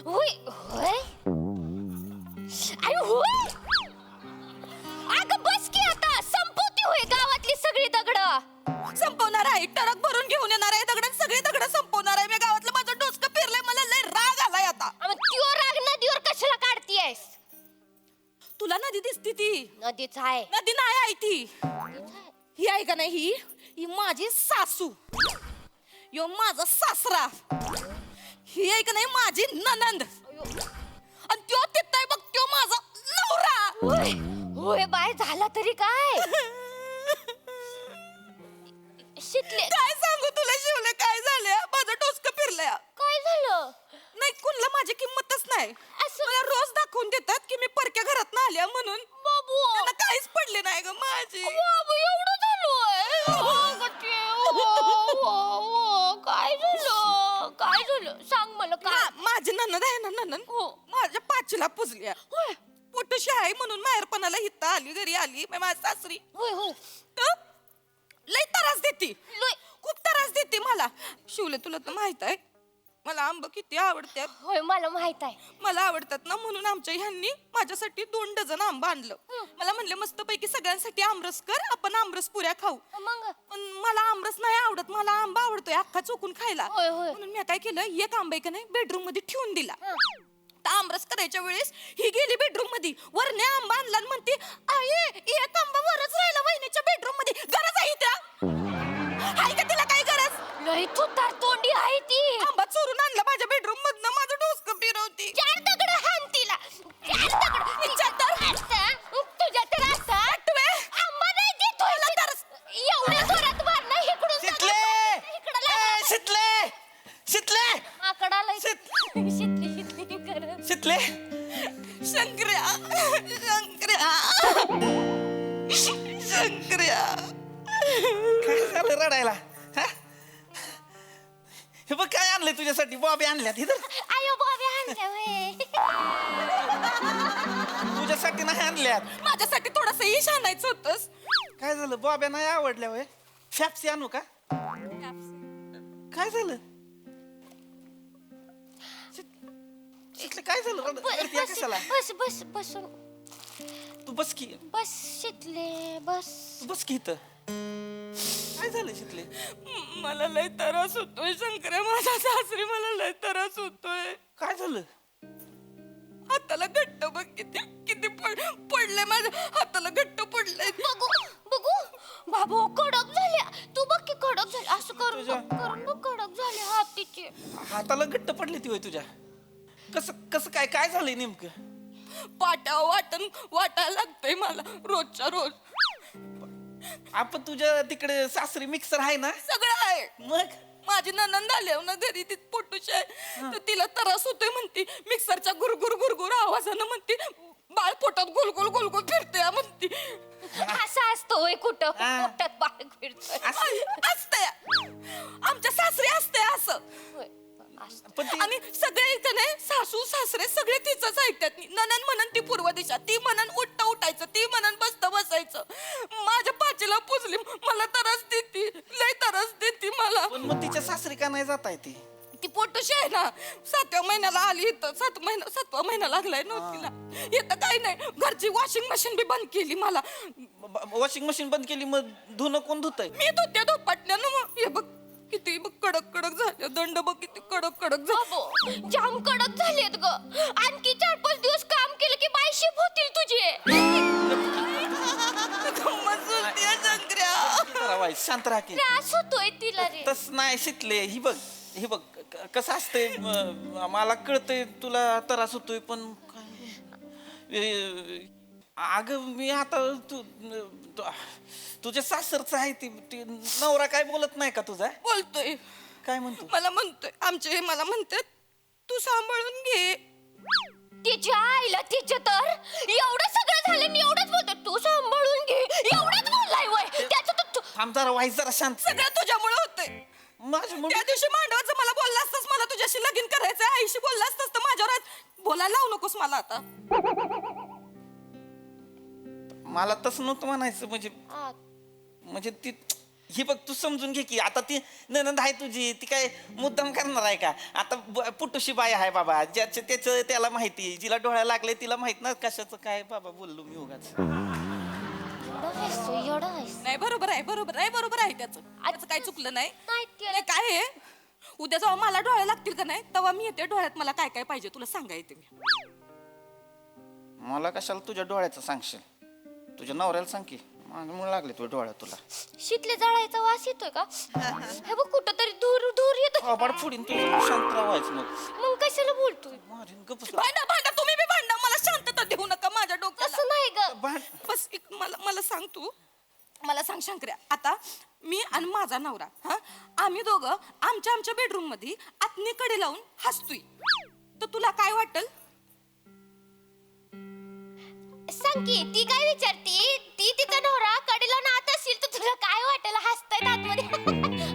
होय होय अरे होय अगं बस की आता संपवती होय गावातली सगळी दगड. संपवणार आहे, ट्रक भरून घेऊन येणार आहे दगड, सगळी दगड संपवणार आहे. मी गावातलं माझं डोसकं फिरलंय, मला लय राग आलाय आता. त्यो राग नदीवर कशाला काढतीयस? तुला नदी दिसती ती? नदीच आहे. नदी नाही आहे ती. ही आहे का नाही ही माझी सासू, यो माझा सासरा, ही आहे का नाही माझी ननंद, आणि त्यो तिथं आहे बघ त्यो माझा नवरा. होय बाय झाला तरी काय? शिकले काय सांगू तुला शिवले काय झालं, माझं डोसकं फिरलंय. काय झालं? नाही कुणला माझी किंमतच नाही. मला रोज दाखवून देतात की मी परक्या घरात आल्या म्हणून. बाबू त्यांना काहीच पडले नाही ग माझी. बाबू एवढं झालं काय झालं? काय झालं सांग मला काय? माझी ननद आहे ना ननद, माझ्या पाचीला पुजल्या. पोटशी आहे म्हणून माहेरपणाला हिता आली, घरी आली माझी सासरी. तर लय त्रास देते, खूप त्रास देते मला. शिवले तुला तर माहित आहे मला आंब किती आवडतात. होय मला माहित आहे. मला आवडतात ना म्हणून आमच्या ह्यांनी माझ्यासाठी 2 डझन आंबा आणलं. मला म्हणले मस्तपैकी सगळ्यांसाठी आमरस कर, आपण आमरस पुऱ्या खाऊ. पण मला आमरस नाही आवडत, मला आंबा आवडतोय अख्खा चोकून खायला. म्हणून मी काय केलं, एक आंबा का नाही बेडरूम मध्ये ठेवून दिला. आमरस करायच्या वेळेस ही गेली बेडरूम मध्ये, वरने आंबा आणला आणि म्हणते आई एक आंबा वरच राहिला वहिनीच्या बेडरूम मध्ये, गरज आहे त्या? आहे का तिला काही गरज? लई तू तर तोंडी आहे ती. आंबा चोरून आणला माझ्या बेडरूम मधनं, माझं डोसकं फिरवती. 4 दगड हाण तिला. 4 दगड तुझ्या तर आता आंबा नाही देतोय. एवढ्या जोरात मारणार इकडून शितले आकडाला शितले शंकर्या शंकर्या शंकर्या काय झालं रडायला? हा? हे बघ काय आणलंय तुझ्यासाठी, बॉबी आणल्यात इथं. आयो बॉबी आणल्या होय. तुझ्यासाठी नाही आणल्यात, माझ्यासाठी थोडस ईश आणायचं होतंस. काय झालं, बॉब्या नाही आवडल्या होय? फॅप्सी आणू का? काय झालं शितले, काय झालं रडतेय कशाला? बस बस बसून तू बस की, बस शितले बस. तू बस की इथं. काय झालं शितले? मला लय त्रास होतोय शंकर्या, माझा सासरी मला लय त्रास होतोय. काय झालं? हाताला घट्ट बघ किती किती पडले माझ्या हाताला घट्ट पडले. बघू बघू बाबू कडक झाल्या. तू बघ की कडक झाली. असं करून करून बघ कडक झाले हात तिचे. हाताला गट्ट पडली ती होय तुझ्या? कसं कसं काय काय झालंय नेमकं? पाट्या वाटायला लागतंय मला रोजच्या रोज. आपण तुझ्या तिकडे सासरी मिक्सर आहे ना? सगळं आहे. मग माझी ननंद आली ना घरी, ती पोटूची आहे, तर तिला त्रास होतोय म्हणती. मिक्सरच्या गुरगुर गुरगुर आवाजानं म्हणती बाळ पोटात गोल गोल गोल गोल फिरते म्हणती. असं असतं होय कुठं पोटात बाळ फिरतोय? असतंय आमच्या सासरी असतंय असं. आणि सगळे इथं नाही सासू सासरे सगळे तिचंच ऐकतात. ननन म्हणन ती पूर्व दिशा, ती म्हणन उठता उठायचं, ती म्हणन बसता बसायचं. माझ्या पाचीला पुजली मला त्रास देती, लय त्रास देती मला. पण मग तिच्या सासरी का नाही जात आहे ती? ती पोटूशी आहे ना, 7व्या महिन्याला आली इथं. 7वा महिना लागलाय नव्हतीला. येतं काही नाही, घरची वॉशिंग मशीन बी बंद केली मला. वॉशिंग मशीन बंद केली, मग धुणं कोण धुतय? मी धुते धोपाटण्यानं. मग हे बघ किती बघ कडक कडक झाले, दंड बघ किती कडक कडक झाले. जाम कडक झालेत ग. आणखी 4-5 दिवस काम केलं की बाई शिप होतील तुझे. शांत राहा की. त्रास होतोय तिला रे. तस नाही शिकले. ही बघ ही बघ कसं असतंय. मला कळतंय तुला त्रास होतोय, पण अगं मी आता तुझ्या सासरचं आहे ती नवरा काय बोलत नाही का तुझा? बोलतोय. काय म्हणतो? मला म्हणतोय आमचे मला म्हणतात तू सांभाळून घे. तिच्या आईला तिच्या तर एवढं सगळं झालं आणि एवढंच बोलतो तू सांभाळून घे. एवढंच बोललाय वय त्याचं तर थांब जरा वाईस जरा शांत. सगळं तुझ्यामुळे होतंय. त्या दिवशी मांडवाचं मला बोलला असतास मला तुझ्याशी लगीन करायचं आईशी बोलला असतास तर माझ्यावर बोलायला लावू नकोस मला आता. मला तसं नव्हतं म्हणायचं. म्हणजे ती ही बघ तू समजून घे की आता ती ननंद आहे तुझी, ती काय मुद्दाम करणार आहे का? आता पुटुशी बाई आहे बाबा, ज्याचं त्याचं त्याला माहिती. जिला डोळ्याला लागले तिला माहित ना कशाचं काय. बाबा बोललो मी उगाच. नाही बरोबर आहे बरोबर आहे बरोबर आहे त्याचं काय चुकलं नाही. काय आहे उद्या जेव्हा मला डोळे लागतील का नाही तेव्हा मी येते डोळ्यात मला काय काय पाहिजे तुला सांगायचे मी. मला कशाला तुझ्या डोळ्याचं सांगशील? तुझ्या नवऱ्याला सांग की म्हणून लागले तुझ्या डोळ्यात तुला. शीतले जाळायचा वास येतोय का? हे बघ कुठं तरी दूर दूर येतो. थोबाड फोडीन तुझं. शांत राहायचं मग कशाला बोलतोय? भांडा तुम्ही बी भांडा, मला शांतता देऊ नका माझ्या डोक्याला. असं नाही ग. बस मला सांग तू मला सांग शंकर्या, आता मी आणि माझा नवरा आम्ही दोघं आमच्या बेडरूम मध्ये आतनीकडे लावून हसतोय, तर तुला काय वाटल? सांग की ती काय विचारती? ती तिचा नवरा कडे लावून आत असेल तर तुला काय वाटेल? हसतायत आतमध्ये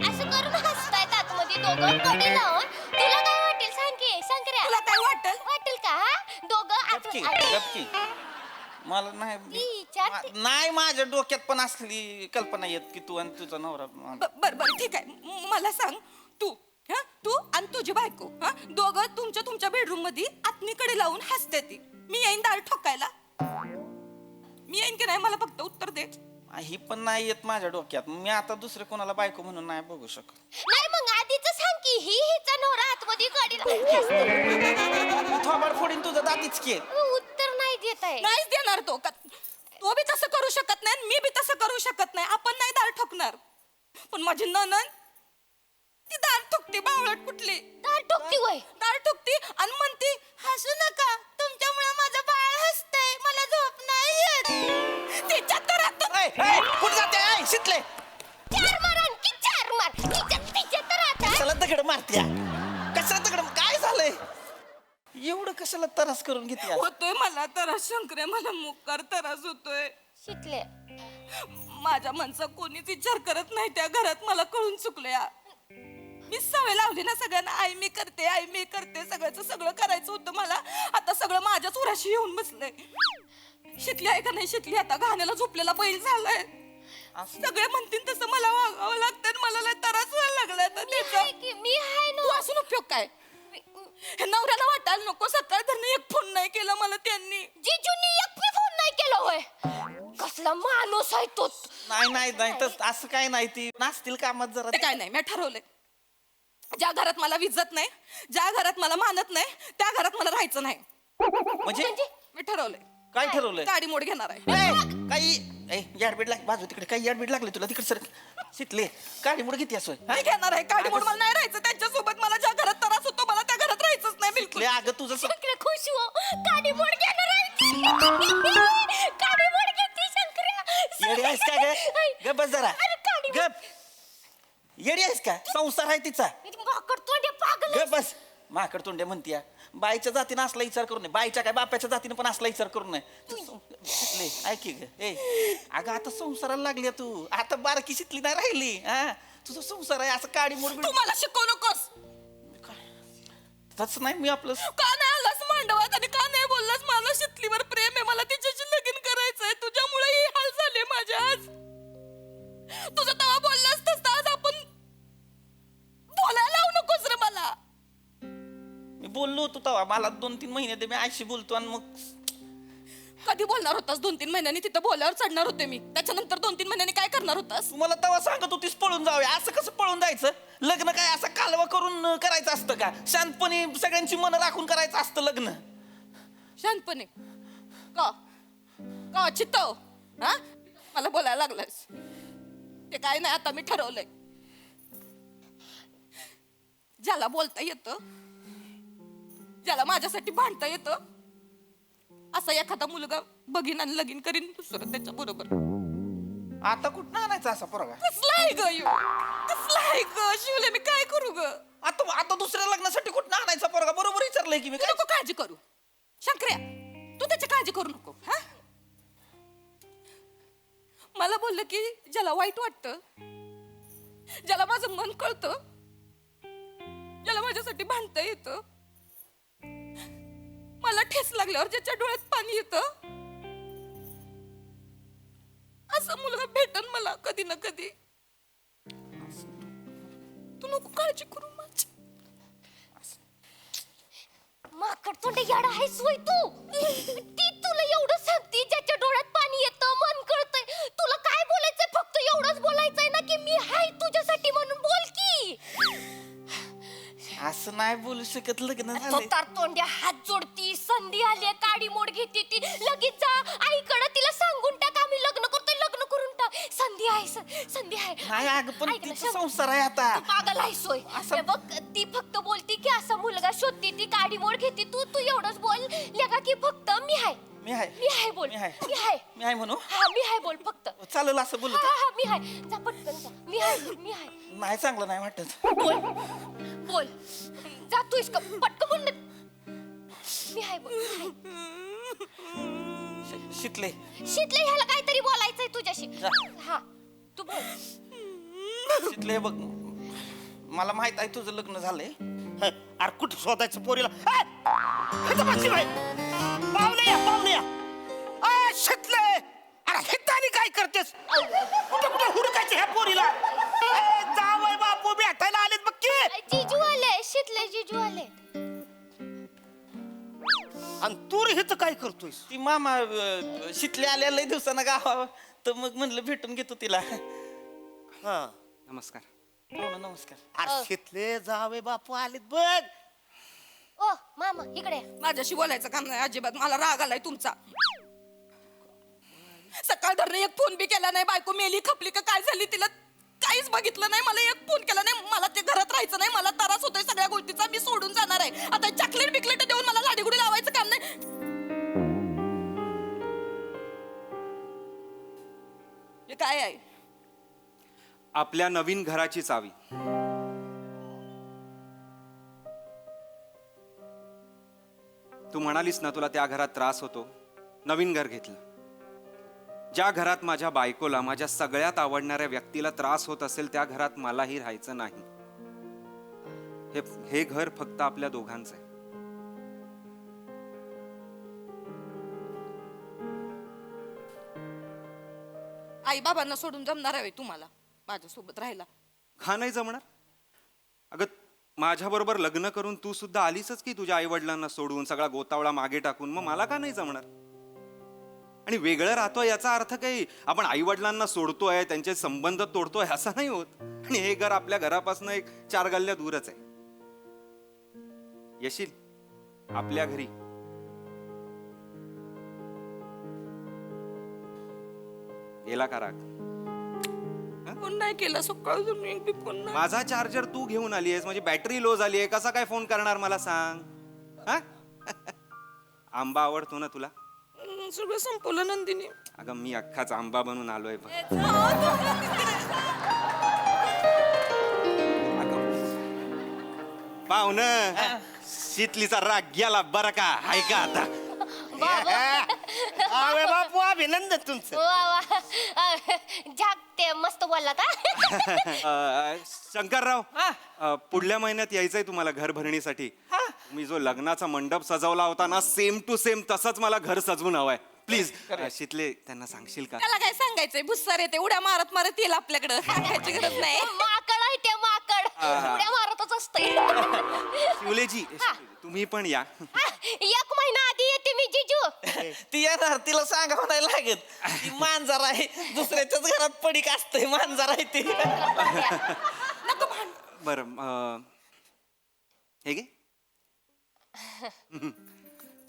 असं करून हसतायत आतमध्ये दोघं कडे लावून. तुला काय वाटेल सांग की शंकर्या? तुला काय वाटेल? वाटेल का दोघं गपकी. मला नाही माझ्या डोक्यात पण असली कल्पना येत की तू आणि तुझा नवरा. बर ठीक आहे, मला सांग तू तू आणि तुझी बायको दोघं तुमच्या बेडरूम मध्ये आतनीकडे लावून हसते ती. मी येईन दार ठोकायला? मी येईन की नाही मला फक्त उत्तर दे. ही पण नाही येत माझ्या डोक्यात. मी आता दुसरे कोणाला बायको म्हणून नाही बघू शकत. नाही मग आधीच सांग की हिचा नवरा आतमध्ये कडे थोबाड फोडीन तुझं दातीच की. उत्तर नाही देत आहे. नाहीच देणार तो बी तसं करू शकत नाही, मी बी तसं करू शकत नाही. आपण नाही दार ठोकणार. पण माझी ननंद ती दार ठोकते. बावळट कुठली दार ठोकती वय? दार ठोकती आणि म्हणती हसू नका तुमच्यामुळे माझं बाळ हसतंय, मला झोप नाही येत. तिच्या तर कुठं जाते शिकले? 4 मार आणखी 4 मार. तिच्या तर आता कशाला दगड मारत्या? कशाला दगड? काय झालंय एवढं? कशाला त्रास करून घेते? होतोय मला त्रास शंकरे, मला मुक्कार त्रास होतोय. शिकले माझ्या मनचा कोणीच विचार करत नाही त्या घरात. मला कळून चुकलंय. मी सवय लावली ना सगळ्यांना आई मी करते सगळं करायचं होतं मला. आता सगळं माझ्याच उराशी येऊन बसलंय. शिकली आहे का नाही शिकली? आता घाण्याला झोपलेला बैल झालाय. सगळे म्हणतील तसं मला वागावं लागतं. मला लय त्रास व्हायला लागलाय आता त्याचा. मी आहे ना. तू असून उपयोग काय? हे नवऱ्याला वाटायला नको सकाळ धरणं एक फोन नाही केला मला त्यांनी. जिजूनी एक बी फोन नाही केला होय? कसला माणूस आहे तो. नाही तस असं काय नाही. ती नाचतील कामात जरा. काय नाही मी ठरवलंय. ज्या घरात मला विजत नाही, ज्या घरात मला मानत नाही त्या घरात मला राहायचं नाही. म्हणजे मी ठरवलंय काय ठरवलंय? गाडी मोड घेणार आहे. काही याडबीड लाग बाजू तिकडे काही याडबीड लागले तुला तिकडे सर शिकले गाडी मुळे किती असोय मी घेणार आहे गाडी मोड. मला नाही राहायचं त्यांच्यासोबत. मला ज्या घरात त्रास होतो मला त्या घरात राहायचंच नाही बिलकुल. अगं तुझं शंकर्या खुश हो, गाडी मोड घेणार आहे. गाडी मोड घेते शंकर्या. येडी आहेस का ग? गप बस जरा अरे गाडी गप. येडी आहेस का? संसार आहे तिचा. तोंडे पागल गप बस. माकड तोंडे म्हणतीया. बाईच्या जातीनं असला विचार करू नये. बाईच्या काय बापाच्या जातीनं पण असला विचार करू नये. शिकले ऐक ग. ए अगं आता संसाराला लागली तू. आता बारकी शिकली नाही राहिली. हा तुझा संसार आहे असं काडी मोड. तू मला शिकवू नकोस. तसं नाही मी आपलं का नाही आलास मांडवात आणि का नाही बोललास मला शितलीवर प्रेम आहे, मला तिच्याशी लगीन करायचंय. तुझ्यामुळे हे हाल झाले माझे आज. तुझं तेव्हा बोललास तसं आज आपण बोलायला लावू नकोस रे मला. मी बोललो होतो तेव्हा मला 2-3 महिने दे मी आईशी बोलतो आणि मग कधी बोलणार होतास? 2-3 महिन्यांनी तिथं बोलावर चढणार होते मी. त्याच्यानंतर 2-3 महिन्यांनी काय करणार होतास? तुम्हाला तेव्हा सांगत होतीस पळून जाऊया. असं कसं पळून जायचं? लग्न काय असं कालवा करून करायचं असतं का? शांतपणे सगळ्यांची मन राखून करायचं असतं लग्न. शांतपणे का का चित्तव हा मला बोलायला लागलास ते काय नाही. आता मी ठरवलंय ज्याला बोलता येतं, ज्याला माझ्यासाठी भांडता येतं, असा एखादा मुलगा बघीन आणि लगीन करीन दुसरं त्याच्या बरोबर. आता कुठं आणायचा असा पोरगा? कसला आहे ग ह्यो? कसला आहे ग शिवले? मी काय करू ग? आता दुसऱ्या लग्नासाठी कुठं आणायचा पोरगा? बरोबर विचारलंय की मी. तू नको काळजी करू शंकर्या. तू त्याची काळजी करू नको. हा मला बोललं की ज्याला वाईट वाटतं, ज्याला माझं मन कळतं, ज्याला माझ्यासाठी भांडता येतं, मला ठेस लागल्यावर ज्याच्या डोळ्यात पाणी येतं, असा मुलगा भेटन मला कधी ना कधी. तू नको काळजी करू माझी. माकड तोंडे याड आहेस वय तू. ती तुला एवढं सांगते ज्याच्या डोळ्यात पाणी येतं, मन कळतंय. तुला काय बोलायचंय? फक्त एवढंच बोलायचंय ना की मी हाय तुझ्यासाठी म्हणून बोल की. असं नाही बोलू शकत. लग्न झालंय. तार तोंड्या हात जोडती. संधी आली काडी मोड घेते ती. लगेच जा आईकडे तिला सांगून टाक आम्ही लग्न करतोय. लग्न करून टाक. संधी आहे संधी आहे. नाही अगं पण ऐक ना, तिचा संसार आहे आता. तू पागल आहेस होय. हे बघ ती फक्त बोलती की असा मुलगा शोधते ती काडी मोड घेते. तू एवढंच बोल लेका की फक्त मी हाय. मी आहे. मी हाय बोल. मी आहे. मी हाय. मी आहे म्हणू. हा मी हाय बोल फक्त. चालेल असं बोलू. हा हा मी हाय. जा पटकन जा. मी हाय मी हाय. नाही चांगलं नाही वाटत. बोल बोल जा तू इसका पटकन बोल ना. मी हाय बोल. शिकले शीतले ह्याला काहीतरी बोलायचंय तुझ्याशी. हा तू बोल. शिकले बघ मला माहित आहे तुझं लग्न झालंय. अरे कुठं शोधायचं पोरीला? पाहुणे या पाहुणे या. शिकले अरे हितानी काय करतेस? कुठं कुठं हुडकायचं ह्या पोरीला? जावय बापू भेटायला आलेत बघ की. जीजू आले. शीतले जीजू आले. आणि तू रे इथं काय करतोय? ती मामा शिकले आल्या लय दिवसानं गावा तर मग म्हणलं भेटून घेतो तिला. हा नमस्कार. हो नमस्कार. अरे शिकले जावय बापू आलेत बघ. ओ मामा इकडे. माझ्याशी बोलायचं काम नाही अजिबात. मला राग आलाय तुमचा. सकाळ धरणं एक फोन बी केला नाही. बायको मेली खपली का काय झाली तिला काहीच बघितलं नाही. मला एक फोन केला नाही. मला ते घरात राहायचं नाही. मला त्रास होतोय सगळ्या गोष्टीचा. मी सोडून जाणार आहे. आता चॉकलेट बिकलेट देऊन मला लाडीगुडी लावायचं काम नाही. हे काय आहे? आपल्या नवीन घराची चावी. तू म्हणालीस ना तुला त्या घरात त्रास होतो. नवीन घर घेतलं. ज्या घरात माझ्या बायकोला माझ्या सगळ्यात आवडणाऱ्या व्यक्तीला त्रास होत असेल त्या घरात मलाही राहायचं नाही. हे घर फक्त आपल्या दोघांचं आहे. आई बाबांना सोडून जमणार आहे तुम्हाला माझ्यासोबत राहायला? का नाही जमणार? अगं माझ्या बरोबर लग्न करून तू सुद्धा आलीसच की तुझ्या आई वडिलांना सोडून सगळा गोतावळा मागे टाकून. मग मला का नाही जमणार? आणि वेगळं राहतोय याचा अर्थ काही आपण आई वडिलांना सोडतोय त्यांचे संबंध तोडतोय असं नाही होत. आणि हे घर आपल्या घरापासून एक 4 गल्ल्या दूरच आहे. येशील आपल्या घरी केला का राग? फोन नाही केला सकाळून मी बी फोन नाही. माझा चार्जर तू घेऊन आली आहेस, म्हणजे बॅटरी लो झाली आहे, कसा काय फोन करणार मला सांग? हा? आंबा आवडतो ना तुला? सगळं संपवलं नंदिनी. अगं मी अख्खाच आंबा बनून आलोय बघ. पाहुण शीतलीचा राग गेला बरं का? ऐका आता. आवे बापू अभिनंदन तुमचं. वा वा झाकते मस्त बोलला का? शंकरराव, पुढल्या महिन्यात यायचंय तुम्हाला घर भरणीसाठी. मी जो लग्नाचा मंडप सजवला होता ना, सेम टू सेम तसंच मला घर सजवून हवंय. प्लीज शीतले त्यांना सांगशील का? त्याला काय सांगायचंय, भुस्सार येते उड्या मारत मारत येईल आपल्याकडं, सांगायची गरज नाही. माकड आहे ते माकड, उड्या मारतच असते. शिवलेजी तुम्ही पण या. एक महिना आधी येते मी जिजू. ती येणार, तिला सांगावं नाही लागत. ती मांजर आहे, दुसऱ्याच्याच घरात पडीक असते, मांजर आहे ती. बरं हे घे.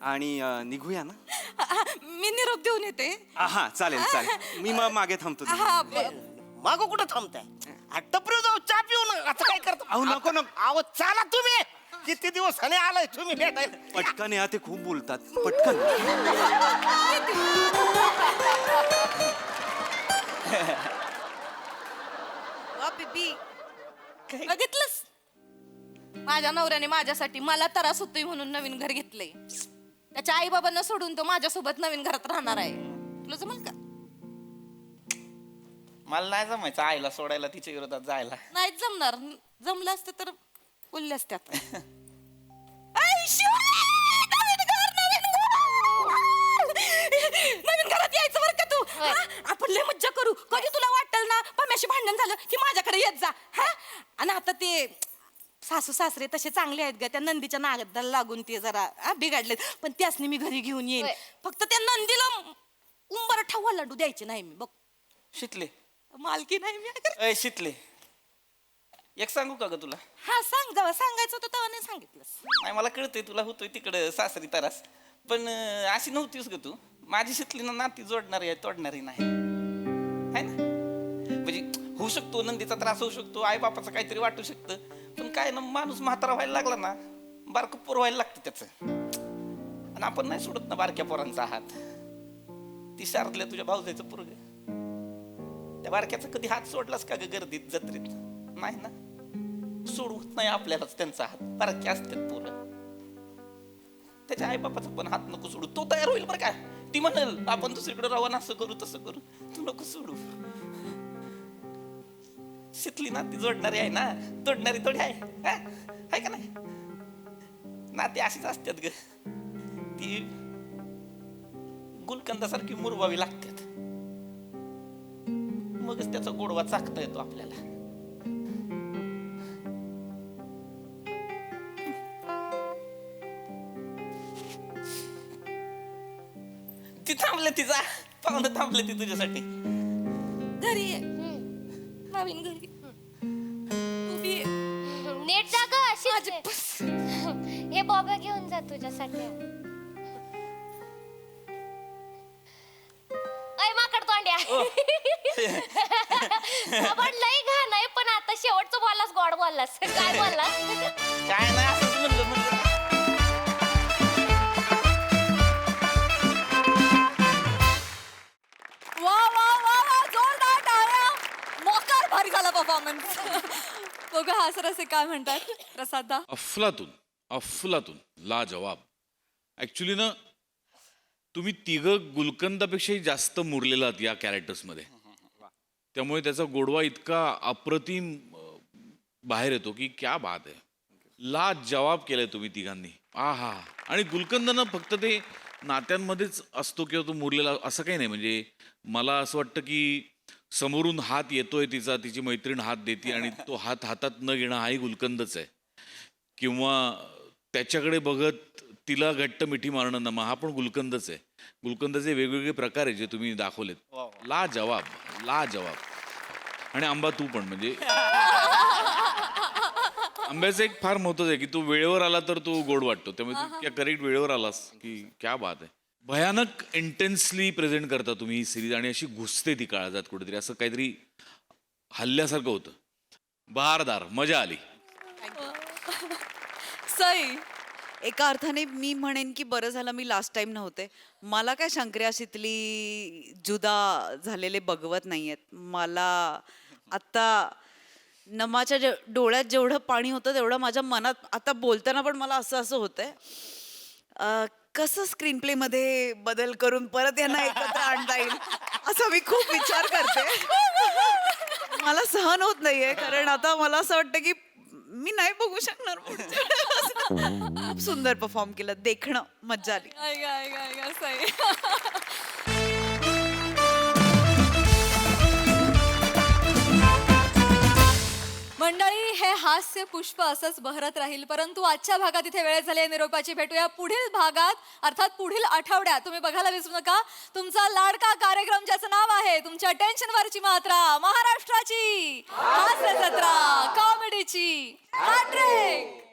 आणि निघूया ना? मी निरोप देऊन येते. हा चालेल चालेल, मी मग मागे थांबतो. मागं कुठं थांबताय? टपरी जाऊ, चहा पिऊ ना. आता काय करतो? अहो नको नको. अहो चला तुम्ही, किती दिवसाने आलाय तुम्ही भेटायला. पटकन या, ते खूप बोलतात. पटकन. बघितलंस, माझ्या नवऱ्याने माझ्यासाठी मला त्रास होतोय म्हणून नवीन घर घेतलंय. त्याच्या आई बाबांना सोडून तो माझ्यासोबत नवीन घरात राहणार आहे. तुला जमल का? मला नाही जमायचं आईला सोडायला, तिच्या विरोधात जायला. नाही जमणार. जमलं असतं तर बोलले असते आता. नवीन घरात यायचं बरं का तू. आपण लय मज्जा करू. कधी तुला वाटेल ना पम्याशी भांडण झालं की माझ्याकडे येत जा. हा, आणि आता ते सासू सासरे तसे चांगले आहेत ग, त्या नंदीच्या नागदाला लागून ते जरा बिघडलेत, पण त्यासनी मी घरी घेऊन येईन. फक्त त्या नंदीला उंबर ठेवा लाडू द्यायचे नाही मी. बघ शितले, मालकी नाही मी. अय शितले, एक सांगू का ग तुला? हा सांग, जेव्हा सांगायचं होतं तेव्हा नाही सांगितलंस. नाही मला कळतंय तुला होतोय तिकडं सासरी तरास, पण अशी नव्हतीस ग तू. माझी शितलीनं नाती जोडणारी आहे, तोडणारी नाही, है ना? म्हणजे होऊ शकतो नंदीचा त्रास होऊ शकतो, आई बापाचं काहीतरी वाटू शकतं, पण काय ना माणूस म्हातारा व्हायला लागला ना, बारकं पोर व्हायला लागतं त्याचं. आणि आपण नाही सोडत ना बारक्या पोरांचा हात. ती शारदल्या तुझ्या भाऊजाईचं पोरग, त्या बारक्याचा कधी हात सोडलास का ग गर्दीत जत्रेत? नाही ना, सोडवत नाही आपल्यालाच त्यांचा हात. बारके असतात पोरं, त्याच्या आई बापाचा पण हात नको सोडू. तो तयार होईल बरं काय, ती म्हणेल आपण दुसरीकडे रवाना, असं करू तसं करू, तू नको सोडू. शितली नाती जोडणारी आहे ना, तोडणारी थोडी आहे का नाही? नाती अशीच असतात ग, ती गुलकंदासारखी मुरवावी लागतात, मगच त्याचा गोडवा चाखता येतो आपल्याला. ती थांबले, तिचा पाहुणं थांबले ती तुझ्यासाठी. घरी ये, नवीन घरी. नीट जा ग, अशी हे बॉबा घेऊन जा तुझ्यासाठी. अय माकड तोंड्या, आपण लई घाण आहे, पण आता शेवटचं बोललास, गोड बोललास. काय बोललास? काय नाही, असंच म्हणलं. वा वा वा वा, जोरदार टाळ्या. मोकार भारी झाला परफॉर्मन्स. बघा हा सर असे काय म्हणतात प्रसादा? अफलातून अफलातून, लाजवाब. ऍक्च्युली ना तुम्ही तिघं गुलकंदापेक्षाही जास्त मुरलेला आहात या कॅरेक्टर्समध्ये, त्यामुळे त्याचा गोडवा इतका अप्रतिम बाहेर येतो की क्या बात आहे. लाजवाब केलंय तुम्ही तिघांनी. आहा. आणि गुलकंदनं फक्त ते नात्यांमध्येच असतो किंवा तो मुरलेला असं काही नाही. म्हणजे मला असं वाटतं की समोरून हात येतोय तिचा, तिची मैत्रीण हात देते आणि तो हात हातात न घेणं हाही गुलकंदच आहे, किंवा त्याच्याकडे बघत तिला घट्ट मिठी मारणं ना, हा पण गुलकंदच आहे. गुलकंदाचे वेगवेगळे प्रकार आहे जे तुम्ही दाखवलेत. लाजवाब, लाजवाब. आणि आंबा तू पण, म्हणजे आंब्याचं एक फार महत्त्वाचं आहे की तो वेळेवर आला तर तो गोड वाटतो, त्यामुळे तू करेक्ट वेळेवर आलास की क्या बात आहे. भयानक इंटेन्सली प्रेझेंट करता तुम्ही ही सिरीज आणि अशी घुसते ती काळजात कुठेतरी असं काहीतरी हल्ल्यासारखं होतं. बहारदार, मजा आली. सई. एका अर्थाने मी म्हणेन की बरं झालं मी लास्ट टाइम नव्हते. मला काय शंकर्या शितली जुदा झालेले बघवत नाहीयेत. मला आत्ता नमाच्या डोळ्यात जेवढं पाणी होतं तेवढं माझ्या मनात आता बोलताना पण मला असं होतंय. कसं स्क्रीन प्ले मध्ये बदल करून परत यांना एकत्र आणता येईल असं मी खूप विचार करते. मला सहन होत नाहीये कारण आता मला असं वाटतं की मी नाही बघू शकणार खूप सुंदर परफॉर्म केलं. देखणं मज्जा आली. मंडळी, हे हास्य पुष्प असंच बहरत राहील, परंतु आजच्या भागात इथे वेळ झाली निरोपाची. भेटूया पुढील भागात, अर्थात पुढील आठवड्यात. तुम्ही बघायला विसरू नका तुमचा लाडका कार्यक्रम ज्याचं नाव आहे तुमच्या टेन्शनवरची मात्रा, महाराष्ट्राची हास्य जत्रा, कॉमेडीची हॅट्रिक.